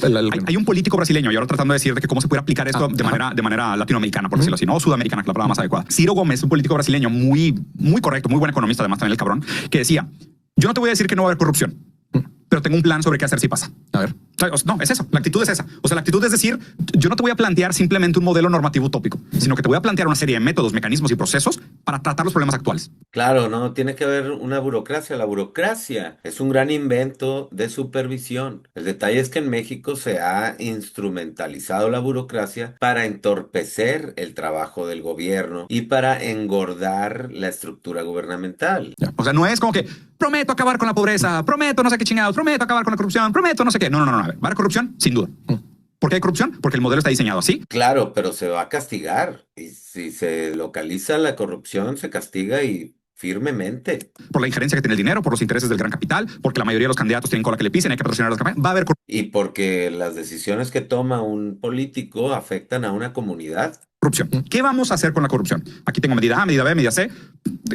Hay un político brasileño, y ahora tratando de decir de que cómo se puede aplicar esto de manera latinoamericana, por decirlo así, no sudamericana, que es la palabra más adecuada. Ciro Gómez, un político brasileño muy correcto, muy buen economista, además también el cabrón, que decía: yo no te voy a decir que no va a haber corrupción, pero tengo un plan sobre qué hacer si pasa. A ver. No, es eso. La actitud es esa. O sea, la actitud es decir, yo no te voy a plantear simplemente un modelo normativo utópico, sino que te voy a plantear una serie de métodos, mecanismos y procesos para tratar los problemas actuales. Claro, no, tiene que haber una burocracia. La burocracia es un gran invento de supervisión. El detalle es que en México se ha instrumentalizado la burocracia para entorpecer el trabajo del gobierno y para engordar la estructura gubernamental. O sea, no es como que prometo acabar con la pobreza, prometo no sé qué chingados, prometo acabar con la corrupción, prometo no sé qué. No. A ver, ¿va a haber corrupción? Sin duda. ¿Por qué hay corrupción? Porque el modelo está diseñado así. Claro, pero se va a castigar. Y si se localiza la corrupción, se castiga y firmemente. Por la injerencia que tiene el dinero, por los intereses del gran capital, porque la mayoría de los candidatos tienen cola que le pisen, hay que patrocinar las campañas. Va a haber corrupción. Y porque las decisiones que toma un político afectan a una comunidad. ¿Qué vamos a hacer con la corrupción? Aquí tengo medida A, medida B, medida C,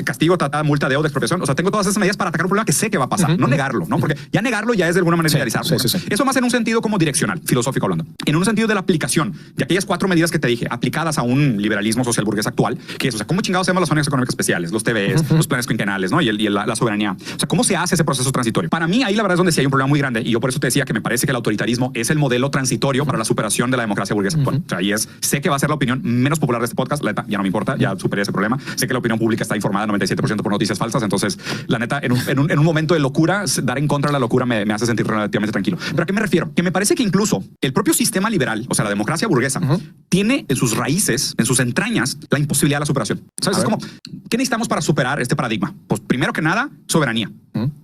castigo, tratada, multa, deuda, expropiación. O sea, tengo todas esas medidas para atacar un problema que sé que va a pasar, no negarlo, ¿no? Porque ya negarlo ya es de alguna manera idealizarlo. Sí. Eso más en un sentido como direccional, filosófico hablando. En un sentido de la aplicación de aquellas 4 medidas que te dije, aplicadas a un liberalismo social burgués actual, que es, o sea, ¿cómo chingados hacemos las zonas económicas especiales, los TVs, los planes quinquenales, ¿no? Y la soberanía. O sea, ¿cómo se hace ese proceso transitorio? Para mí, ahí la verdad es donde sí hay un problema muy grande. Y yo por eso te decía que me parece que el autoritarismo es el modelo transitorio para la superación de la democracia burguesa actual. O sea, y sé que va a ser la opinión menos popular de este podcast. La neta, ya no me importa, ya superé ese problema. Sé que la opinión pública está informada 97% por noticias falsas. Entonces, la neta, en un momento de locura, dar en contra de la locura me hace sentir relativamente tranquilo. ¿Pero a qué me refiero? Que me parece que incluso el propio sistema liberal, o sea, la democracia burguesa, tiene en sus raíces, en sus entrañas, la imposibilidad de la superación. ¿Sabes? Es como, ¿qué necesitamos para superar este paradigma? Pues primero que nada, soberanía.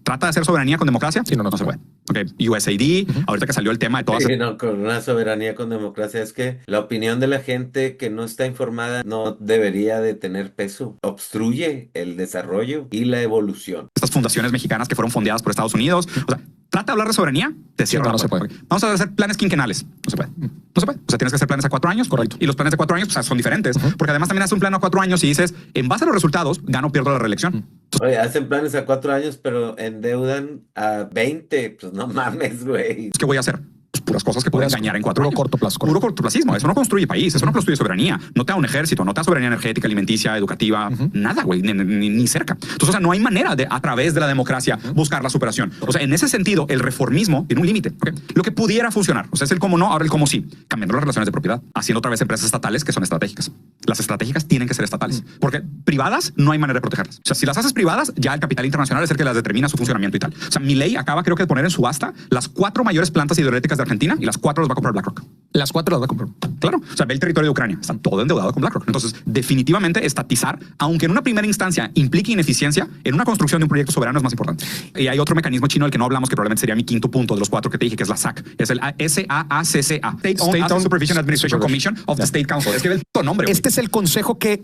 ¿Trata de hacer soberanía con democracia? Sí, no se puede. Ok, USAID, ahorita que salió el tema de todas... Sí, no, con una soberanía con democracia es que la opinión de la gente que no está informada no debería de tener peso. Obstruye el desarrollo y la evolución. Estas fundaciones mexicanas que fueron fondeadas por Estados Unidos. O sea, trata de hablar de soberanía, te cierra no la se puerta. puede. Vamos a hacer planes quinquenales. No se puede. No se puede. O sea, tienes que hacer planes a 4 años. Correcto. Y los planes de 4 años pues, son diferentes, porque además también haces un plan a 4 años y dices, en base a los resultados, gano o pierdo la reelección. Oye, hacen planes a 4 años, pero endeudan a 20. Pues no mames, güey. ¿Qué voy a hacer? Pues puras cosas que pueden dañar en 4 años. Corto plazo. Puro cortoplacismo. Eso no construye país, eso no construye soberanía. No te da un ejército, no te da soberanía energética, alimenticia, educativa, nada, güey, ni cerca. Entonces, o sea, no hay manera de, a través de la democracia, buscar la superación. O sea, en ese sentido, el reformismo tiene un límite. ¿Okay? Lo que pudiera funcionar, o sea, es el cómo no, ahora el cómo sí. Cambiando las relaciones de propiedad, haciendo otra vez empresas estatales que son estratégicas. Las estratégicas tienen que ser estatales, porque privadas no hay manera de protegerlas. O sea, si las haces privadas, ya el capital internacional es el que las determina su funcionamiento y tal. O sea, mi ley acaba, creo que, de poner en subasta las 4 mayores plantas hidroeléctricas de Argentina y las 4 las va a comprar BlackRock. Las 4 las va a comprar. Claro. O sea, ve el territorio de Ucrania. Está todo endeudado con BlackRock. Entonces, definitivamente estatizar, aunque en una primera instancia implique ineficiencia, en una construcción de un proyecto soberano es más importante. Y hay otro mecanismo chino del que no hablamos, que probablemente sería mi quinto punto de los 4 que te dije, que es la SAC. Es el SAACCA. State-Owned Asset Supervision Administration Commission of the State Council. Es que ve el puto nombre. Este es el consejo que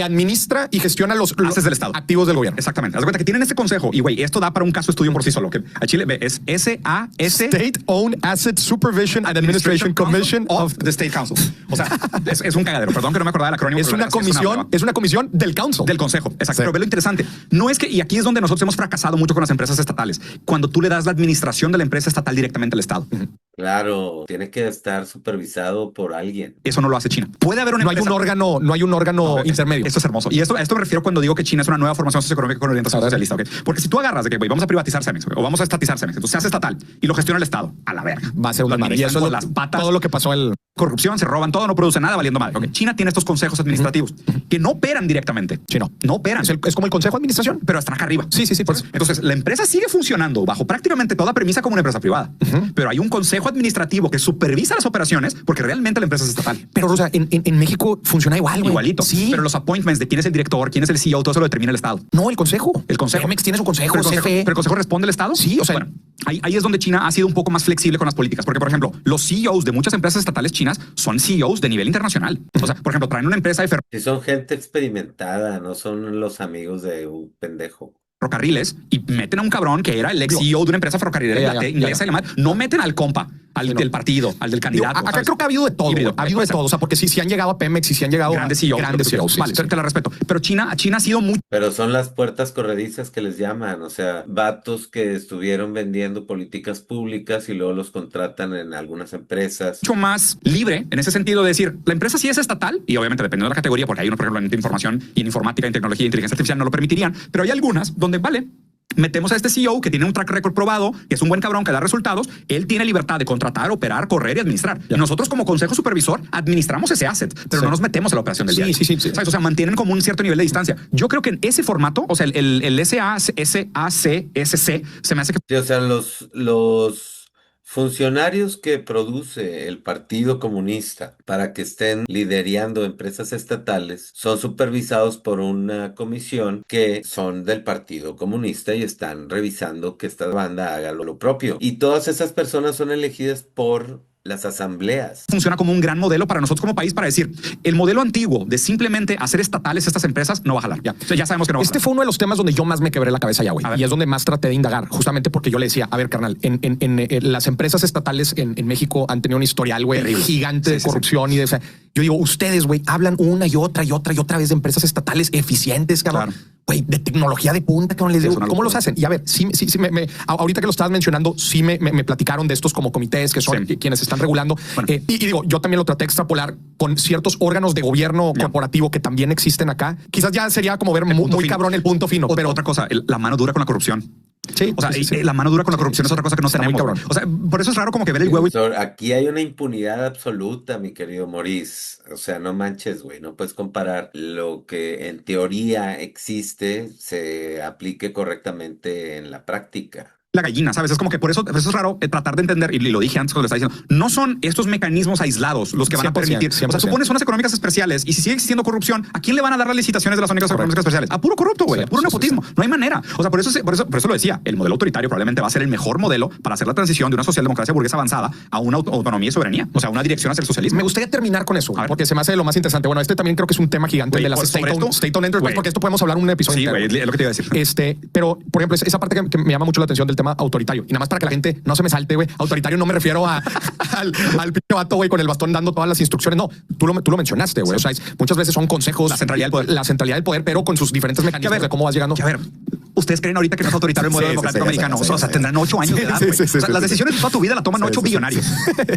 administra y gestiona los Haces del Estado. activos del gobierno. Exactamente. Haz de cuenta que tienen este consejo. Y güey, esto da para un caso de estudio por sí solo. Que a Chile ve, es State-Owned Asset Supervision and Administration Commission of the State Council. O sea, es un cagadero. Perdón que no me acordaba del acrónimo. Es una comisión del council. Del consejo. Exacto. Sí. Pero ve lo interesante. No es que, y aquí es donde nosotros hemos fracasado mucho con las empresas estatales. Cuando tú le das la administración de la empresa estatal directamente al Estado. Claro, tiene que estar supervisado por alguien. Eso no lo hace China. Puede haber una No hay un órgano intermedio. Esto es hermoso. Y esto me refiero cuando digo que China es una nueva formación socioeconómica con orientación socialista. ¿Okay? Porque si tú agarras de que güey, vamos a privatizar Cemex o vamos a estatizar Cemex, entonces se hace estatal y lo gestiona el Estado, a la verga. Va a ser una Lo madre. Y eso administran es con las patas. todo lo que pasó el... Corrupción, se roban todo, no produce nada, valiendo mal. Okay. China tiene estos consejos administrativos que no operan directamente. Sí, no. No operan. Es como el consejo de administración. Pero hasta acá arriba. Sí. Por eso. Entonces, la empresa sigue funcionando bajo prácticamente toda premisa como una empresa privada. Pero hay un consejo administrativo que supervisa las operaciones porque realmente la empresa es estatal. Pero, Rosa, en México funciona igual, güey. Igualito. Sí. Pero los appointments de quién es el director, quién es el CEO, todo eso lo determina el Estado. No, el consejo. El consejo. Pemex tiene su consejo, Pero CFE. el consejo responde al Estado. Sí, o sea... Bueno, ahí es donde China ha sido un poco más flexible con las políticas. Porque, por ejemplo, los CEOs de muchas empresas estatales chinas son CEOs de nivel internacional. O sea, por ejemplo, traen una empresa de Si son gente experimentada, no son los amigos de un pendejo. ferrocarriles y meten a un cabrón que era el ex CEO de una empresa ferrocarrilera inglesa y la madre. No meten al compa, al del partido, al del candidato. Acá creo que ha habido de todo. Híbrido. Ha habido de todo. O sea, porque sí han llegado a Pemex y sí han llegado grandes CEOs. CEOs. Vale, te la respeto. Pero China ha sido muy... Pero son las puertas corredizas que les llaman, o sea, vatos que estuvieron vendiendo políticas públicas y luego los contratan en algunas empresas. mucho más libre en ese sentido de decir, la empresa sí es estatal y obviamente dependiendo de la categoría, porque hay uno, por ejemplo, en información y en informática, en tecnología e inteligencia artificial no lo permitirían, pero hay algunas donde vale. Metemos a este CEO que tiene un track record probado, que es un buen cabrón, que da resultados. Él tiene libertad de contratar, operar, correr y administrar. Nosotros como consejo supervisor administramos ese asset, pero no nos metemos a la operación del día. Sí. ¿Sabes? O sea, mantienen como un cierto nivel de distancia. Yo creo que en ese formato, o sea, el SACSC se me hace que... Sí, o sea, los funcionarios que produce el Partido Comunista para que estén liderando empresas estatales son supervisados por una comisión que son del Partido Comunista y están revisando que esta banda haga lo propio. Y todas esas personas son elegidas por las asambleas. Funciona como un gran modelo para nosotros como país para decir, el modelo antiguo de simplemente hacer estatales estas empresas no va a jalar. Ya, o sea, ya sabemos que no va a jalar. Fue uno de los temas donde yo más me quebré la cabeza ya, güey. Y es donde más traté de indagar, justamente porque yo le decía, a ver, carnal, en las empresas estatales en México han tenido un historial, güey, gigante de corrupción y de... O sea, yo digo, ustedes, güey, hablan una y otra vez de empresas estatales eficientes, cabrón. Claro. Güey, de tecnología de punta, cabrón. Les digo, ¿cómo los hacen? Y a ver, ahorita que lo estabas mencionando, sí me platicaron de estos como comités que son quienes están regulando. Bueno. Y digo, yo también lo traté de extrapolar con ciertos órganos de gobierno corporativo que también existen acá. Quizás ya sería como ver muy cabrón el punto fino. Pero otra cosa, la mano dura con la corrupción. Sí, o sea, la mano dura con la corrupción es otra cosa que no tenemos. O sea, por eso es raro como que ver el huevo. Aquí hay una impunidad absoluta, mi querido Maurice. O sea, no manches, güey. No puedes comparar lo que en teoría existe, se aplique correctamente en la práctica. La gallina, ¿sabes? Es como que por eso es raro tratar de entender, y lo dije antes cuando le estaba diciendo, no son estos mecanismos aislados los que van a permitir. 100%. O sea, tú pones zonas económicas especiales y si sigue existiendo corrupción, ¿a quién le van a dar las licitaciones de las zonas económicas especiales? A puro corrupto, güey, a puro nepotismo. No hay manera. O sea, por eso lo decía, el modelo autoritario probablemente va a ser el mejor modelo para hacer la transición de una socialdemocracia burguesa avanzada a una autonomía y soberanía. O sea, una dirección hacia el socialismo. Me gustaría terminar con eso, porque se me hace lo más interesante. Bueno, también creo que es un tema gigante de las State-Owned Enterprise, porque esto podemos hablar un episodio. Sí, güey, es lo que te iba a decir. Pero, por ejemplo, esa parte que me llama mucho la atención del tema autoritario. Y nada más para que la gente no se me salte, güey. Autoritario no me refiero al pinche vato, güey, con el bastón dando todas las instrucciones. No, tú lo mencionaste, güey. Sí. O sea, muchas veces son consejos. La centralidad del poder. La centralidad del poder, pero con sus diferentes mecanismos de cómo vas llegando. A ver, ustedes creen ahorita que no es autoritario el modelo democrático americano. O sea, tendrán 8 años de edad, güey. O sea, las decisiones de toda tu vida la toman 8 billonarios.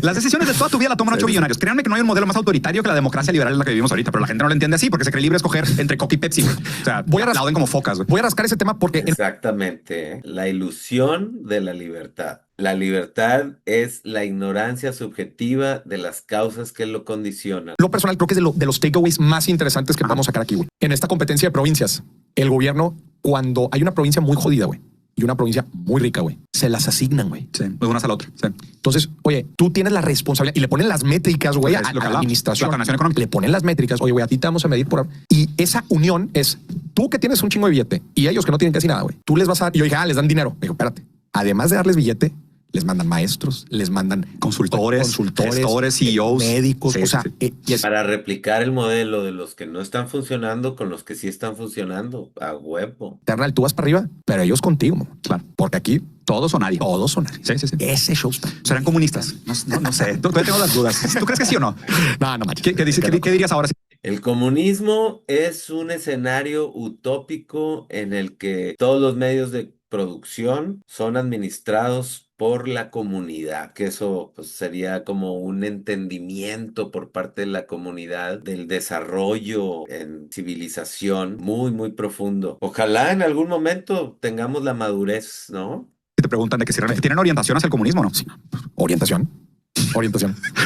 Las decisiones de toda tu vida la toman 8 billonarios. Créanme que no hay un modelo más autoritario que la democracia liberal en la que vivimos ahorita, pero la gente no lo entiende así porque se cree libre escoger entre Coca y Pepsi, güey. O sea, aplauden como focas, güey. Voy a rascar ese tema porque... Exactamente, ¿eh? La ilusión de la libertad. La libertad es la ignorancia subjetiva de las causas que lo condicionan. Lo personal creo que es de los takeaways más interesantes que podemos sacar aquí, güey. En esta competencia de provincias, el gobierno, cuando hay una provincia muy jodida, güey, y una provincia muy rica, güey, se las asignan, güey. Sí, de unas a la otra. Sí. Entonces, oye, tú tienes la responsabilidad y le ponen las métricas, güey, a la administración. La planeación económica. Le ponen las métricas. Oye, güey, a ti te vamos a medir por... Y esa unión es tú que tienes un chingo de billete y ellos que no tienen casi nada, güey. Tú les vas a dar... Y yo dije, les dan dinero. Digo, espérate. Además de darles billete, les mandan maestros, les mandan consultores, gestores, CEOs, médicos, sí, o sea, sí. Para replicar el modelo de los que no están funcionando con los que sí están funcionando a huevo. Eternal, tú vas para arriba, pero ellos contigo, claro, porque aquí todos son nadie. Todos son nadie. Sí. Ese show está. ¿Serán comunistas? No sé. Todavía tengo las dudas. ¿Tú crees que sí o no? No, ¿Qué dirías ahora? El comunismo es un escenario utópico en el que todos los medios de producción son administrados por la comunidad, que eso pues, sería como un entendimiento por parte de la comunidad del desarrollo en civilización muy, muy profundo. Ojalá en algún momento tengamos la madurez, ¿no? Te preguntan de que si realmente tienen orientación hacia el comunismo, ¿no? Sí. Orientación.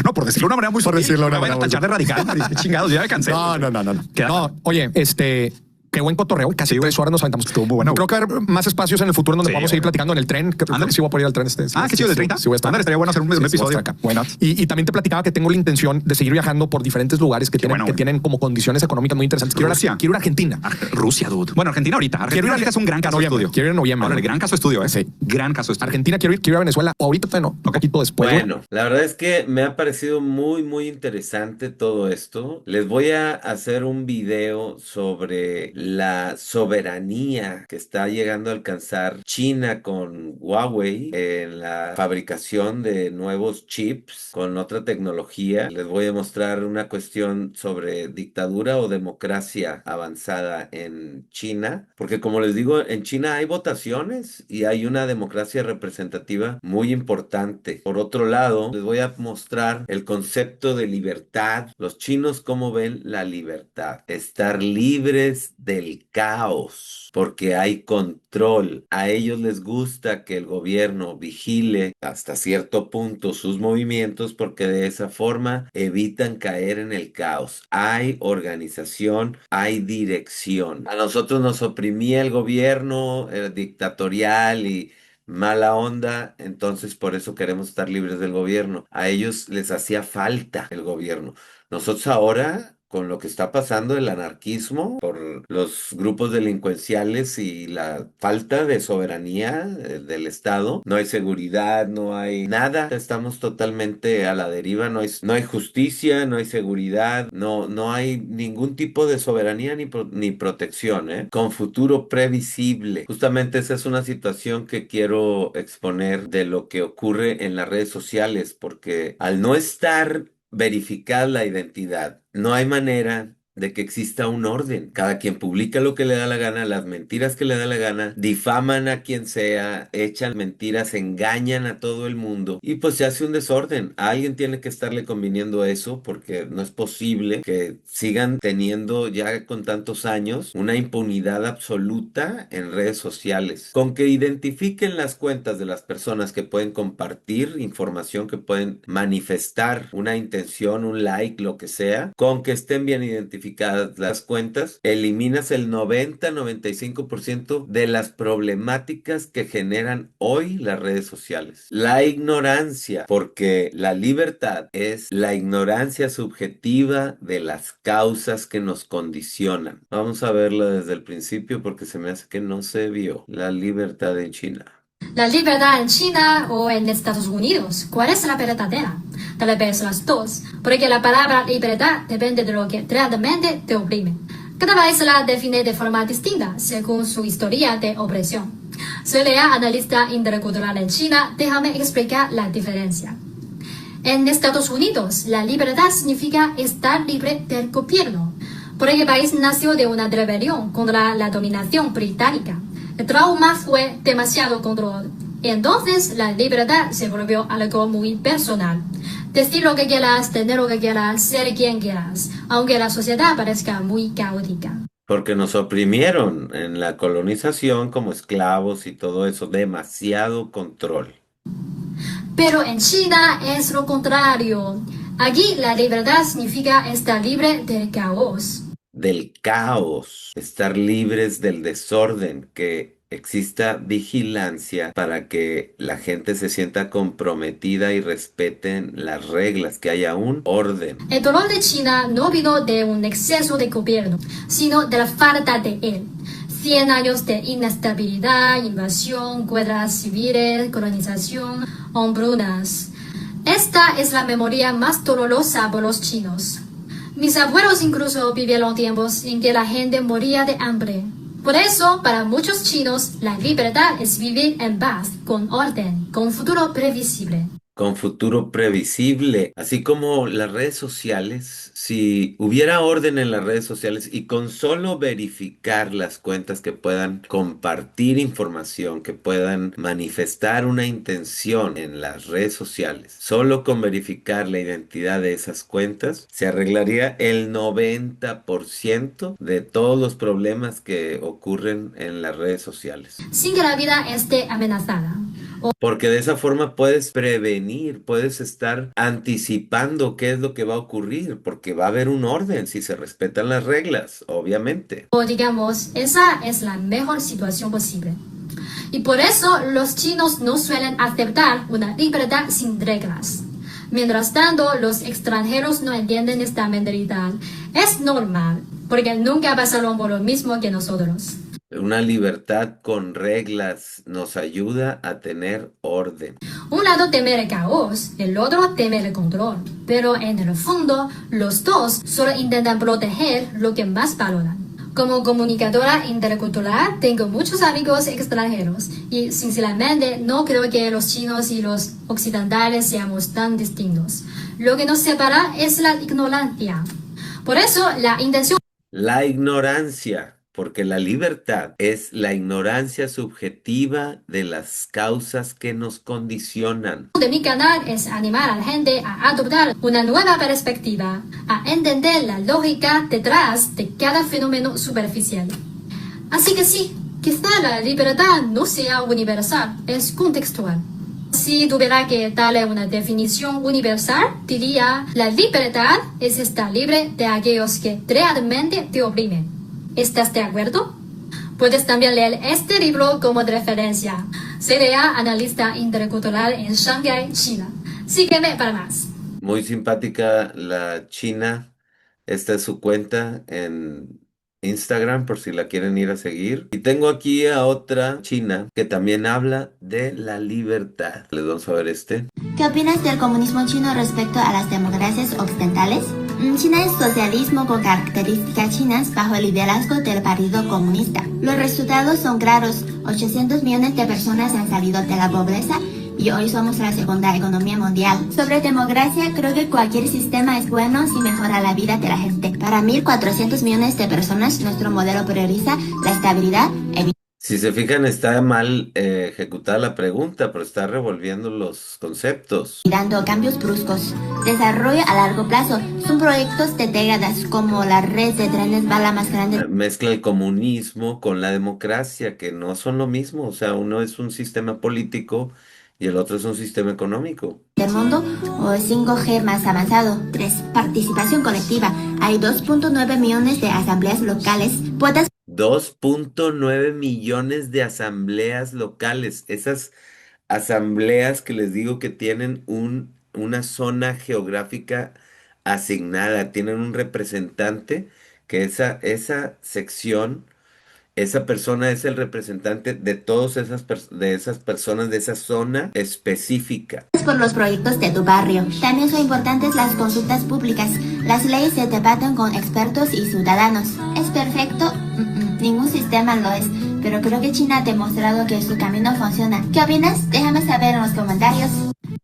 No, por decirlo de una manera muy por decirlo de una manera tachar de radical. Chingados, ya me cansé. No. No, oye, qué buen cotorreo. Casi 3 horas nos aventamos. Estuvo muy bueno. Creo que va a haber más espacios en el futuro donde podamos seguir platicando en el tren. Creo que sí voy a poder ir al tren qué chido, del 30. Sí, voy a estar. Estaría bueno hacer un episodio. Bueno, y también te platicaba que tengo la intención de seguir viajando por diferentes lugares que tienen como condiciones económicas muy interesantes. Quiero ir a Argentina. Rusia, dude. Bueno, Argentina ahorita. Argentina es un gran caso de estudio. Quiero ir en noviembre. Ahora, el gran caso de estudio, Sí. Gran caso de estudio. Argentina, quiero ir a Venezuela. Ahorita no, un poquito después. Bueno, la verdad es que me ha parecido muy, muy interesante todo esto. Les voy a hacer un video sobre la soberanía que está llegando a alcanzar China con Huawei en la fabricación de nuevos chips con otra tecnología. Les voy a mostrar una cuestión sobre dictadura o democracia avanzada en China, porque como les digo, en China hay votaciones y hay una democracia representativa muy importante. Por otro lado, les voy a mostrar el concepto de libertad. Los chinos, ¿cómo ven la libertad? Estar libres del caos, porque hay control. A ellos les gusta que el gobierno vigile hasta cierto punto sus movimientos porque de esa forma evitan caer en el caos. Hay organización, hay dirección. A nosotros nos oprimía el gobierno dictatorial y mala onda, entonces por eso queremos estar libres del gobierno. A ellos les hacía falta el gobierno. Nosotros ahora, con lo que está pasando, el anarquismo, por los grupos delincuenciales y la falta de soberanía del Estado, no hay seguridad, no hay nada, estamos totalmente a la deriva, no hay justicia, no hay seguridad, no hay ningún tipo de soberanía ni protección, con futuro previsible. Justamente esa es una situación que quiero exponer de lo que ocurre en las redes sociales, porque al no estar verificar la identidad, no hay manera de que exista un orden. Cada quien publica lo que le da la gana, las mentiras que le da la gana, difaman a quien sea, echan mentiras, engañan a todo el mundo y pues se hace un desorden. A alguien tiene que estarle conviniendo eso porque no es posible que sigan teniendo ya con tantos años una impunidad absoluta en redes sociales. Con que identifiquen las cuentas de las personas que pueden compartir información, que pueden manifestar una intención, un like, lo que sea, con que estén bien identificadas las cuentas, eliminas el 90-95% de las problemáticas que generan hoy las redes sociales. La ignorancia, porque la libertad es la ignorancia subjetiva de las causas que nos condicionan. Vamos a verla desde el principio porque se me hace que no se vio. La libertad en China. La libertad en China o en Estados Unidos, ¿cuál es la verdadera? Tal vez las dos, porque la palabra libertad depende de lo que realmente te oprime. Cada país la define de forma distinta según su historia de opresión. Soy Lea, analista intercultural en China. Déjame explicar la diferencia. En Estados Unidos, la libertad significa estar libre del gobierno, porque el país nació de una rebelión contra la dominación británica. El trauma fue demasiado control. Entonces, la libertad se volvió algo muy personal. Decir lo que quieras, tener lo que quieras, ser quien quieras, aunque la sociedad parezca muy caótica. Porque nos oprimieron en la colonización como esclavos y todo eso, demasiado control. Pero en China es lo contrario. Aquí la libertad significa estar libre del caos. Del caos, estar libres del desorden, que exista vigilancia para que la gente se sienta comprometida y respeten las reglas, que haya un orden. El dolor de China no vino de un exceso de gobierno, sino de la falta de él. 100 años de inestabilidad, invasión, guerras civiles, colonización, hambrunas. Esta es la memoria más dolorosa por los chinos. Mis abuelos incluso vivieron tiempos en que la gente moría de hambre. Por eso, para muchos chinos, la libertad es vivir en paz, con orden, con un futuro previsible. Con futuro previsible, así como las redes sociales, si hubiera orden en las redes sociales y con solo verificar las cuentas que puedan compartir información, que puedan manifestar una intención en las redes sociales, solo con verificar la identidad de esas cuentas, se arreglaría el 90% de todos los problemas que ocurren en las redes sociales. Sin que la vida esté amenazada. Porque de esa forma puedes prevenir, puedes estar anticipando qué es lo que va a ocurrir, porque va a haber un orden si se respetan las reglas, obviamente. O digamos, esa es la mejor situación posible. Y por eso los chinos no suelen aceptar una libertad sin reglas. Mientras tanto, los extranjeros no entienden esta mentalidad. Es normal, porque nunca pasaron por lo mismo que nosotros. Una libertad con reglas nos ayuda a tener orden. Un lado teme el caos, el otro teme el control. Pero en el fondo, los dos solo intentan proteger lo que más valoran. Como comunicadora intercultural, tengo muchos amigos extranjeros y sinceramente no creo que los chinos y los occidentales seamos tan distintos. Lo que nos separa es la ignorancia. Por eso, la intención... La ignorancia. Porque la libertad es la ignorancia subjetiva de las causas que nos condicionan. De mi canal es animar a la gente a adoptar una nueva perspectiva, a entender la lógica detrás de cada fenómeno superficial. Así que sí, quizá la libertad no sea universal, es contextual. Si tuviera que darle una definición universal, diría: la libertad es estar libre de aquellos que realmente te oprimen. ¿Estás de acuerdo? Puedes también leer este libro como referencia. Soy Lea, analista intercultural en Shanghái, China. Sígueme para más. Muy simpática la china. Esta es su cuenta en Instagram por si la quieren ir a seguir. Y tengo aquí a otra china que también habla de la libertad. Les vamos a ver este. ¿Qué opinas del comunismo chino respecto a las democracias occidentales? China es socialismo con características chinas bajo el liderazgo del Partido Comunista. Los resultados son claros. 800 millones de personas han salido de la pobreza y hoy somos la segunda economía mundial. Sobre democracia, creo que cualquier sistema es bueno si mejora la vida de la gente. Para 1.400 millones de personas, nuestro modelo prioriza la estabilidad. Si se fijan, está mal ejecutada la pregunta, pero está revolviendo los conceptos. Dando cambios bruscos. Desarrollo a largo plazo. Son proyectos de décadas como la red de trenes bala más grande. Mezcla el comunismo con la democracia, que no son lo mismo. O sea, uno es un sistema político y el otro es un sistema económico. Del mundo o 5G más avanzado. 3. Participación colectiva. Hay 2.9 millones de asambleas locales. 2.9 millones de asambleas locales. Esas asambleas que les digo que tienen una zona geográfica asignada, tienen un representante que esa sección, esa persona es el representante de todas esas personas de esa zona específica. Por los proyectos de tu barrio. También son importantes las consultas públicas. Las leyes se debaten con expertos y ciudadanos. ¿Es perfecto? Ningún sistema lo es, pero creo que China ha demostrado que su camino funciona. ¿Qué opinas? Déjame saber en los comentarios.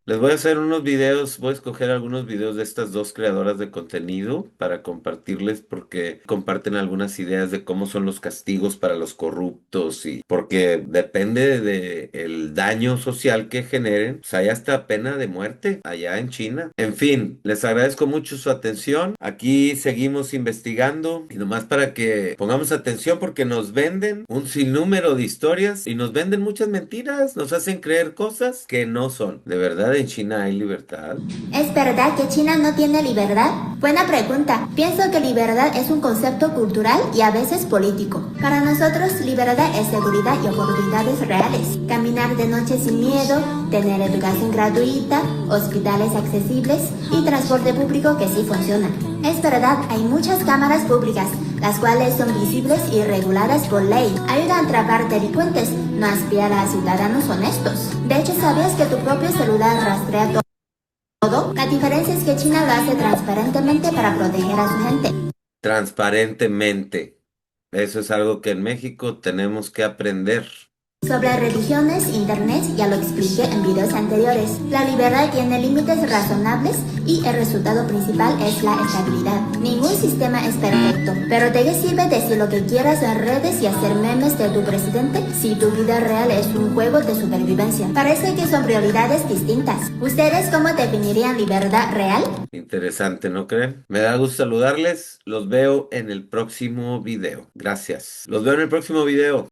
Les voy a hacer unos videos, voy a escoger algunos videos de estas dos creadoras de contenido para compartirles porque comparten algunas ideas de cómo son los castigos para los corruptos y porque depende de el daño social que generen, pues hay hasta pena de muerte allá en China. En fin, les agradezco mucho su atención. Aquí seguimos investigando y nomás para que pongamos atención porque nos venden un sinnúmero de historias y nos venden muchas mentiras, nos hacen creer cosas que no son. De verdad, en China hay libertad. ¿Es verdad que China no tiene libertad? Buena pregunta. Pienso que libertad es un concepto cultural y a veces político. Para nosotros, libertad es seguridad y oportunidades reales. Caminar de noche sin miedo, tener educación gratuita, hospitales accesibles y transporte público que sí funciona. Es verdad, hay muchas cámaras públicas, las cuales son visibles y reguladas por ley. Ayudan a atrapar delincuentes, no espiar a ciudadanos honestos. De hecho, ¿sabías que tu propio celular rastrea todo? La diferencia es que China lo hace transparentemente para proteger a su gente. Transparentemente. Eso es algo que en México tenemos que aprender. Sobre religiones, internet, ya lo expliqué en videos anteriores. La libertad tiene límites razonables y el resultado principal es la estabilidad. Ningún sistema es perfecto, pero ¿de qué sirve decir lo que quieras en redes y hacer memes de tu presidente si tu vida real es un juego de supervivencia? Parece que son prioridades distintas. ¿Ustedes cómo definirían libertad real? Interesante, ¿no creen? Me da gusto saludarles. Los veo en el próximo video. Gracias. Los veo en el próximo video.